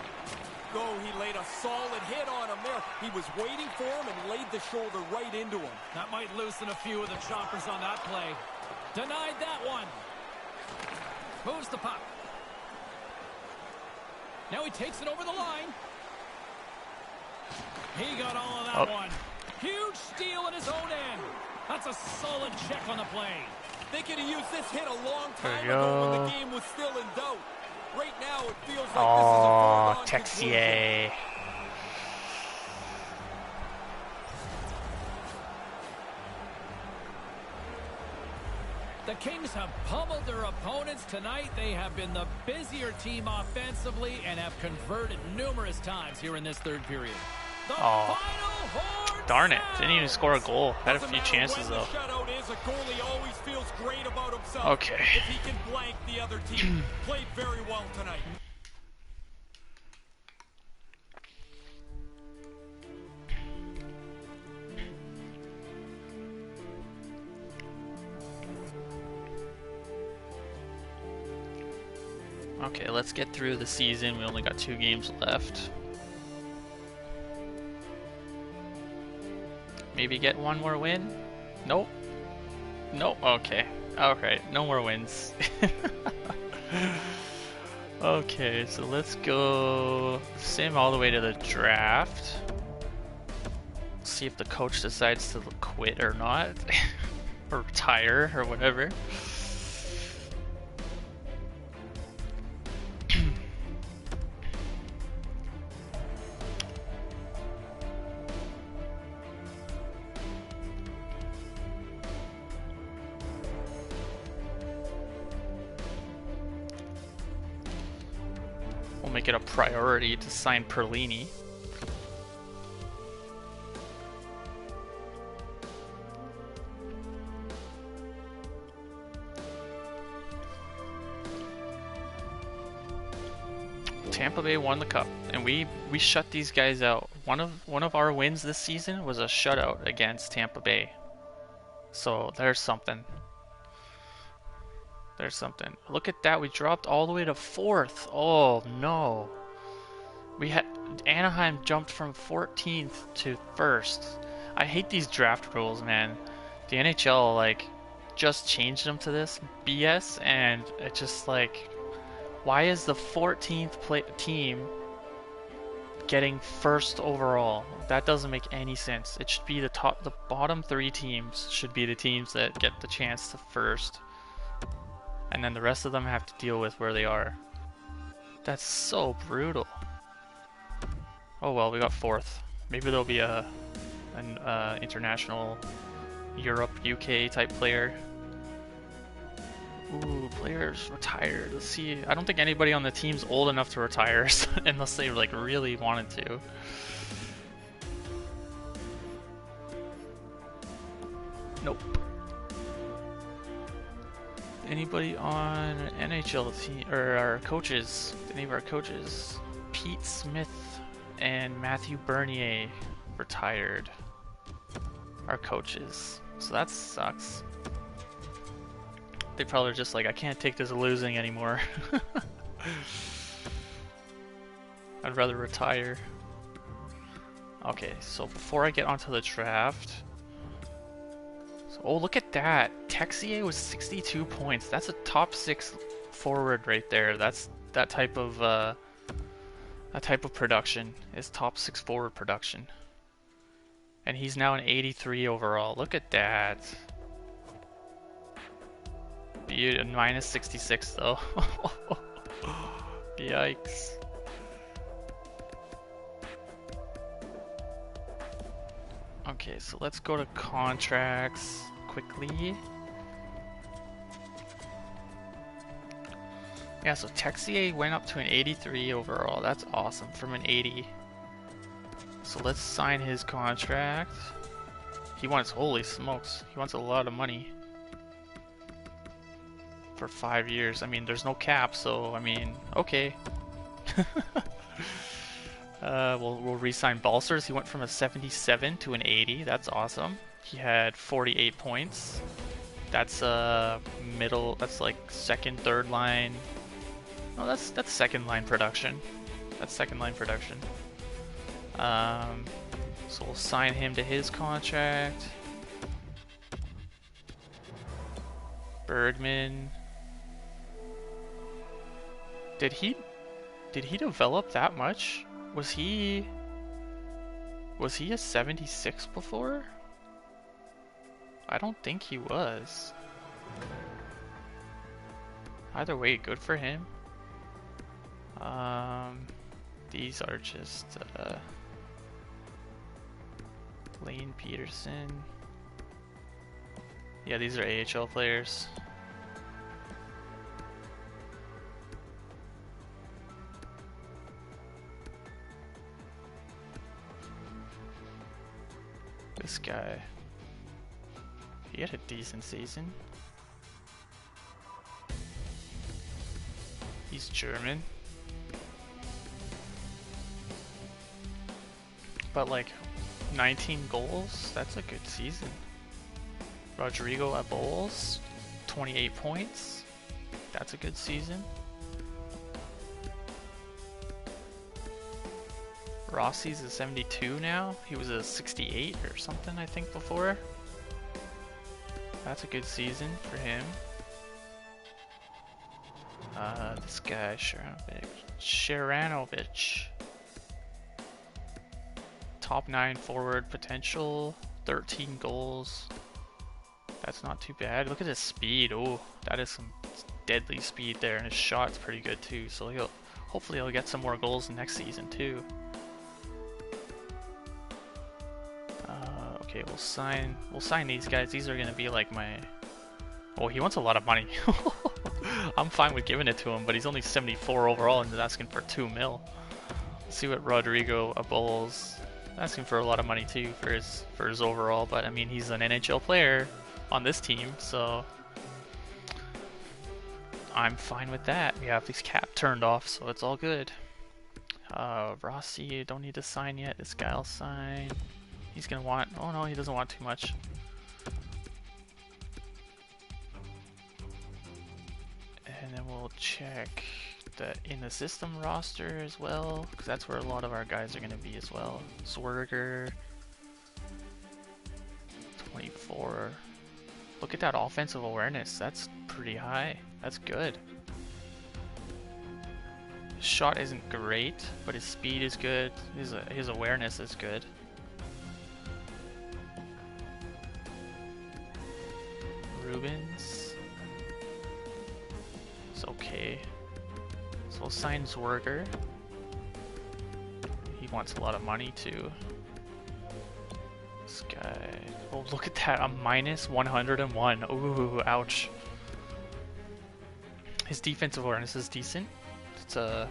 Oh, he laid a solid hit on him there. He was waiting for him and laid the shoulder right into him. That might loosen a few of the choppers on that play. Denied that one. Moves the puck. Now he takes it over the line. He got all of that Oh. one. Huge steal at his own end. That's a solid check on the play. They could have used this hit a long There time you ago when go. the game was still in doubt. Right now, it feels like Oh, this is a foregone conclusion. Texier. The Kings have pummeled their opponents tonight. They have been the busier team offensively and have converted numerous times here in this third period. The Oh. final horn Darn it. Didn't even sounds. score a goal. Had a Doesn't few matter chances when though. the shutout is, a goalie always feels great about himself. Okay. If he can blank the other team. Played very well tonight. Okay, let's get through the season. We only got 2 games left. Maybe get one more win? Nope. Nope. Okay. Alright, no more wins. Okay, so let's go sim all the way to the draft. See if the coach decides to quit or not. Or retire or whatever. We'll make it a priority to sign Perlini. Tampa Bay won the cup, and we shut these guys out. One of our wins this season was a shutout against Tampa Bay. So there's something. There's something. Look at that. We dropped all the way to 4th. Oh no. We had Anaheim jumped from 14th to 1st. I hate these draft rules, man. The NHL like just changed them to this BS, and it just like, why is the 14th team getting first overall. That doesn't make any sense. It should be the bottom 3 teams should be the teams that get the chance to first. And then the rest of them have to deal with where they are. That's so brutal. Oh well, we got 4th. Maybe there'll be an international Europe, UK type player. Ooh, players retired. Let's see. I don't think anybody on the team's old enough to retire unless they like really wanted to. Nope. Anybody on NHL team or our coaches? Any of our coaches? Pete Smith and Matthew Bernier retired. Our coaches. So that sucks. They probably are just like, I can't take this losing anymore. I'd rather retire. Okay, so before I get onto the draft. So, oh, look at that. Texier was 62 points. That's a top 6 forward right there. That's that type of production is top 6 forward production. And he's now an 83 overall. Look at that. Minus 66 though. Yikes. Okay, so let's go to contracts quickly. Yeah, so Texier went up to an 83 overall. That's awesome, from an 80. So let's sign his contract. He wants, holy smokes, he wants a lot of money. For 5 years. I mean, there's no cap, so I mean, okay. We'll re-sign Balsers. He went from a 77 to an 80. That's awesome. He had 48 points. That's middle. That's like second, third line. Oh, that's second line production. That's second line production. So we'll sign him to his contract. Bergman. Did he develop that much? Was he a 76 before? I don't think he was. Either way, good for him. These are just Lane Peterson. Yeah, these are AHL players. This guy, he had a decent season. He's German. But like 19 goals, that's a good season. Rodrigo at Bowles, 28 points. That's a good season. Rossi's a 72 now. He was a 68 or something, I think, before. That's a good season for him. This guy, Sharanovich. Top 9 forward potential, 13 goals. That's not too bad. Look at his speed. Oh, that is some deadly speed there, and his shot's pretty good too. So hopefully he'll get some more goals next season too. Okay, we'll sign these guys. These are gonna be like my. Oh, he wants a lot of money. I'm fine with giving it to him, but he's only 74 overall and is asking for 2 mil. Let's see what Rodrigo Abols asking for a lot of money too for his overall, but I mean he's an NHL player on this team, so I'm fine with that. We have this cap turned off, so it's all good. Rossi, don't need to sign yet. This guy will sign. He's gonna want. Oh no, he doesn't want too much. And then we'll check the in the system roster as well, because that's where a lot of our guys are gonna be as well. Zwerger, 24. Look at that offensive awareness. That's pretty high. That's good. shot isn't great, but his speed is good. His awareness is good. Rubens. It's okay. So we'll sign Zwerger. He wants a lot of money too. This guy. Oh, look at that. A minus 101. Ooh, ouch. His defensive awareness is decent. It's a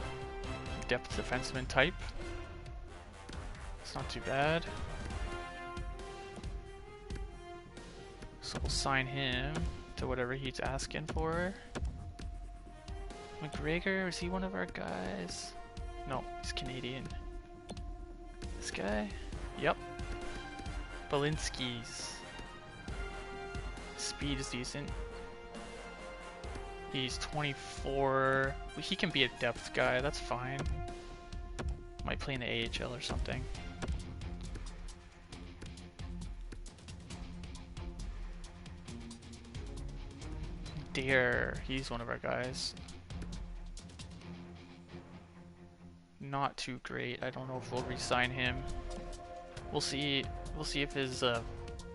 depth defenseman type. It's not too bad. So we'll sign him to whatever he's asking for. McGregor, is he one of our guys? No, he's Canadian. This guy? Yep. Balinski's. Speed is decent. He's 24. He can be a depth guy, that's fine. Might play in the AHL or something. Dare, he's one of our guys. Not too great. I don't know if we'll re-sign him. We'll see. We'll see if his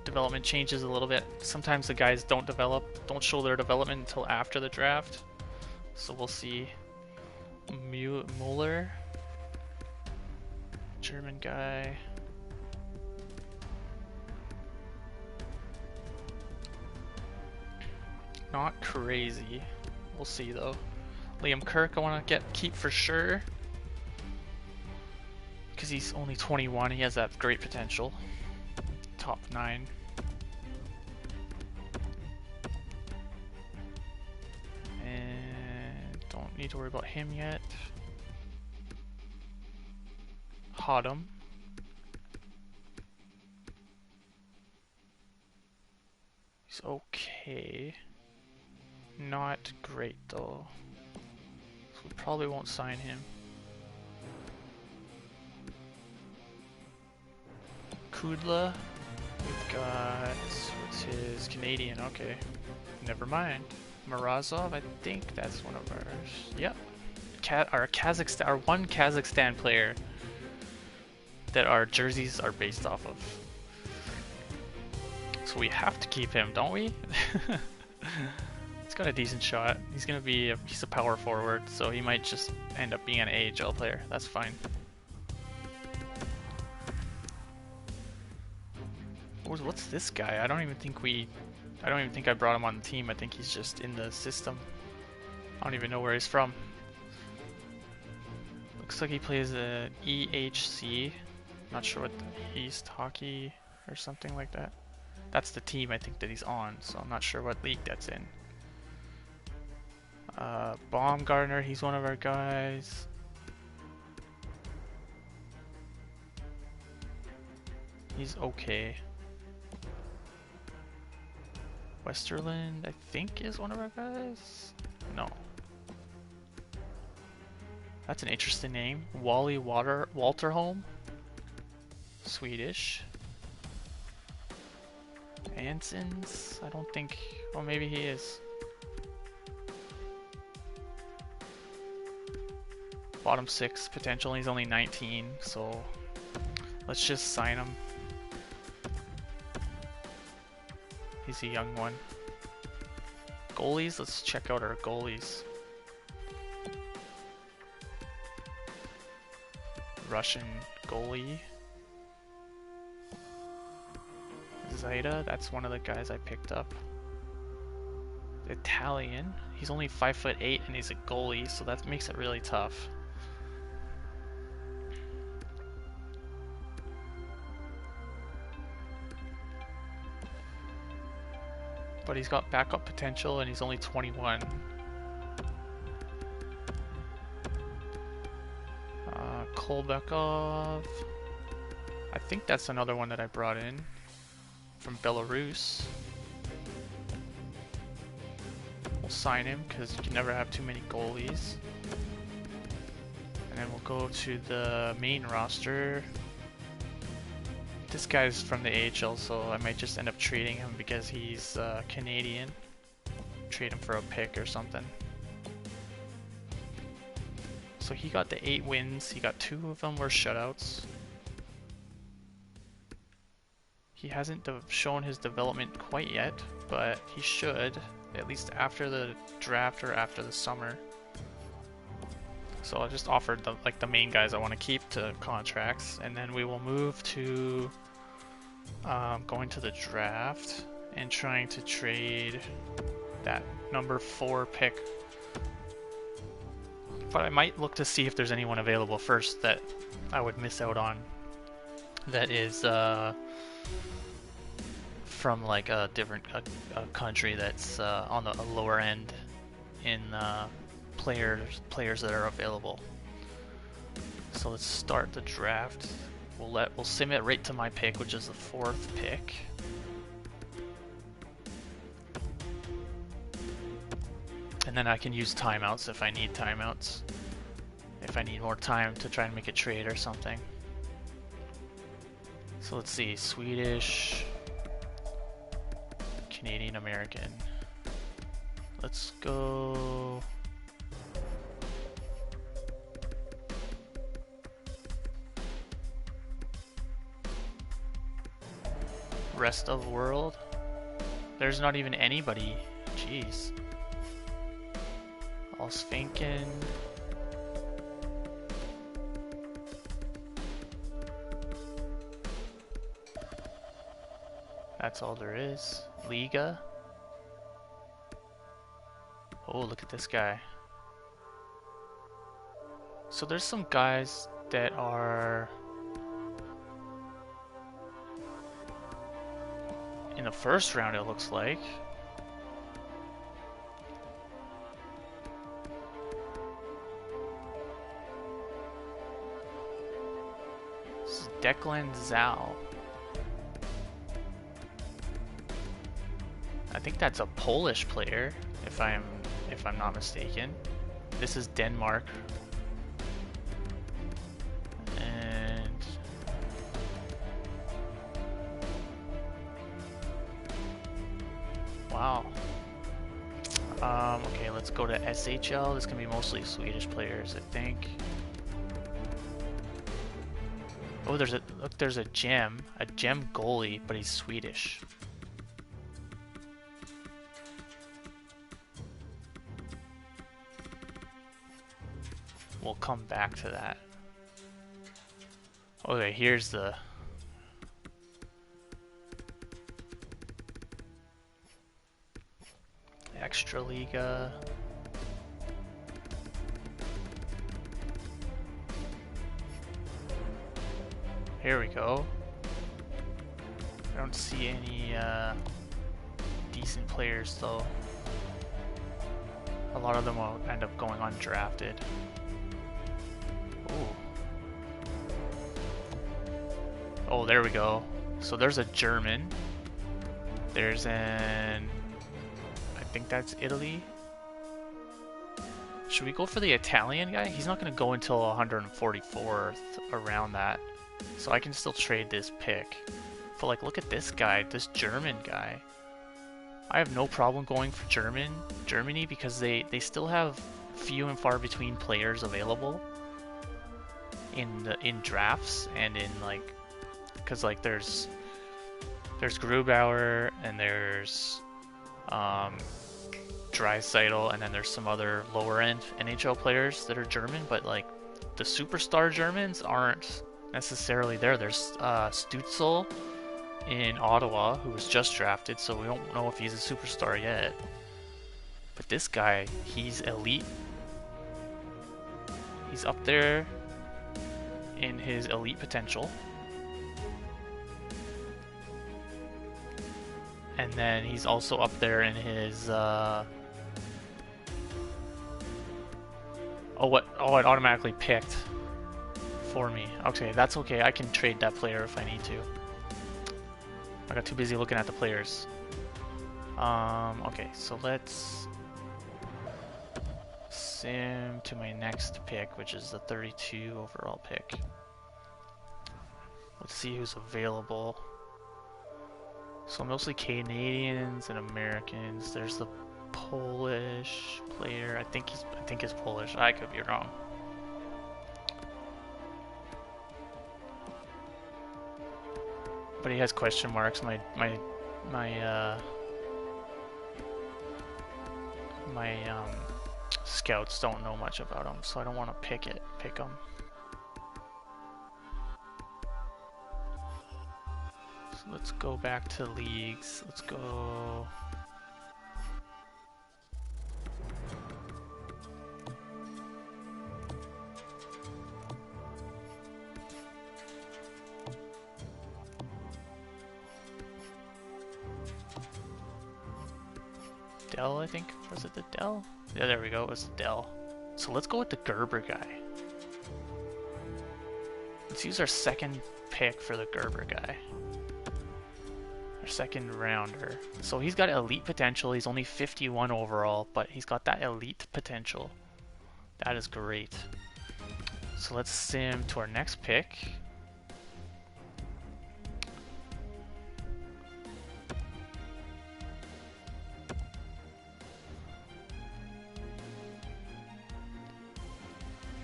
development changes a little bit. Sometimes the guys don't show their development until after the draft. So we'll see. Mueller, German guy. Not crazy. We'll see though. Liam Kirk, I want to keep for sure. Because he's only 21, he has that great potential. Top 9. And don't need to worry about him yet. Hodham. He's okay. Not great though. So we probably won't sign him. Kudla. We've got, what's his Canadian? Okay, never mind. Morozov, I think that's one of ours. Yep, our Kazakhstan, our one Kazakhstan player that our jerseys are based off of. So we have to keep him, don't we? He's got a decent shot. He's gonna be he's a power forward, so he might just end up being an AHL player. That's fine. What's this guy? I don't even think I brought him on the team. I think he's just in the system. I don't even know where he's from. Looks like he plays a EHC. Not sure what East Hockey or something like that. That's the team I think that he's on, so I'm not sure what league that's in. Baumgartner, he's one of our guys. He's okay. Westerland, I think, is one of our guys? No. That's an interesting name. Wally Walterholm. Swedish. Ansons? I don't think... Well, maybe he is. Bottom 6 potential. He's only 19, so let's just sign him. He's a young one. Goalies? Let's check out our goalies. Russian goalie. Zaida, that's one of the guys I picked up. Italian. He's only 5'8" and he's a goalie, so that makes it really tough. But he's got backup potential and he's only 21. Kolbekov. I think that's another one that I brought in from Belarus. We'll sign him because you can never have too many goalies. And then we'll go to the main roster. This guy's from the AHL, so I might just end up trading him because he's Canadian. Trade him for a pick or something. So he got the 8 wins. He got 2 of them were shutouts. He hasn't shown his development quite yet, but he should, at least after the draft or after the summer. So I just offered the main guys I want to keep to contracts, and then we will move to going to the draft and trying to trade that number 4 pick. But I might look to see if there's anyone available first that I would miss out on. That is from like a different country that's on the lower end in players that are available. So let's start the draft. We'll sim it right to my pick, which is the 4th pick. And then I can use timeouts if I need timeouts. If I need more time to try and make a trade or something. So let's see, Swedish, Canadian American. Let's go. Rest of world. There's not even anybody. Jeez. Allsvinken. That's all there is. Liga. Oh, look at this guy. So there's some guys that are in the first round, it looks like. This is Declan Zal. I think that's a Polish player, if I'm not mistaken. This is Denmark. And wow. Okay, let's go to SHL. This can be mostly Swedish players, I think. Oh, there's a gem goalie, but he's Swedish. We'll come back to that. Okay, here's the Extraliga. Here we go. I don't see any decent players though. A lot of them will end up going undrafted. Ooh. Oh, there we go. So there's a German. There's an... I think that's Italy. Should we go for the Italian guy? He's not going to go until 144th, around that. So I can still trade this pick. But like, look at this guy, this German guy. I have no problem going for Germany because they still have few and far between players available in drafts and in like, because like there's Grubauer and there's Draisaitl, and then there's some other lower end NHL players that are German, but like the superstar Germans aren't necessarily there. There's Stützle in Ottawa, who was just drafted, so we don't know if he's a superstar yet. But this guy, he's elite. He's up there in his elite potential. And then he's also up there in his it automatically picked for me. Okay, that's okay. I can trade that player if I need to. I got too busy looking at the players. Okay, so let's sim to my next pick, which is the 32 overall pick. Let's see who's available. So mostly Canadians and Americans. There's the Polish player. I think he's Polish. I could be wrong. But he has question marks. My scouts don't know much about him, so I don't want to pick him. So let's go back to leagues. Let's go. Dell, I think. Was it the Dell? Yeah, there we go. It was the Dell. So let's go with the Gerber guy. Let's use our second pick for the Gerber guy. Our second rounder. So he's got elite potential. He's only 51 overall, but he's got that elite potential. That is great. So let's sim to our next pick.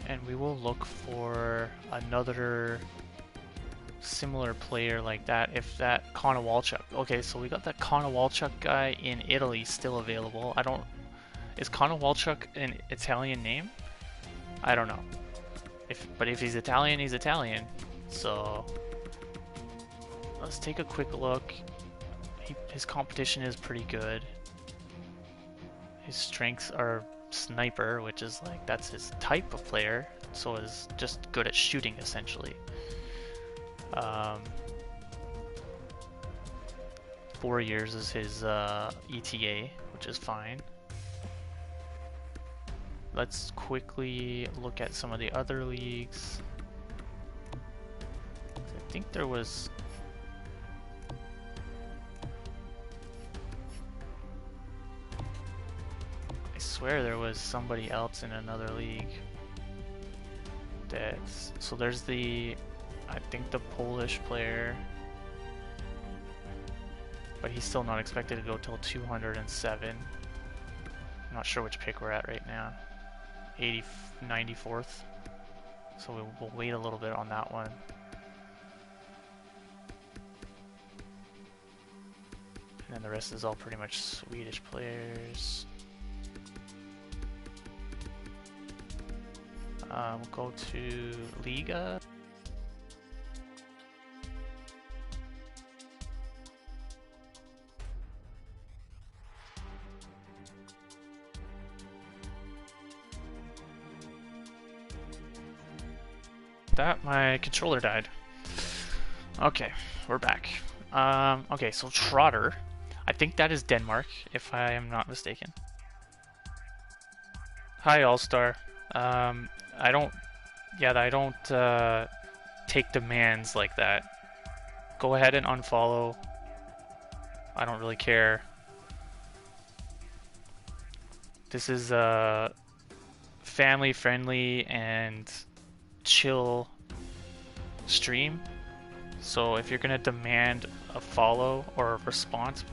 And we will look for another similar player like that if that Konowalchuk. Okay, so we got that Konowalchuk guy in Italy still available. Is Konowalchuk an Italian name? I don't know. But if he's Italian, he's Italian. So let's take a quick look. His competition is pretty good. His strengths are sniper, which is like, that's his type of player, so is just good at shooting essentially. 4 years is his ETA, which is fine. Let's quickly look at some of the other leagues. I think there was I swear there was somebody else in another league. So there's I think the Polish player, but he's still not expected to go till 207. I'm not sure which pick we're at right now. 94th. So we'll wait a little bit on that one. And then the rest is all pretty much Swedish players. We'll go to Liga. My controller died. Okay, we're back. Okay, so Trotter. I think that is Denmark, if I am not mistaken. Hi, All-Star. I don't take demands like that. Go ahead and unfollow. I don't really care. This is family friendly and chill stream. So if you're gonna demand a follow or a response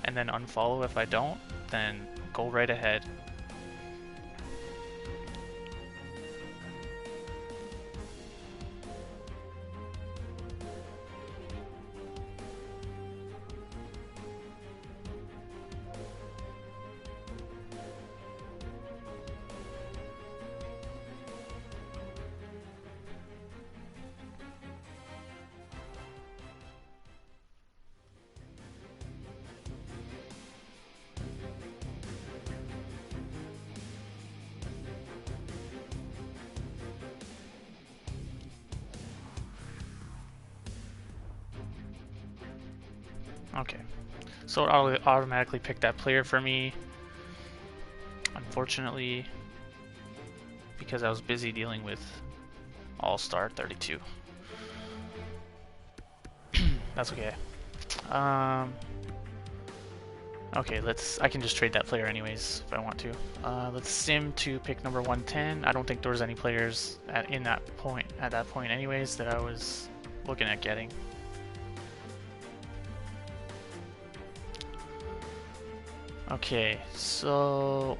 and then unfollow if I don't, then go right ahead. Okay, so it'll automatically pick that player for me. Unfortunately, because I was busy dealing with All-Star 32. That's okay. Okay, I can just trade that player anyways if I want to. Let's sim to pick number 110. I don't think there was any players at that point anyways that I was looking at getting. Okay, so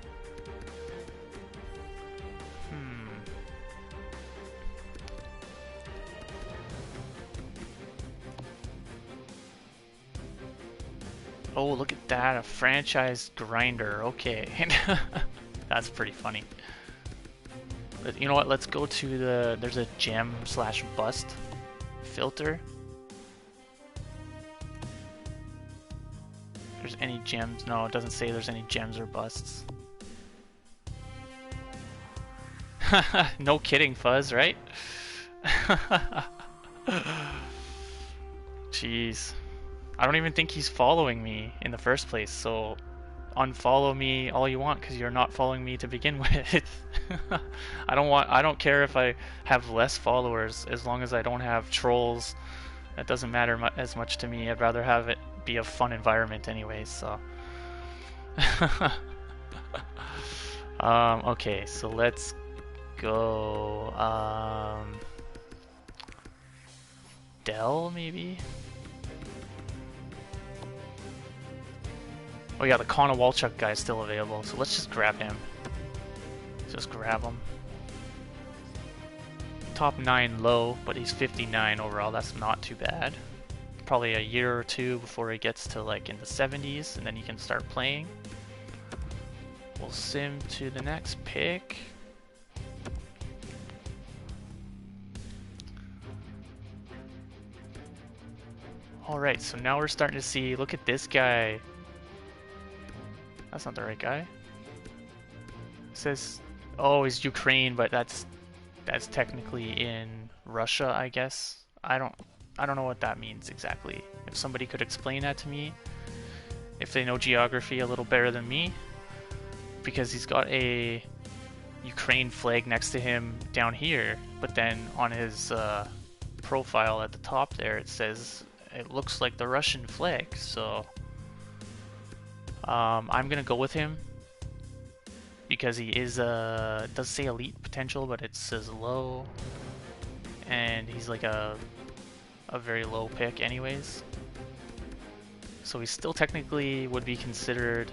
Oh, look at that, a franchise grinder. Okay. That's pretty funny. But you know what, let's go to there's a gem slash bust filter. There's any gems? No, it doesn't say there's any gems or busts. No kidding, Fuzz, right? Jeez. I don't even think he's following me in the first place, so unfollow me all you want because you're not following me to begin with. I don't care if I have less followers as long as I don't have trolls. That doesn't matter as much to me. I'd rather have it be a fun environment anyways, so. Okay, so let's go Dell maybe? Oh yeah, the Connor Walchuk guy is still available, so let's just grab him. Just grab him. Top 9 low, but he's 59 overall, that's not too bad. Probably a year or two before he gets to like in the 70s, and then he can start playing. We'll sim to the next pick. Alright, so now we're starting to see, look at this guy. That's not the right guy. It says, oh, he's Ukraine, but that's technically in Russia, I guess. I don't know what that means exactly. If somebody could explain that to me, if they know geography a little better than me, because he's got a Ukraine flag next to him down here, but then on his profile at the top there, it says it looks like the Russian flag. So I'm gonna go with him because he is it does say elite potential, but it says low, and he's like a very low pick anyways. So he still technically would be considered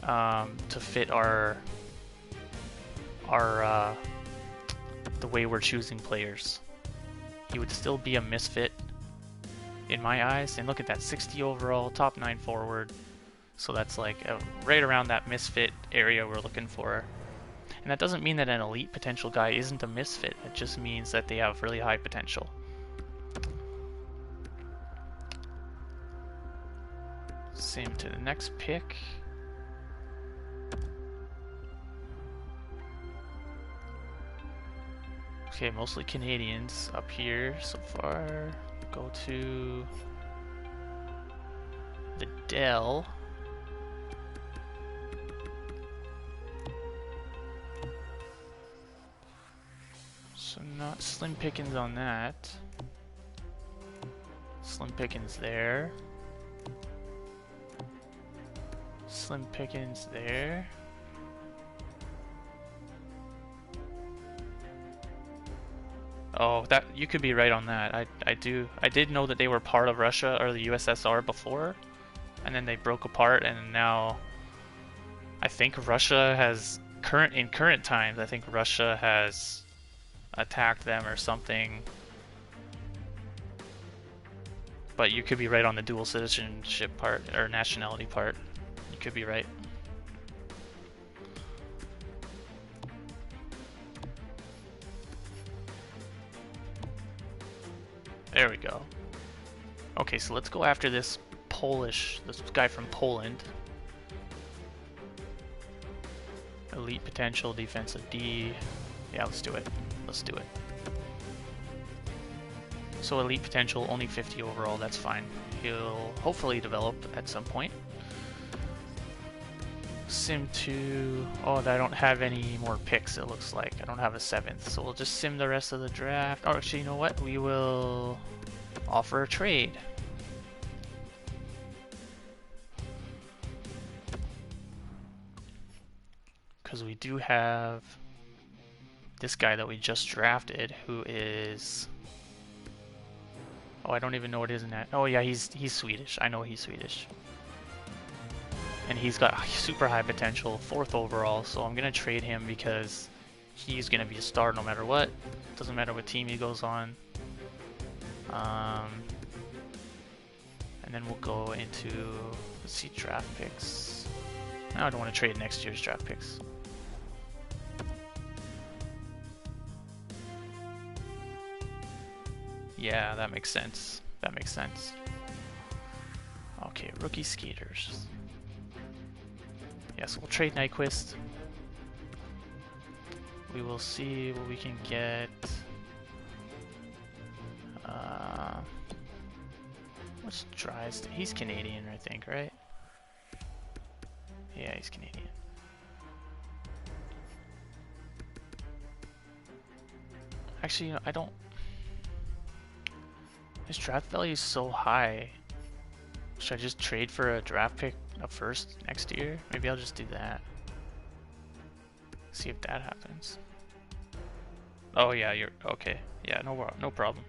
to fit our the way we're choosing players. He would still be a misfit in my eyes, and look at that, 60 overall, top 9 forward. So that's like right around that misfit area we're looking for. And that doesn't mean that an elite potential guy isn't a misfit. It just means that they have really high potential. Same to the next pick. Okay, mostly Canadians up here so far. Go to the Dell. So not slim pickings on that. Slim pickings there. Slim pickings there. Oh, that you could be right on that. I did know that they were part of Russia or the USSR before, and then they broke apart, and now I think Russia has in current times I think Russia has attacked them or something. But you could be right on the dual citizenship part or nationality part. You could be right. There we go. Okay, so let's go after this guy from Poland. Elite potential, defensive D. Yeah, let's do it. Let's do it. So elite potential, only 50 overall, that's fine. He'll hopefully develop at some point. Sim 2, oh, I don't have any more picks, it looks like. I don't have a 7th, so we'll just sim the rest of the draft. Oh, actually, you know what? We will offer a trade. Because we do have this guy that we just drafted, who is... Oh, I don't even know what his name. Oh yeah, he's Swedish. I know he's Swedish. And he's got super high potential, 4th overall, so I'm gonna trade him because he's gonna be a star no matter what. Doesn't matter what team he goes on. And And then we'll go into, let's see, draft picks. No, I don't want to trade next year's draft picks. Yeah, that makes sense. That makes sense. Okay, rookie skaters. Yeah, so we'll trade Nyquist. We will see what we can get. What's Drysdale? He's Canadian, I think, right? Yeah, he's Canadian. Actually, you know, I don't... His draft value is so high. Should I just trade for a draft pick, a first next year? Maybe I'll just do that. See if that happens. Oh yeah, you're okay. Yeah, no problem.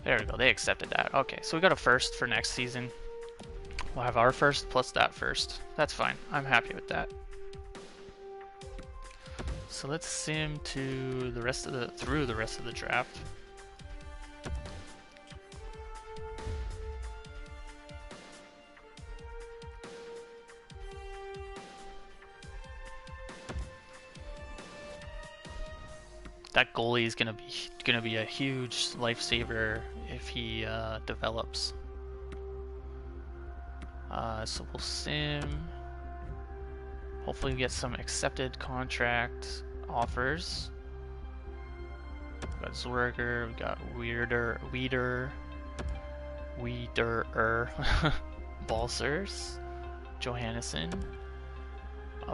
There we go. They accepted that. Okay, so we got a first for next season. We'll have our first plus that first. That's fine. I'm happy with that. So let's sim to the rest of the draft. That goalie is gonna be a huge lifesaver if he develops. So we'll sim. Hopefully we get some accepted contract offers. We got Zwerger, we got Weeder, Balsers, Johannesson,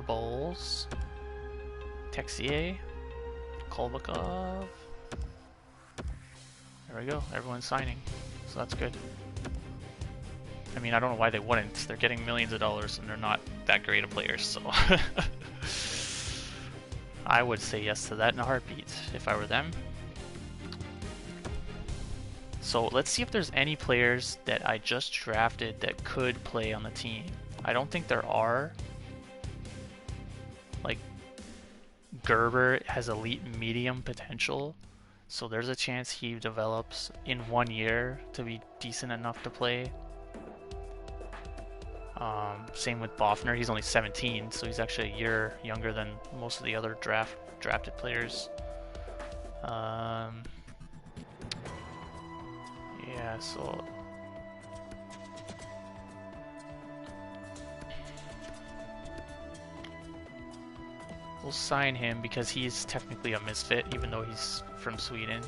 Bowles, Texier, Kolbakov. There we go, everyone's signing, so that's good. I mean, I don't know why they wouldn't. They're getting millions of dollars and they're not that great of players, so I would say yes to that in a heartbeat if I were them. So let's see if there's any players that I just drafted that could play on the team. I don't think there are. Like, Gerber has elite medium potential, so there's a chance he develops in 1 year to be decent enough to play. Same with Boffner, he's only 17, so he's actually a year younger than most of the other drafted players. Yeah, so we'll sign him because he's technically a misfit, even though he's from Sweden.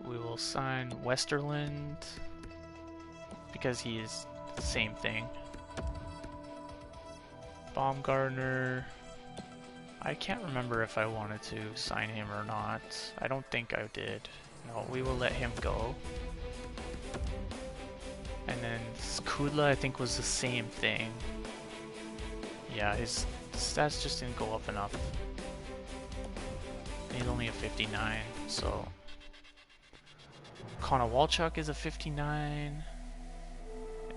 We will sign Westerland because he is the same thing. Baumgartner, I can't remember if I wanted to sign him or not. I don't think I did. No, we will let him go. And then Kudla, I think, was the same thing. Yeah, his stats just didn't go up enough. He's only a 59, so... Konowalchuk is a 59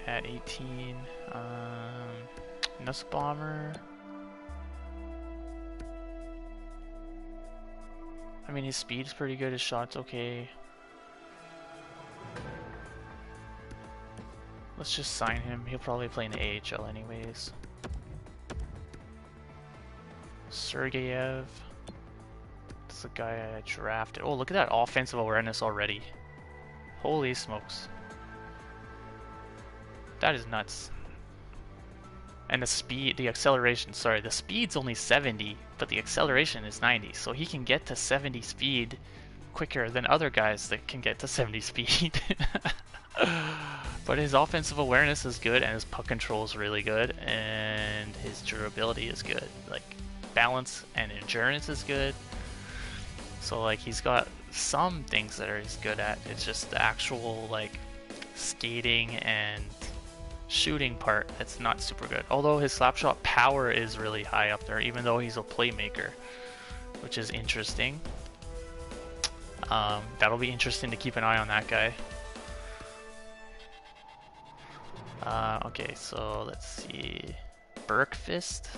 at 18. Nussbaumer. I mean, his speed's pretty good, his shot's okay. Let's just sign him. He'll probably play in the AHL anyways. Sergeyev. That's the guy I drafted. Oh, look at that offensive awareness already. Holy smokes. That is nuts. And the speed, the acceleration, sorry, the speed's only 70, but the acceleration is 90. So he can get to 70 speed quicker than other guys that can get to 70 speed. But his offensive awareness is good, and his puck control is really good, and his durability is good. Like, balance and endurance is good. So, like, he's got some things that he's good at. It's just the actual, like, skating and shooting part that's not super good. Although his slapshot power is really high up there, even though he's a playmaker, which is interesting. That'll be interesting to keep an eye on that guy. Okay, so let's see. Berkfist.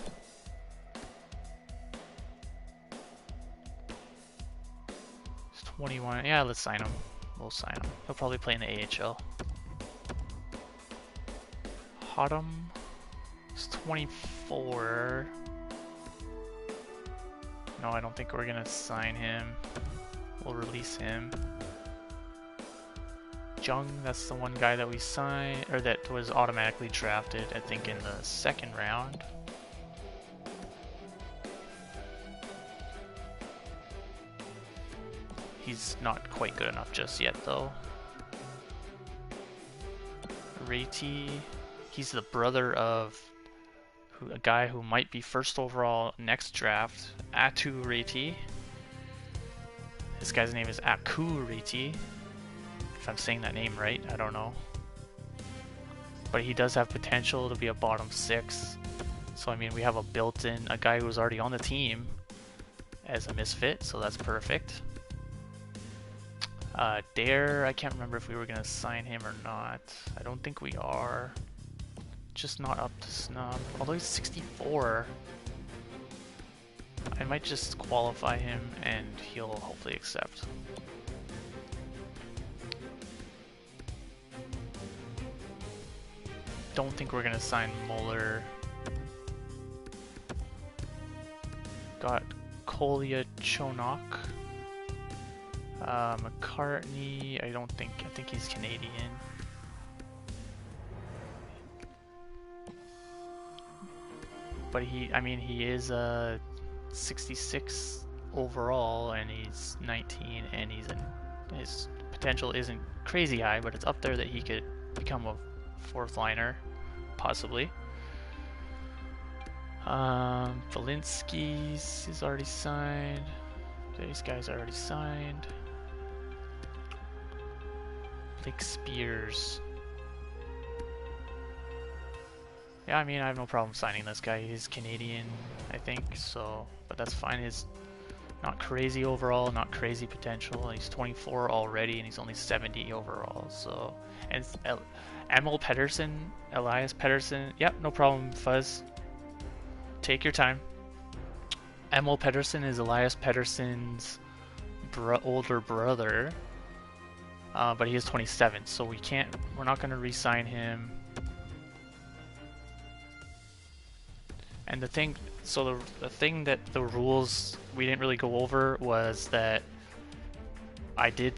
21. Yeah, let's sign him. We'll sign him. He'll probably play in the AHL. Hotham is 24. No, I don't think we're gonna sign him. We'll release him. Jung, that's the one guy that we signed, or that was automatically drafted, I think, in the second round. He's not quite good enough just yet, though. Reti, he's the brother of a guy who might be first overall next draft, Atu Reti. This guy's name is Aku Reti. If I'm saying that name right, I don't know. But he does have potential to be a bottom 6. So I mean, we have a built-in, a guy who was already on the team as a misfit, so that's perfect. Dare, I can't remember if we were going to sign him or not. I don't think we are. Just not up to snub. Although he's 64. I might just qualify him and he'll hopefully accept. Don't think we're going to sign Muller. Got Kolya Chonok. McCartney, I think he's Canadian. But he is a 66 overall, and he's 19, and his potential isn't crazy high, but it's up there that he could become a fourth liner, possibly. Valinsky's is already signed. These guys are already signed. Blake Spears. Yeah, I mean, I have no problem signing this guy. He's Canadian, I think, so, but that's fine. He's not crazy overall, not crazy potential. He's 24 already, and he's only 70 overall, so. And Emil Pedersen, Elias Pedersen, yep, no problem, Fuzz. Take your time. Emil Pedersen is Elias Pedersen's older brother, but he is 27, so we're not going to re-sign him. And the thing that the rules we didn't really go over was that I did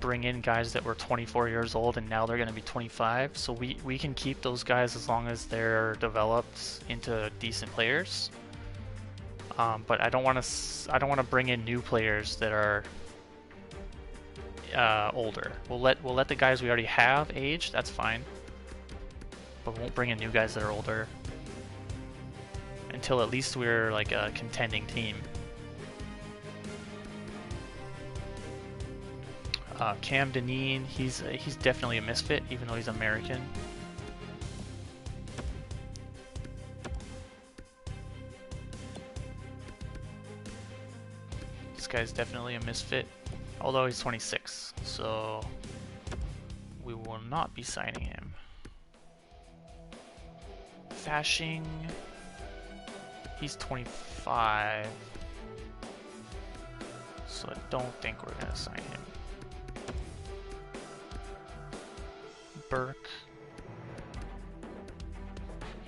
bring in guys that were 24 years old and now they're going to be 25, so we can keep those guys as long as they're developed into decent players. But I don't want to bring in new players that are older. We'll let the guys we already have age. That's fine. But we won't bring in new guys that are older until at least we're like a contending team. Cam Deneen, he's definitely a misfit, even though he's American. This guy's definitely a misfit, although he's 26, so we will not be signing him. Fashing, he's 25, so I don't think we're gonna sign him. Burke,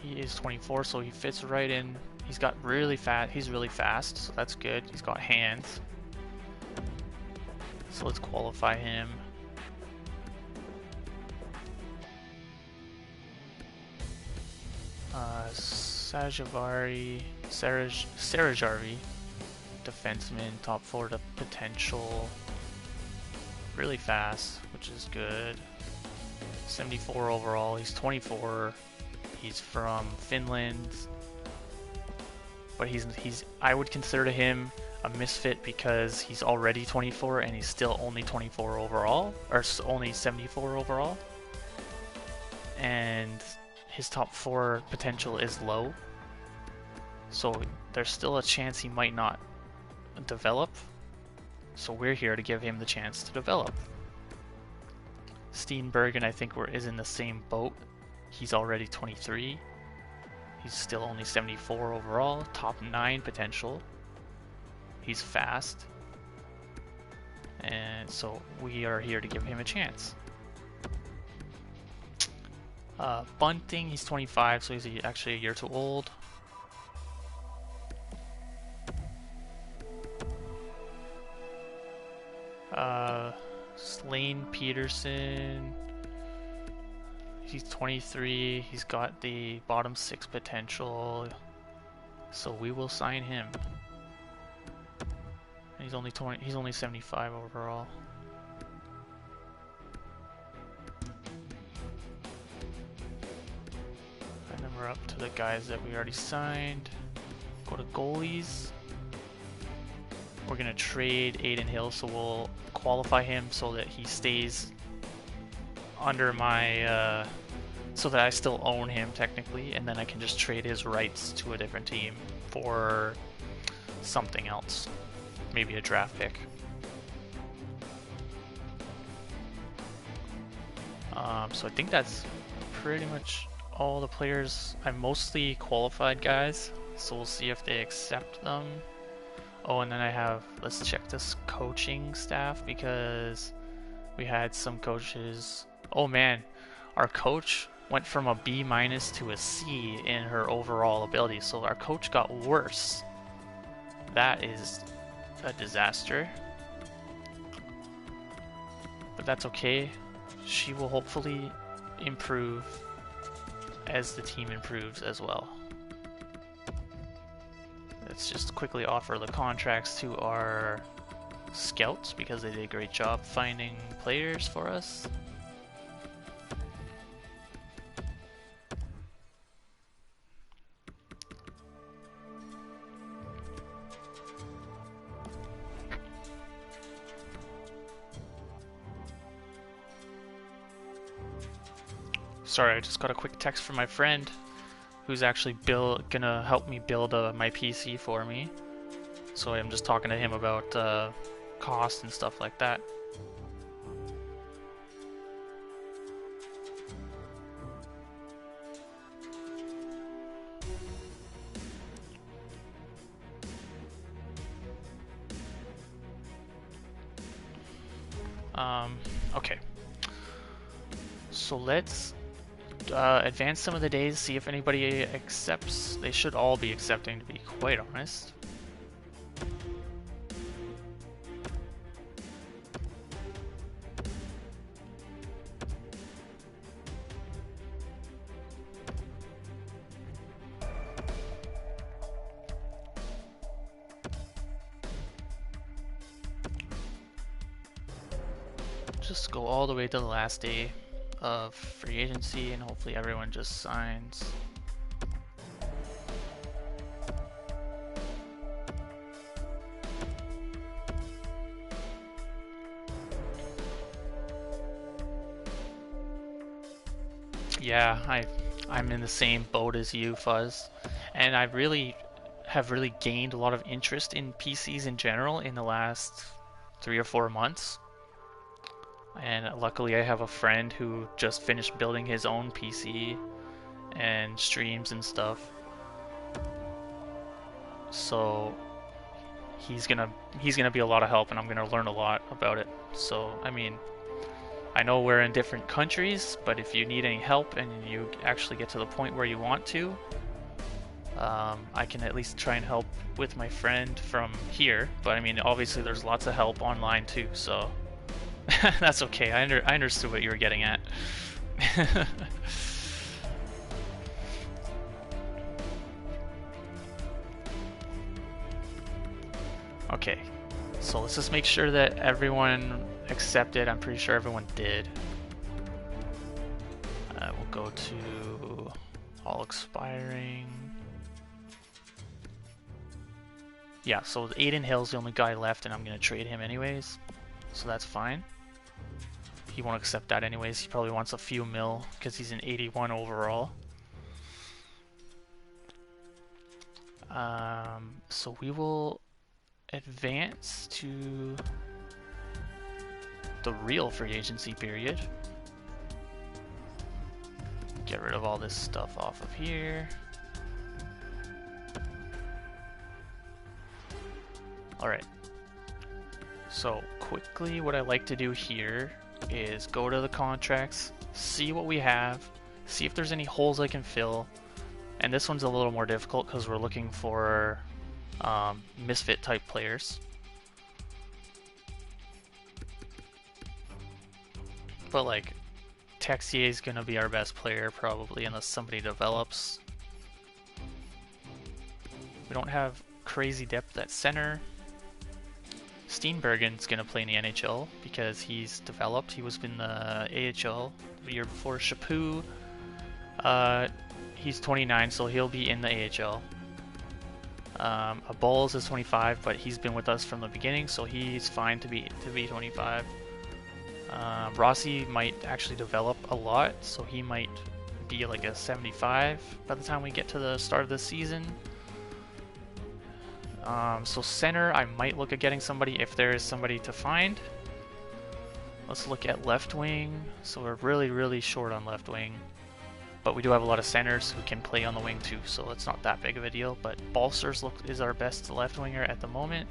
he is 24, so he fits right in. He's really fast, so that's good. He's got hands, so let's qualify him. Sarajarvi, defenseman, top 4 to potential, really fast, which is good. 74 overall, he's 24, he's from Finland, but I would consider him a misfit because he's already 24 and he's still only 24 overall, or only 74 overall, and his top 4 potential is low, so there's still a chance he might not develop, so we're here to give him the chance to develop. Steenbergen, I think is in the same boat. He's already 23. He's still only 74 overall, top 9 potential. He's fast. and so we are here to give him a chance. Bunting, he's 25, so he's actually a year too old. Slane Peterson, he's 23, he's got the bottom 6 potential, so we will sign him. He's only 20, he's only 75 overall. And then we're up to the guys that we already signed. Go to goalies. We're gonna trade Aiden Hill, so we'll qualify him so that he stays under my, so that I still own him technically, and then I can just trade his rights to a different team for something else, maybe a draft pick. So I think that's pretty much all the players. I'm mostly qualified guys, so we'll see if they accept them. Oh, and then I have, let's check this coaching staff, because we had some coaches. Oh man, our coach went from a B- to a C in her overall ability, so our coach got worse. That is a disaster. But that's okay. She will hopefully improve as the team improves as well. Let's just quickly offer the contracts to our scouts because they did a great job finding players for us. Sorry, I just got a quick text from my friend who's actually gonna help me build my PC for me. So I'm just talking to him about cost and stuff like that. Okay. So let's advance some of the days, see if anybody accepts. They should all be accepting, to be quite honest. Just go all the way to the last day of free agency and hopefully everyone just signs. Yeah, I'm in the same boat as you, Fuzz, and I have really gained a lot of interest in PCs in general in the last 3 or 4 months. And luckily I have a friend who just finished building his own PC and streams and stuff. So he's gonna be a lot of help, and I'm gonna learn a lot about it. So I mean, I know we're in different countries, but if you need any help and you actually get to the point where you want to, I can at least try and help with my friend from here. But I mean, obviously there's lots of help online too, so that's okay. I understood what you were getting at. Okay, so let's just make sure that everyone accepted. I'm pretty sure everyone did. We'll go to all expiring. Yeah, so Aiden Hill's the only guy left, and I'm gonna trade him anyways, so that's fine. He won't accept that anyways. He probably wants a few mil because he's an 81 overall. So we will advance to the real free agency period. Get rid of all this stuff off of here. Alright. So quickly, what I like to do here is go to the contracts, see what we have, see if there's any holes I can fill. And this one's a little more difficult because we're looking for misfit type players. But like, Texier is going to be our best player probably unless somebody develops. We don't have crazy depth at center. Steenbergen's going to play in the NHL because he's developed. He was in the AHL the year before. Chaput, he's 29, so he'll be in the AHL. Bowles is 25, but he's been with us from the beginning, so he's fine to be 25. Rossi might actually develop a lot, so he might be like a 75 by the time we get to the start of the season. So center, I might look at getting somebody if there is somebody to find. Let's look at left wing. So we're really short on left wing, but we do have a lot of centers who can play on the wing too, so it's not that big of a deal. But Balcers is our best left winger at the moment,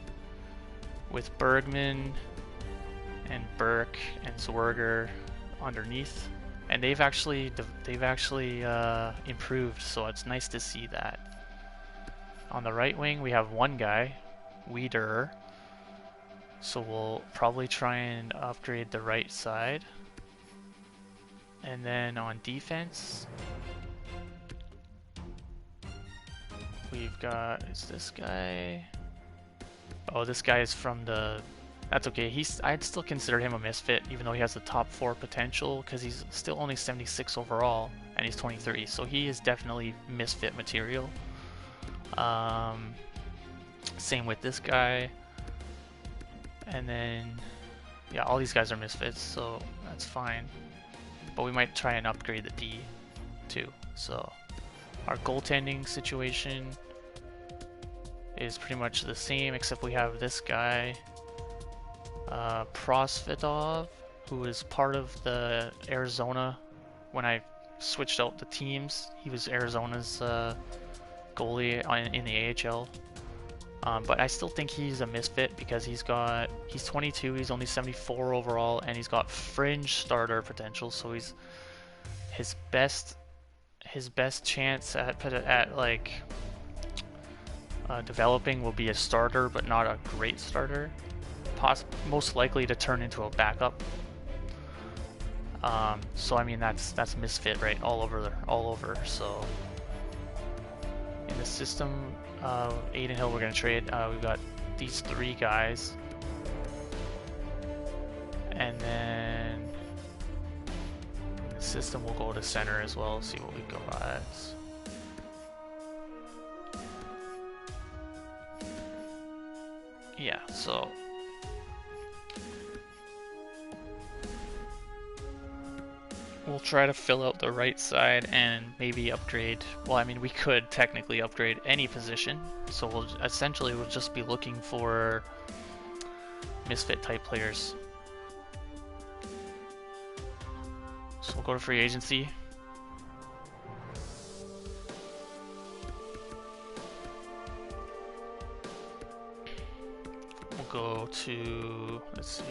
with Bergman and Burke and Zwerger underneath, and they've actually improved, so it's nice to see that. On the right wing, we have one guy, Weider, so we'll probably try and upgrade the right side. And then on defense, we've got, is this guy? Oh, this guy is from the, that's okay. I'd still consider him a misfit, even though he has the top 4 potential, because he's still only 76 overall, and he's 23, so he is definitely misfit material. Same with this guy, and then yeah, all these guys are misfits, so that's fine. But we might try and upgrade the D too. So our goaltending situation is pretty much the same, except we have this guy, Prosvetov, who is part of the Arizona. When I switched out the teams, he was Arizona's goalie in the AHL. But I still think he's a misfit because he's 22, he's only 74 overall, and he's got fringe starter potential. So he's his best chance at like developing will be a starter, but not a great starter. Most likely to turn into a backup. So I mean that's misfit, right? All over. So in the system, Aiden Hill we're gonna trade. We've got these 3 guys, and then in the system we'll go to center as well. See what we got. Yeah, so we'll try to fill out the right side and maybe upgrade. Well, I mean, we could technically upgrade any position, so we'll just be looking for misfit type players. So we'll go to free agency. We'll go to, let's see.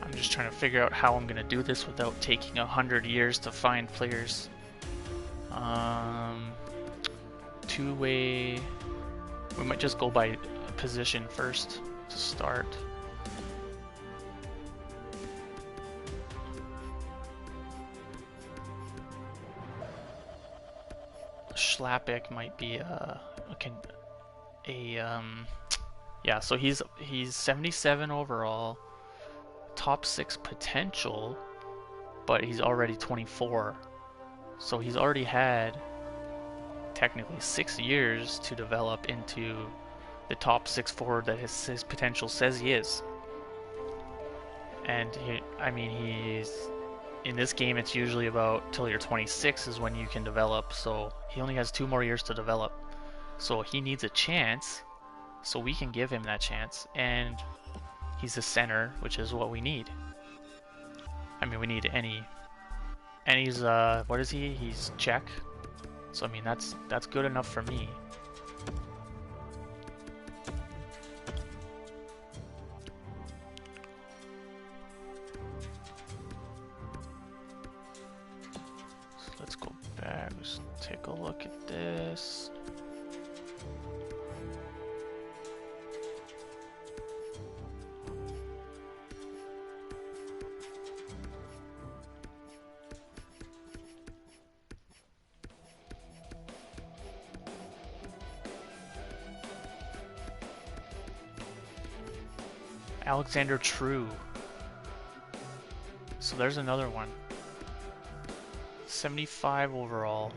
I'm just trying to figure out how I'm going to do this without taking 100 years to find players. Two-way, we might just go by position first to start. Schlappick might be yeah, so he's 77 overall, top 6 potential, but he's already 24, so he's already had technically 6 years to develop into the top 6 forward that his potential says he is. And he's in this game, it's usually about till you're 26 is when you can develop, so he only has 2 more years to develop, so he needs a chance. so we can give him that chance. And he's a center, which is what we need. I mean, we need any. And he's what is he? He's Czech. So I mean, that's good enough for me. So let's go back. Let's take a look at this. Alexander True. So there's another one. 75 overall.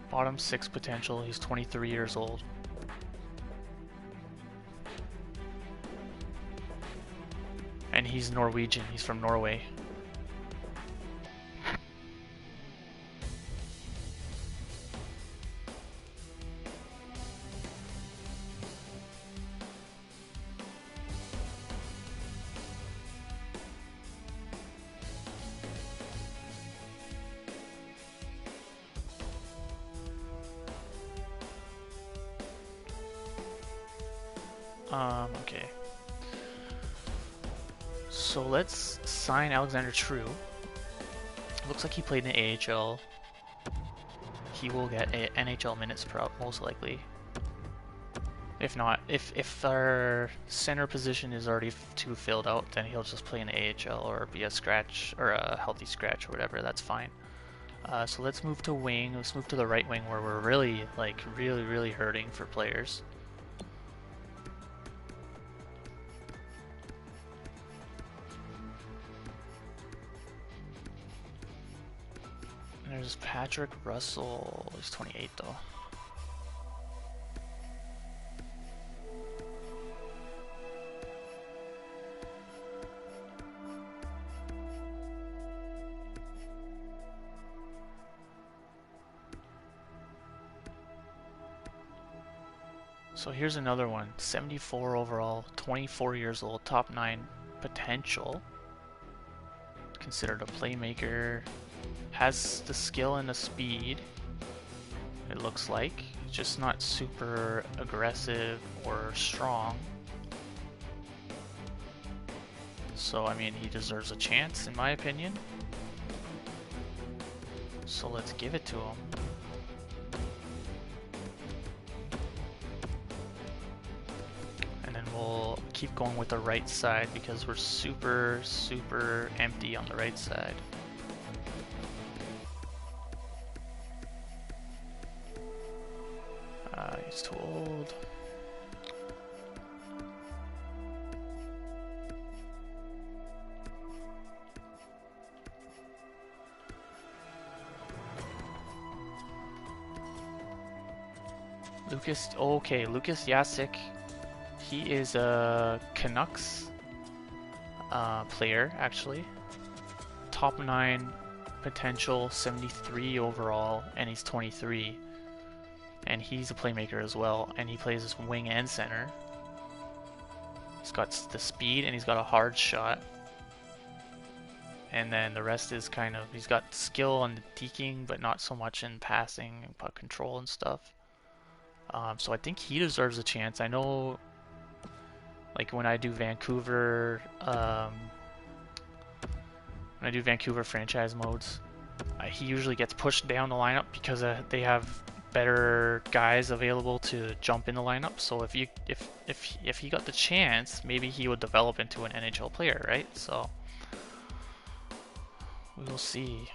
Bottom 6 potential. He's 23 years old. And he's Norwegian. He's from Norway. Okay. So let's sign Alexander True. Looks like he played in the AHL. He will get NHL minutes most likely. If not, if our center position is already too filled out, then he'll just play in the AHL or be a scratch or a healthy scratch or whatever. That's fine. So let's move to wing. Let's move to the right wing where we're really really hurting for players. There's Patrick Russell. He's 28 though. So here's another one. 74 overall, 24 years old, top 9 potential. Considered a playmaker. Has the skill and the speed, it looks like. Just not super aggressive or strong. So, I mean, he deserves a chance, in my opinion. So let's give it to him. And then we'll keep going with the right side because we're super empty on the right side. He's too old. Lucas Jasek. He is a Canucks player, actually. Top 9 potential, 73 overall, and he's 23. And he's a playmaker as well, and he plays as wing and center. He's got the speed, and he's got a hard shot. And then the rest is kind of, he's got skill on the deking, but not so much in passing and puck control and stuff. So I think he deserves a chance. I know, like when I do Vancouver, franchise modes, he usually gets pushed down the lineup because they have better guys available to jump in the lineup. So if he got the chance, maybe he would develop into an NHL player, right? So we will see.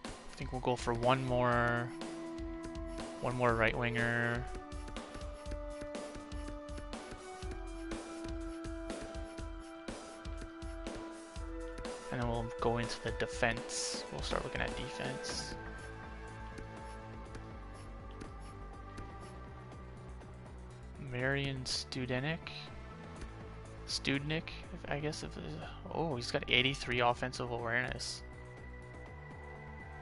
I think we'll go for one more right winger. And then we'll go into the defense. We'll start looking at defense. Marian Studenic, I guess. Oh, he's got 83 offensive awareness.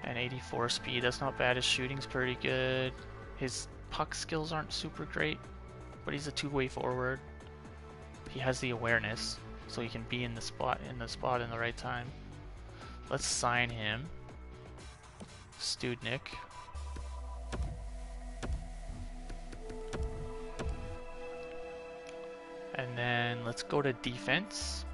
And 84 speed, that's not bad. His shooting's pretty good. His puck skills aren't super great, but he's a two-way forward. He has the awareness, so he can be in the spot in the right time. Let's sign him. Studnik. And then let's go to defense.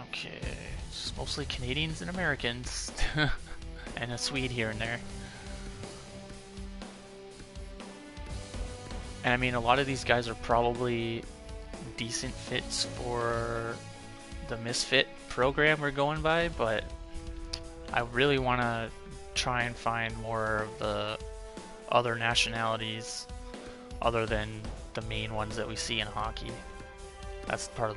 Okay, it's mostly Canadians and Americans, and a Swede here and there. And I mean, a lot of these guys are probably decent fits for the Misfit program we're going by, but I really want to try and find more of the other nationalities other than the main ones that we see in hockey. That's part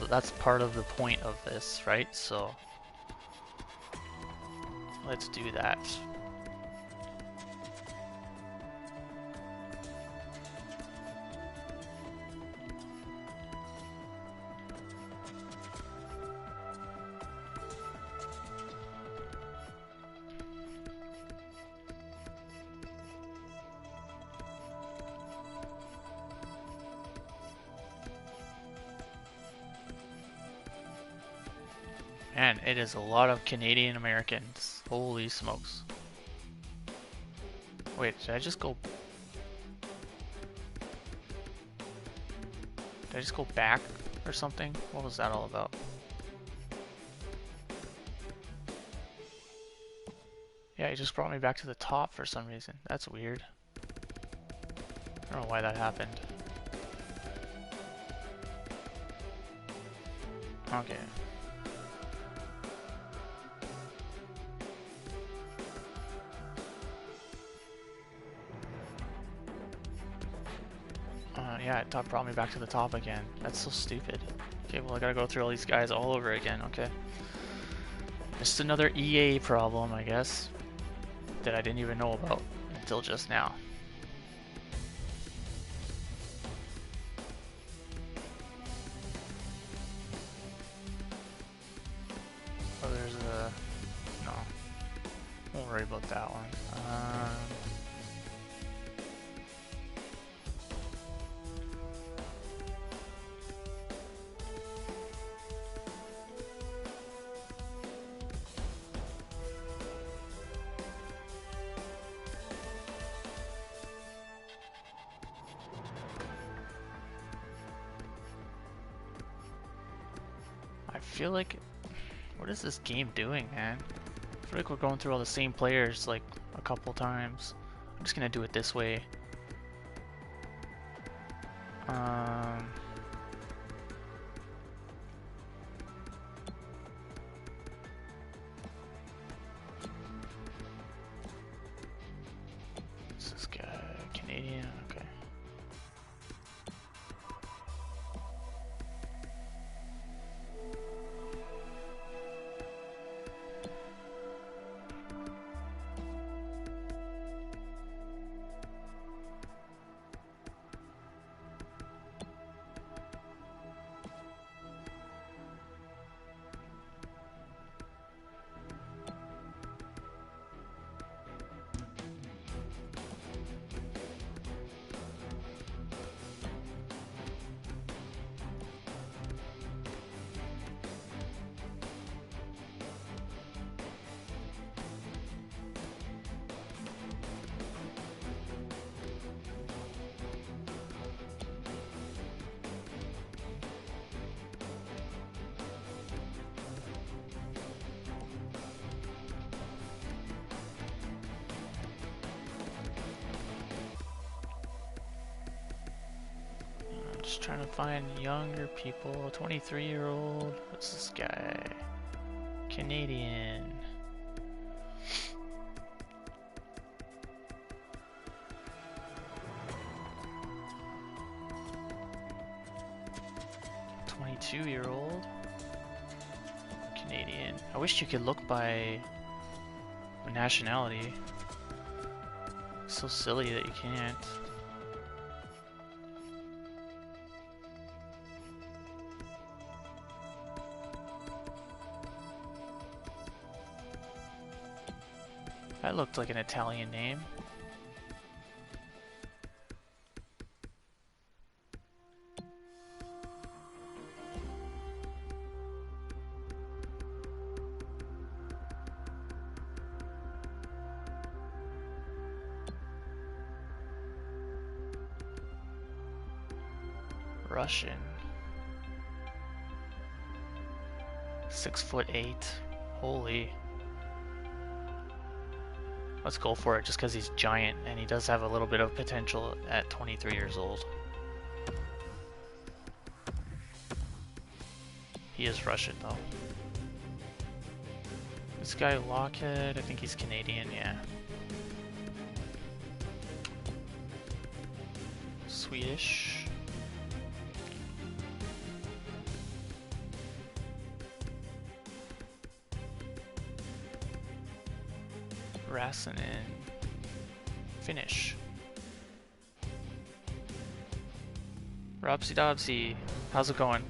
of the point of this, right? So let's do that. Man, it is a lot of Canadian Americans. Holy smokes. Wait, did I just go... Did I just go back or something? What was that all about? Yeah, it just brought me back to the top for some reason. That's weird. I don't know why that happened. Okay. Yeah, it brought me back to the top again. That's so stupid. Okay, well I gotta go through all these guys all over again, okay. Just another EA problem, I guess, that I didn't even know about until just now. Oh, there's a... no. Won't worry about that one. I feel like... what is this game doing, man? I feel like we're going through all the same players like a couple times. I'm just gonna do it this way. What's this guy? Canadian? Okay. Just trying to find younger people. 23-year-old. What's this guy? Canadian. 22-year-old. Canadian. I wish you could look by nationality. So silly that you can't. That looked like an Italian name. Russian. 6'8". Holy. Let's go for it just because he's giant and he does have a little bit of potential at 23 years old. He is Russian though. This guy Lockhead, I think he's Canadian, yeah. Swedish. Rasanen. Finnish. Robsy Dobsy, how's it going?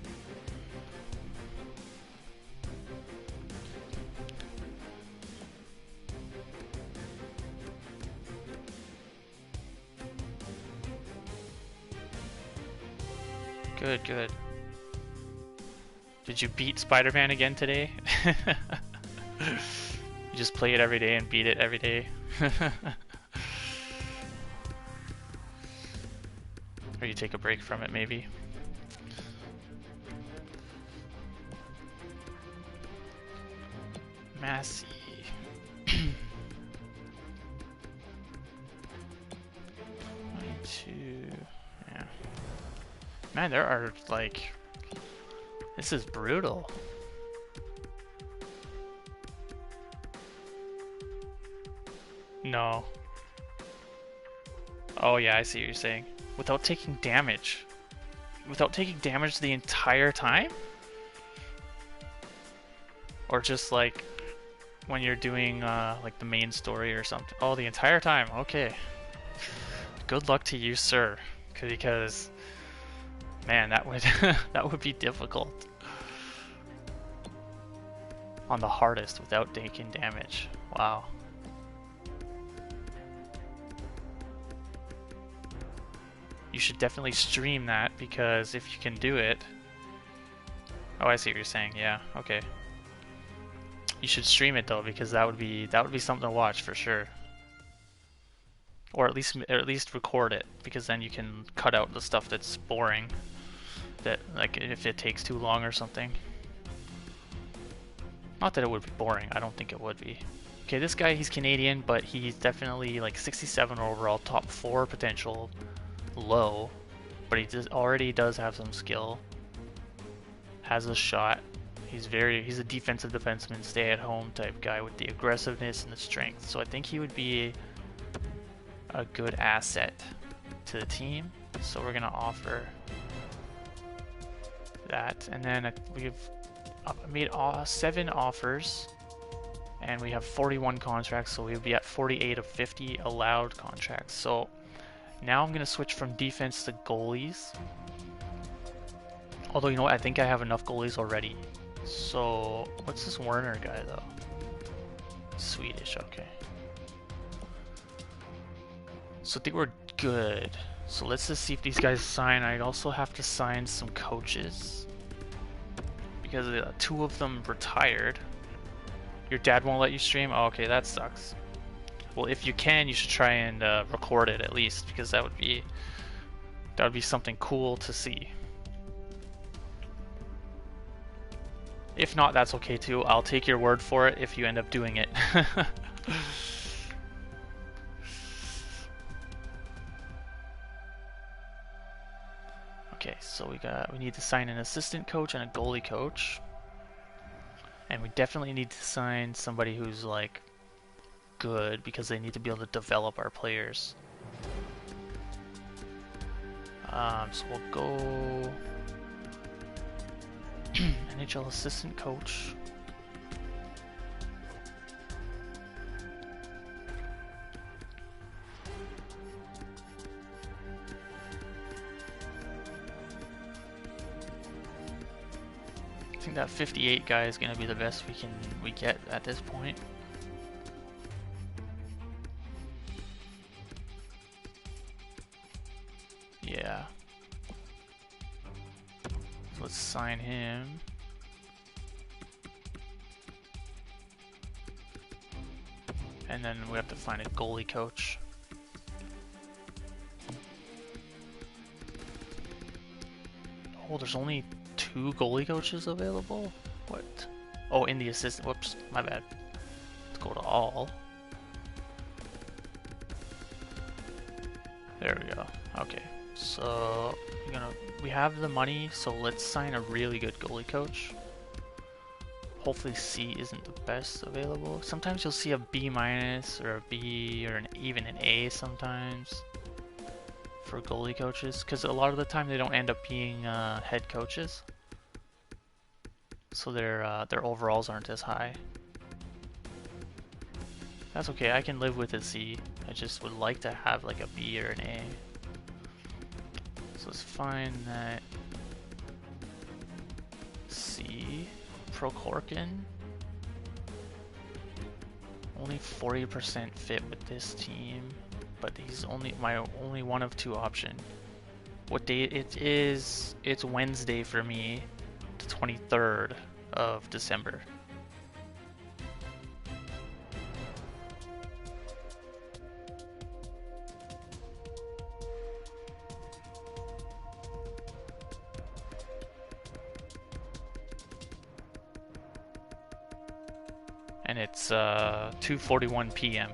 Good, good. Did you beat Spider-Man again today? You just play it every day and beat it every day. Or you take a break from it, maybe. Massey. Yeah. Man, there are like... This is brutal. No. Oh yeah, I see what you're saying. Without taking damage. Without taking damage the entire time? Or just like when you're doing like the main story or something. Oh, the entire time. Okay. Good luck to you, sir. Because man, that would that would be difficult. On the hardest without taking damage. Wow. You should definitely stream that because if you can do it... Oh, I see what you're saying. Yeah, okay. You should stream it though because that would be something to watch for sure. Or at least record it because then you can cut out the stuff that's boring. That like if it takes too long or something. Not that it would be boring. I don't think it would be. Okay, this guy, he's Canadian, but he's definitely like 67 overall, top 4 potential. Low, but he already does have some skill. Has a shot. He's a defensive defenseman, stay at home type guy with the aggressiveness and the strength. So I think he would be a good asset to the team. So we're gonna offer that, and then we've made 7 offers, and we have 41 contracts. So we'll be at 48 of 50 allowed contracts. So now I'm going to switch from defense to goalies. Although, you know what? I think I have enough goalies already. So, what's this Werner guy, though? Swedish, okay. So I think we're good. So let's just see if these guys sign. I'd also have to sign some coaches. Because 2 of them retired. Your dad won't let you stream? Oh, okay, that sucks. Well, if you can, you should try and record it at least, because that would be something cool to see. If not, that's okay too. I'll take your word for it if you end up doing it. Okay, so we need to sign an assistant coach and a goalie coach, and we definitely need to sign somebody who's like good because they need to be able to develop our players. So we'll go NHL assistant coach. I think that 58 guy is going to be the best we get at this point. Yeah. So let's sign him. And then we have to find a goalie coach. Oh, there's only 2 goalie coaches available? What? Oh, in the assistant. Whoops, my bad. Let's go to all. There we go. Okay, so we have the money, so let's sign a really good goalie coach. Hopefully C isn't the best available. Sometimes you'll see a B minus or a B or even an A sometimes for goalie coaches, because a lot of the time they don't end up being head coaches, so their overalls aren't as high. That's okay, I can live with a C. I just would like to have like a B or an A. So let's find that C. Prokhorkin. Only 40% fit with this team, but he's my only one of 2 option. What day it is? It's Wednesday for me, the 23rd of December. And it's 2:41 p.m.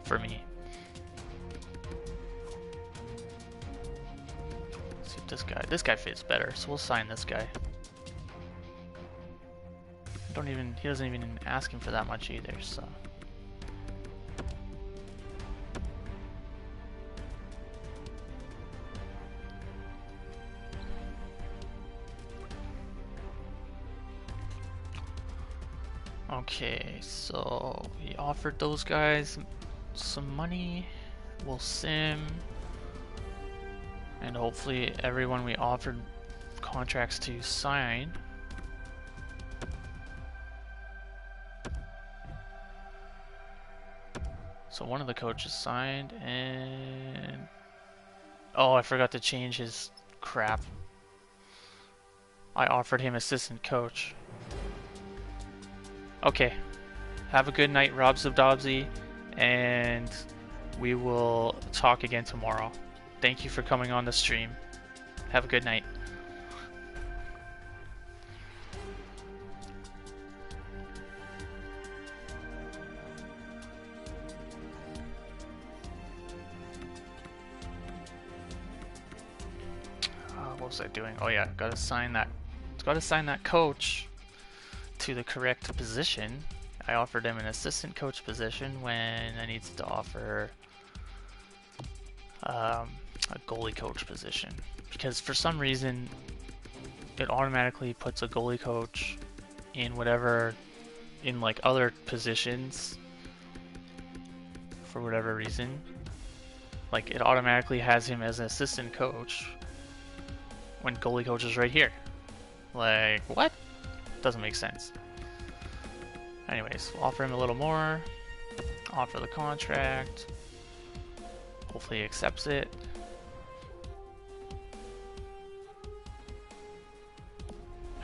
for me. Let's see if this guy fits better, so we'll sign this guy. He doesn't even ask him for that much either, so. Okay, so we offered those guys some money. We'll sim. And hopefully everyone we offered contracts to sign. So one of the coaches signed, and oh, I forgot to change his crap. I offered him assistant coach. Okay, have a good night, Rob Zabdobsy, and we will talk again tomorrow. Thank you for coming on the stream. Have a good night. What was I doing? Oh yeah, gotta sign that coach to the correct position. I offered him an assistant coach position when I needed to offer a goalie coach position, because for some reason it automatically puts a goalie coach in like other positions for whatever reason. Like it automatically has him as an assistant coach when goalie coach is right here. Like, what? Doesn't make sense. Anyways, we'll offer him a little more, offer the contract, hopefully he accepts it.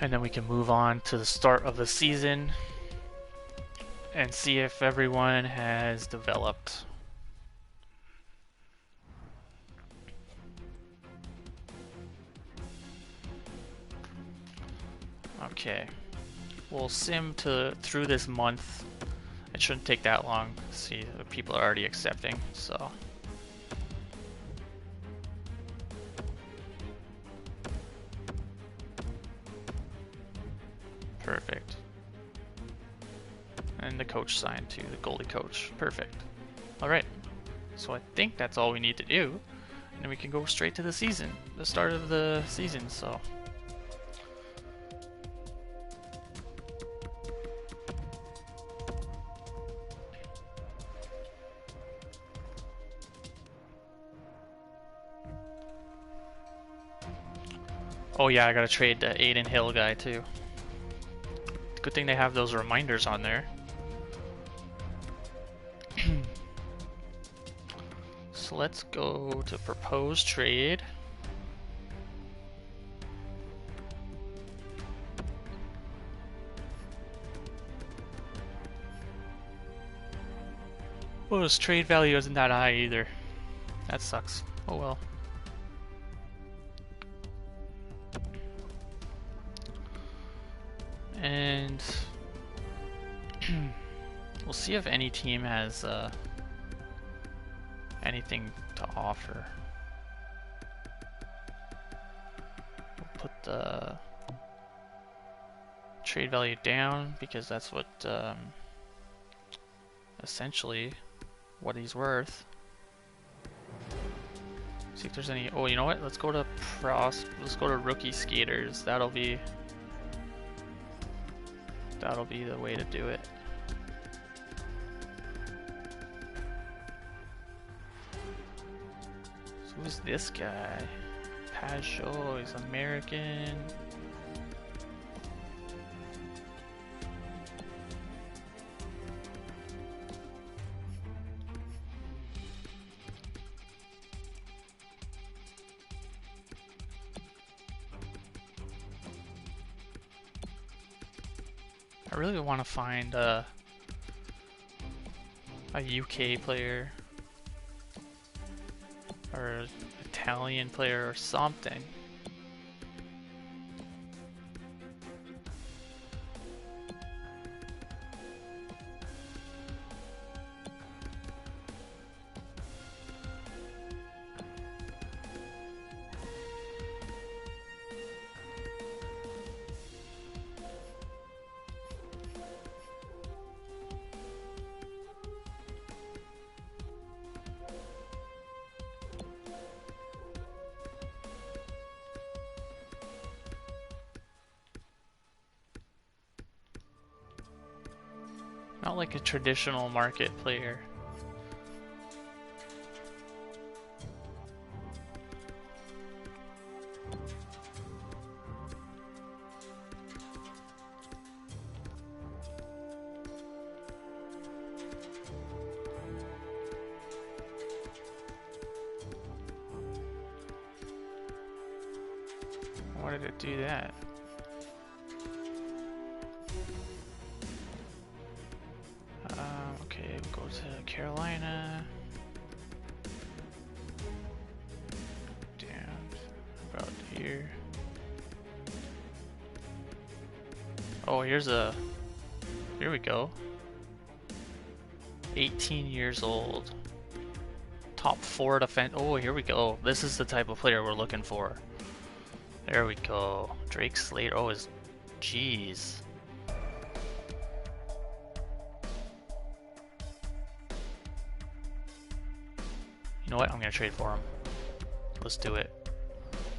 And then we can move on to the start of the season and see if everyone has developed. Okay, we'll sim through this month. It shouldn't take that long. See, the people are already accepting, so. Perfect. And the coach signed too, the goalie coach. Perfect. Alright, so I think that's all we need to do. And then we can go straight to the season, the start of the season, so. Oh yeah, I gotta trade the Aiden Hill guy too. Good thing they have those reminders on there. So let's go to propose trade. Well, his trade value isn't that high either. That sucks. Oh well. And we'll see if any team has anything to offer. We'll put the trade value down because that's what essentially what he's worth. See if there's any. Oh, you know what? Let's go to Let's go to rookie skaters. That'll be the way to do it. So who's this guy? Pajot. He's American. I really want to find a UK player or an Italian player or something. Not like a traditional market player. Why did it do that? Okay, we'll go to Carolina. Down about here. Oh, here we go. 18 years old. Top 4 defense. Oh, here we go. This is the type of player we're looking for. There we go. Drake Slater. Oh, jeez. You know what? I'm gonna trade for him. Let's do it.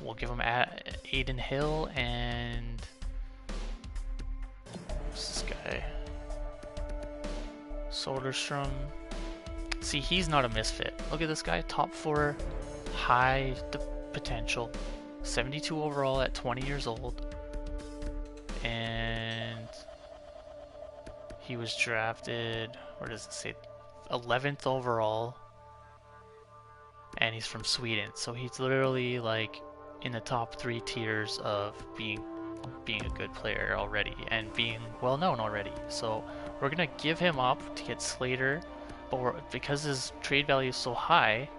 We'll give him Aiden Hill and what's this guy? Soderstrom. See, he's not a misfit. Look at this guy. Top 4, high potential. 72 overall at 20 years old. And he was drafted, where does it say? 11th overall. And he's from Sweden, so he's literally like in the top 3 tiers of being a good player already and being well known already. So we're gonna give him up to get Slater, but because his trade value is so high,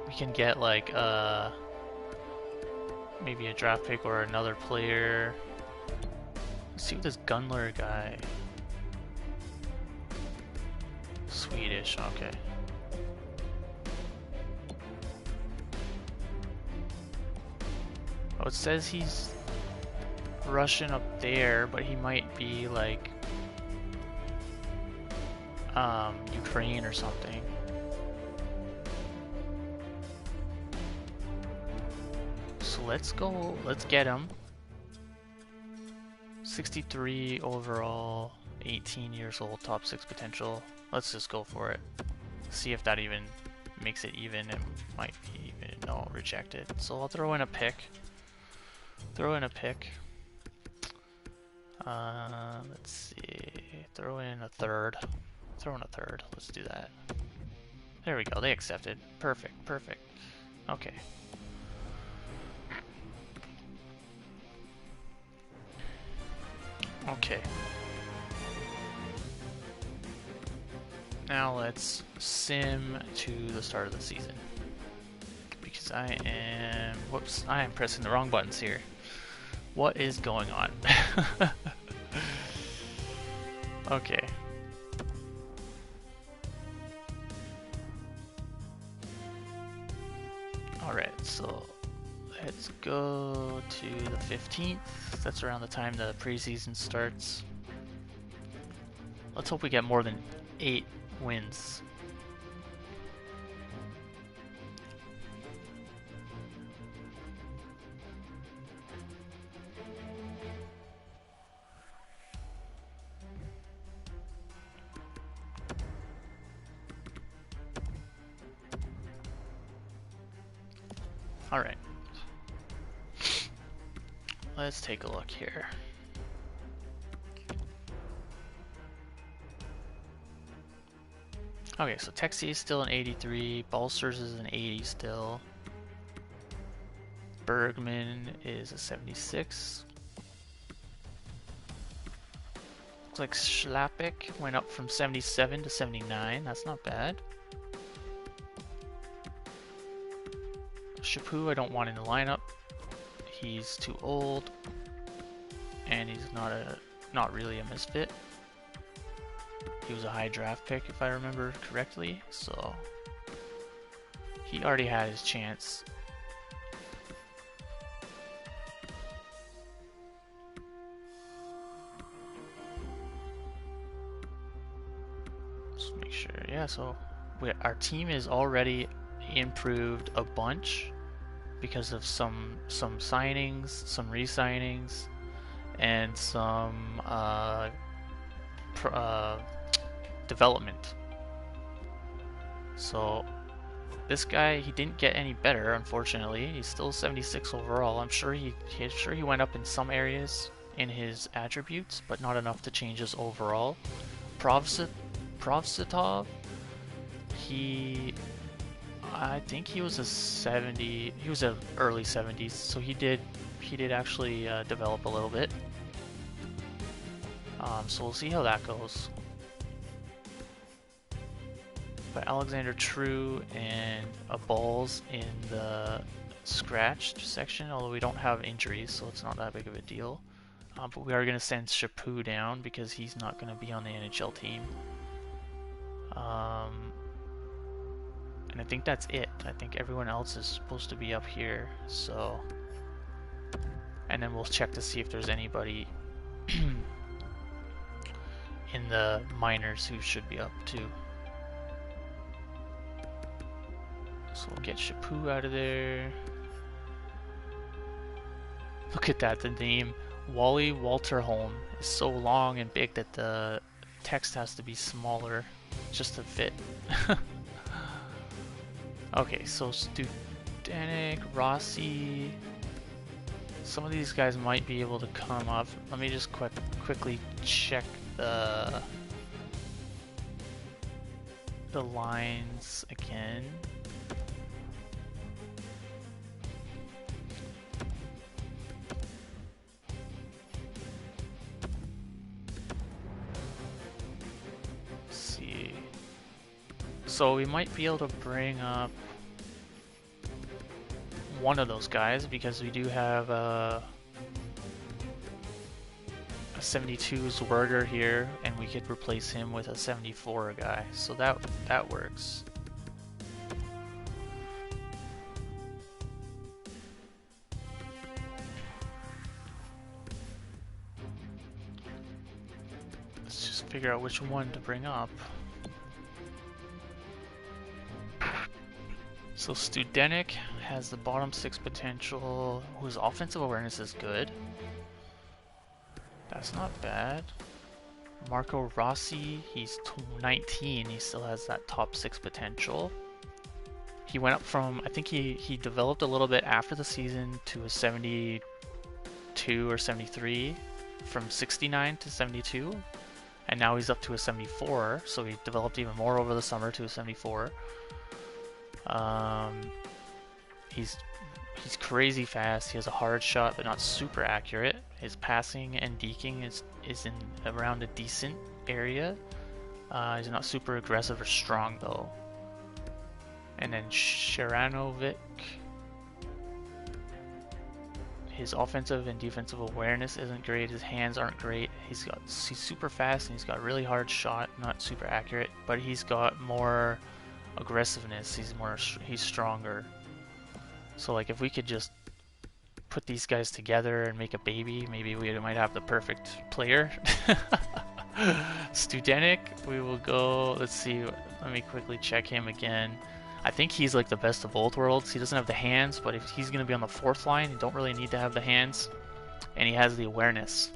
we can get like maybe a draft pick or another player. Let's see what this Gunler guy. Swedish, okay. Oh, it says he's Russian up there, but he might be like Ukraine or something. So let's get him. 63 overall, 18 years old, top 6 potential. Let's just go for it. See if that even makes it even. It might be even. No, rejected. So I'll throw in a pick. Throw in a pick. Let's see. Throw in a third. Throw in a third. Let's do that. There we go. They accepted. Perfect. Perfect. Okay. Okay. Now let's sim to the start of the season. Because I am... Whoops. I am pressing the wrong buttons here. What is going on? Okay. Alright, so let's go to the 15th. That's around the time the preseason starts. Let's hope we get more than 8 wins. Alright. Let's take a look here. Okay, so Texie is still an 83, Balsters is an 80 still. Bergman is a 76. Looks like Schlappick went up from 77 to 79, that's not bad. Chaput I don't want in the lineup. He's too old, and he's not really a misfit. He was a high draft pick if I remember correctly, so he already had his chance. Let's make sure. Yeah, so our team is already improved a bunch because of some signings, some re-signings, and some development. So this guy, he didn't get any better, unfortunately. He's still 76 overall. I'm sure he went up in some areas in his attributes, but not enough to change his overall. Provsitov, I think he was a 70. He was a early 70s, so he did actually develop a little bit. So we'll see how that goes. But Alexander True and a Balls in the scratched section, although we don't have injuries, so it's not that big of a deal. But we are going to send Chaput down because he's not going to be on the NHL team. And I think that's it. I think everyone else is supposed to be up here, so... And then we'll check to see if there's anybody in the minors who should be up too. So we'll get Chaput out of there. Look at that, the name Wally Walter Holm is so long and big that the text has to be smaller just to fit. Okay, so Studenik, Rossi, some of these guys might be able to come up. Let me just quickly check the lines again. Let's see. So we might be able to bring up one of those guys because we do have a 72 Zwerger here, and we could replace him with a 74 guy, so that works. Let's just figure out which one to bring up. So Studenik has the bottom 6 potential, whose offensive awareness is good. That's not bad. Marco Rossi, he's 19, he still has that top 6 potential. He went up from, I think he developed a little bit after the season to a 72 or 73, from 69 to 72, and now he's up to a 74, so he developed even more over the summer to a 74. He's crazy fast. He has a hard shot, but not super accurate. His passing and deking is in around a decent area. He's not super aggressive or strong though. And then Sharanovic, his offensive and defensive awareness isn't great. His hands aren't great. He's super fast and he's got a really hard shot, not super accurate, but he's got more aggressiveness. He's stronger. So like if we could just put these guys together and make a baby, maybe we might have the perfect player. Studenik, we will go, let's see, let me quickly check him again. I think he's like the best of both worlds. He doesn't have the hands, but if he's going to be on the fourth line, you don't really need to have the hands. And he has the awareness.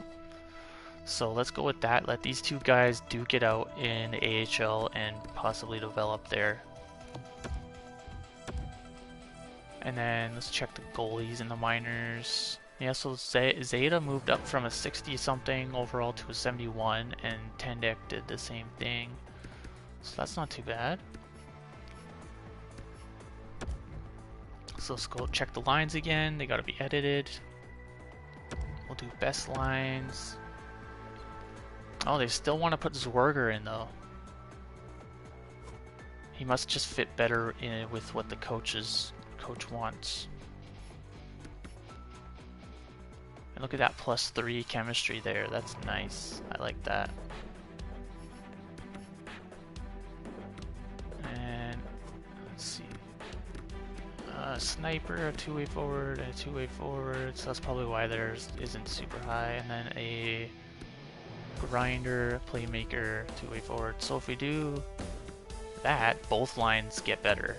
So let's go with that. Let these two guys duke it out in the AHL and possibly develop there. And then let's check the goalies in the minors. Yeah, so Zeta moved up from a 60-something overall to a 71, and Tendek did the same thing. So that's not too bad. So let's go check the lines again. They gotta be edited. We'll do best lines. Oh, they still want to put Zwerger in though. He must just fit better in with what the coach wants. And look at that +3 chemistry there. That's nice. I like that. And let's see. Sniper, a two-way forward, and a two-way forward. So that's probably why theirs isn't super high. And then a grinder, playmaker, two-way forward. So if we do that, both lines get better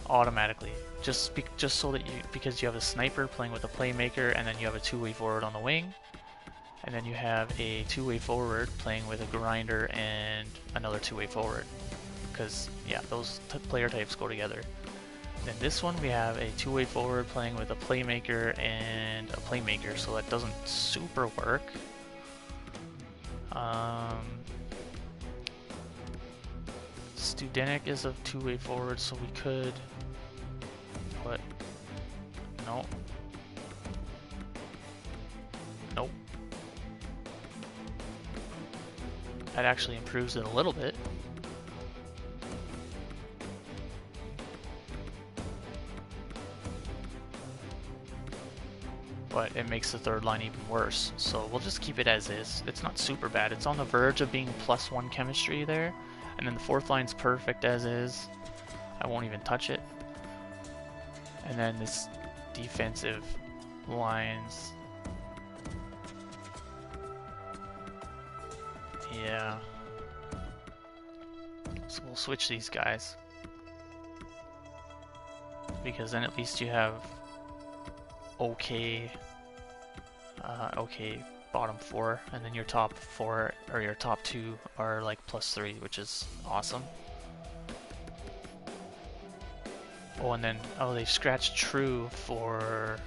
automatically. Just so that because you have a sniper playing with a playmaker, and then you have a two-way forward on the wing, and then you have a two-way forward playing with a grinder and another two-way forward. Because yeah, those player types go together. Then this one we have a two-way forward playing with a playmaker and a playmaker, so that doesn't super work. Studenik is a two-way forward, so we could put no. Nope. That actually improves it a little bit. But it makes the third line even worse. So we'll just keep it as is. It's not super bad. It's on the verge of being +1 chemistry there. And then the fourth line's perfect as is. I won't even touch it. And then this defensive lines. Yeah. So we'll switch these guys. Because then at least you have okay bottom 4, and then your top 4 or your top 2 are like +3, which is awesome. Oh, and then they scratched True for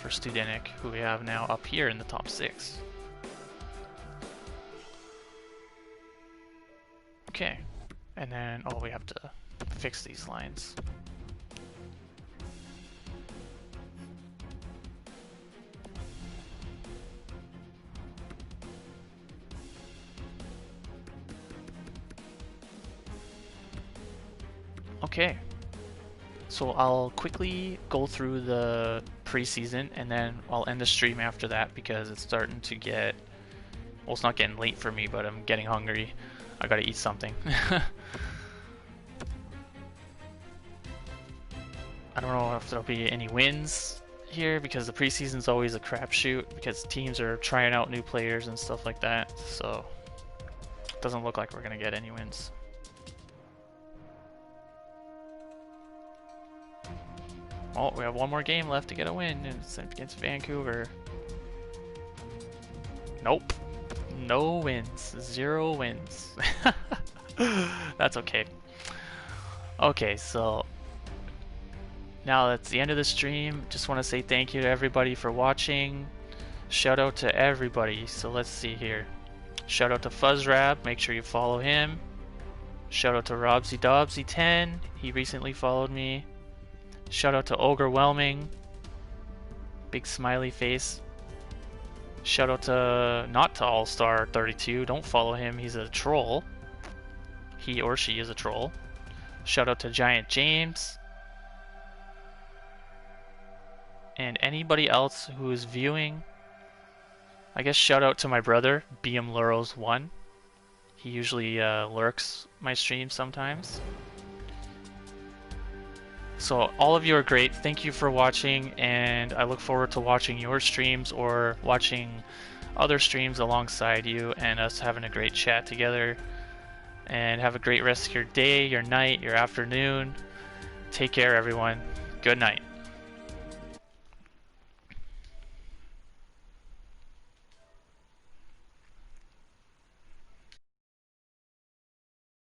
Studenik, who we have now up here in the top 6. Okay, and then we have to fix these lines. Okay, so I'll quickly go through the preseason and then I'll end the stream after that because it's starting to get, well, it's not getting late for me, but I'm getting hungry. I gotta eat something. I don't know if there'll be any wins here because the preseason's always a crapshoot because teams are trying out new players and stuff like that, so it doesn't look like we're gonna get any wins. Oh, we have one more game left to get a win, and it's against Vancouver. Nope. No wins. 0 wins. That's okay. Okay, so now that's the end of the stream. Just want to say thank you to everybody for watching. Shout out to everybody. So let's see here. Shout out to FuzzRab. Make sure you follow him. Shout out to RobsyDobsy10. He recently followed me. Shout out to Overwhelming. Big smiley face. Shout out to not to All-Star 32. Don't follow him. He's a troll. He or she is a troll. Shout out to Giant James. And anybody else who is viewing. I guess shout out to my brother, BM Luros1. He usually lurks my streams sometimes. So all of you are great. Thank you for watching, and I look forward to watching your streams or watching other streams alongside you and us having a great chat together. And have a great rest of your day, your night, your afternoon. Take care, everyone. Good night.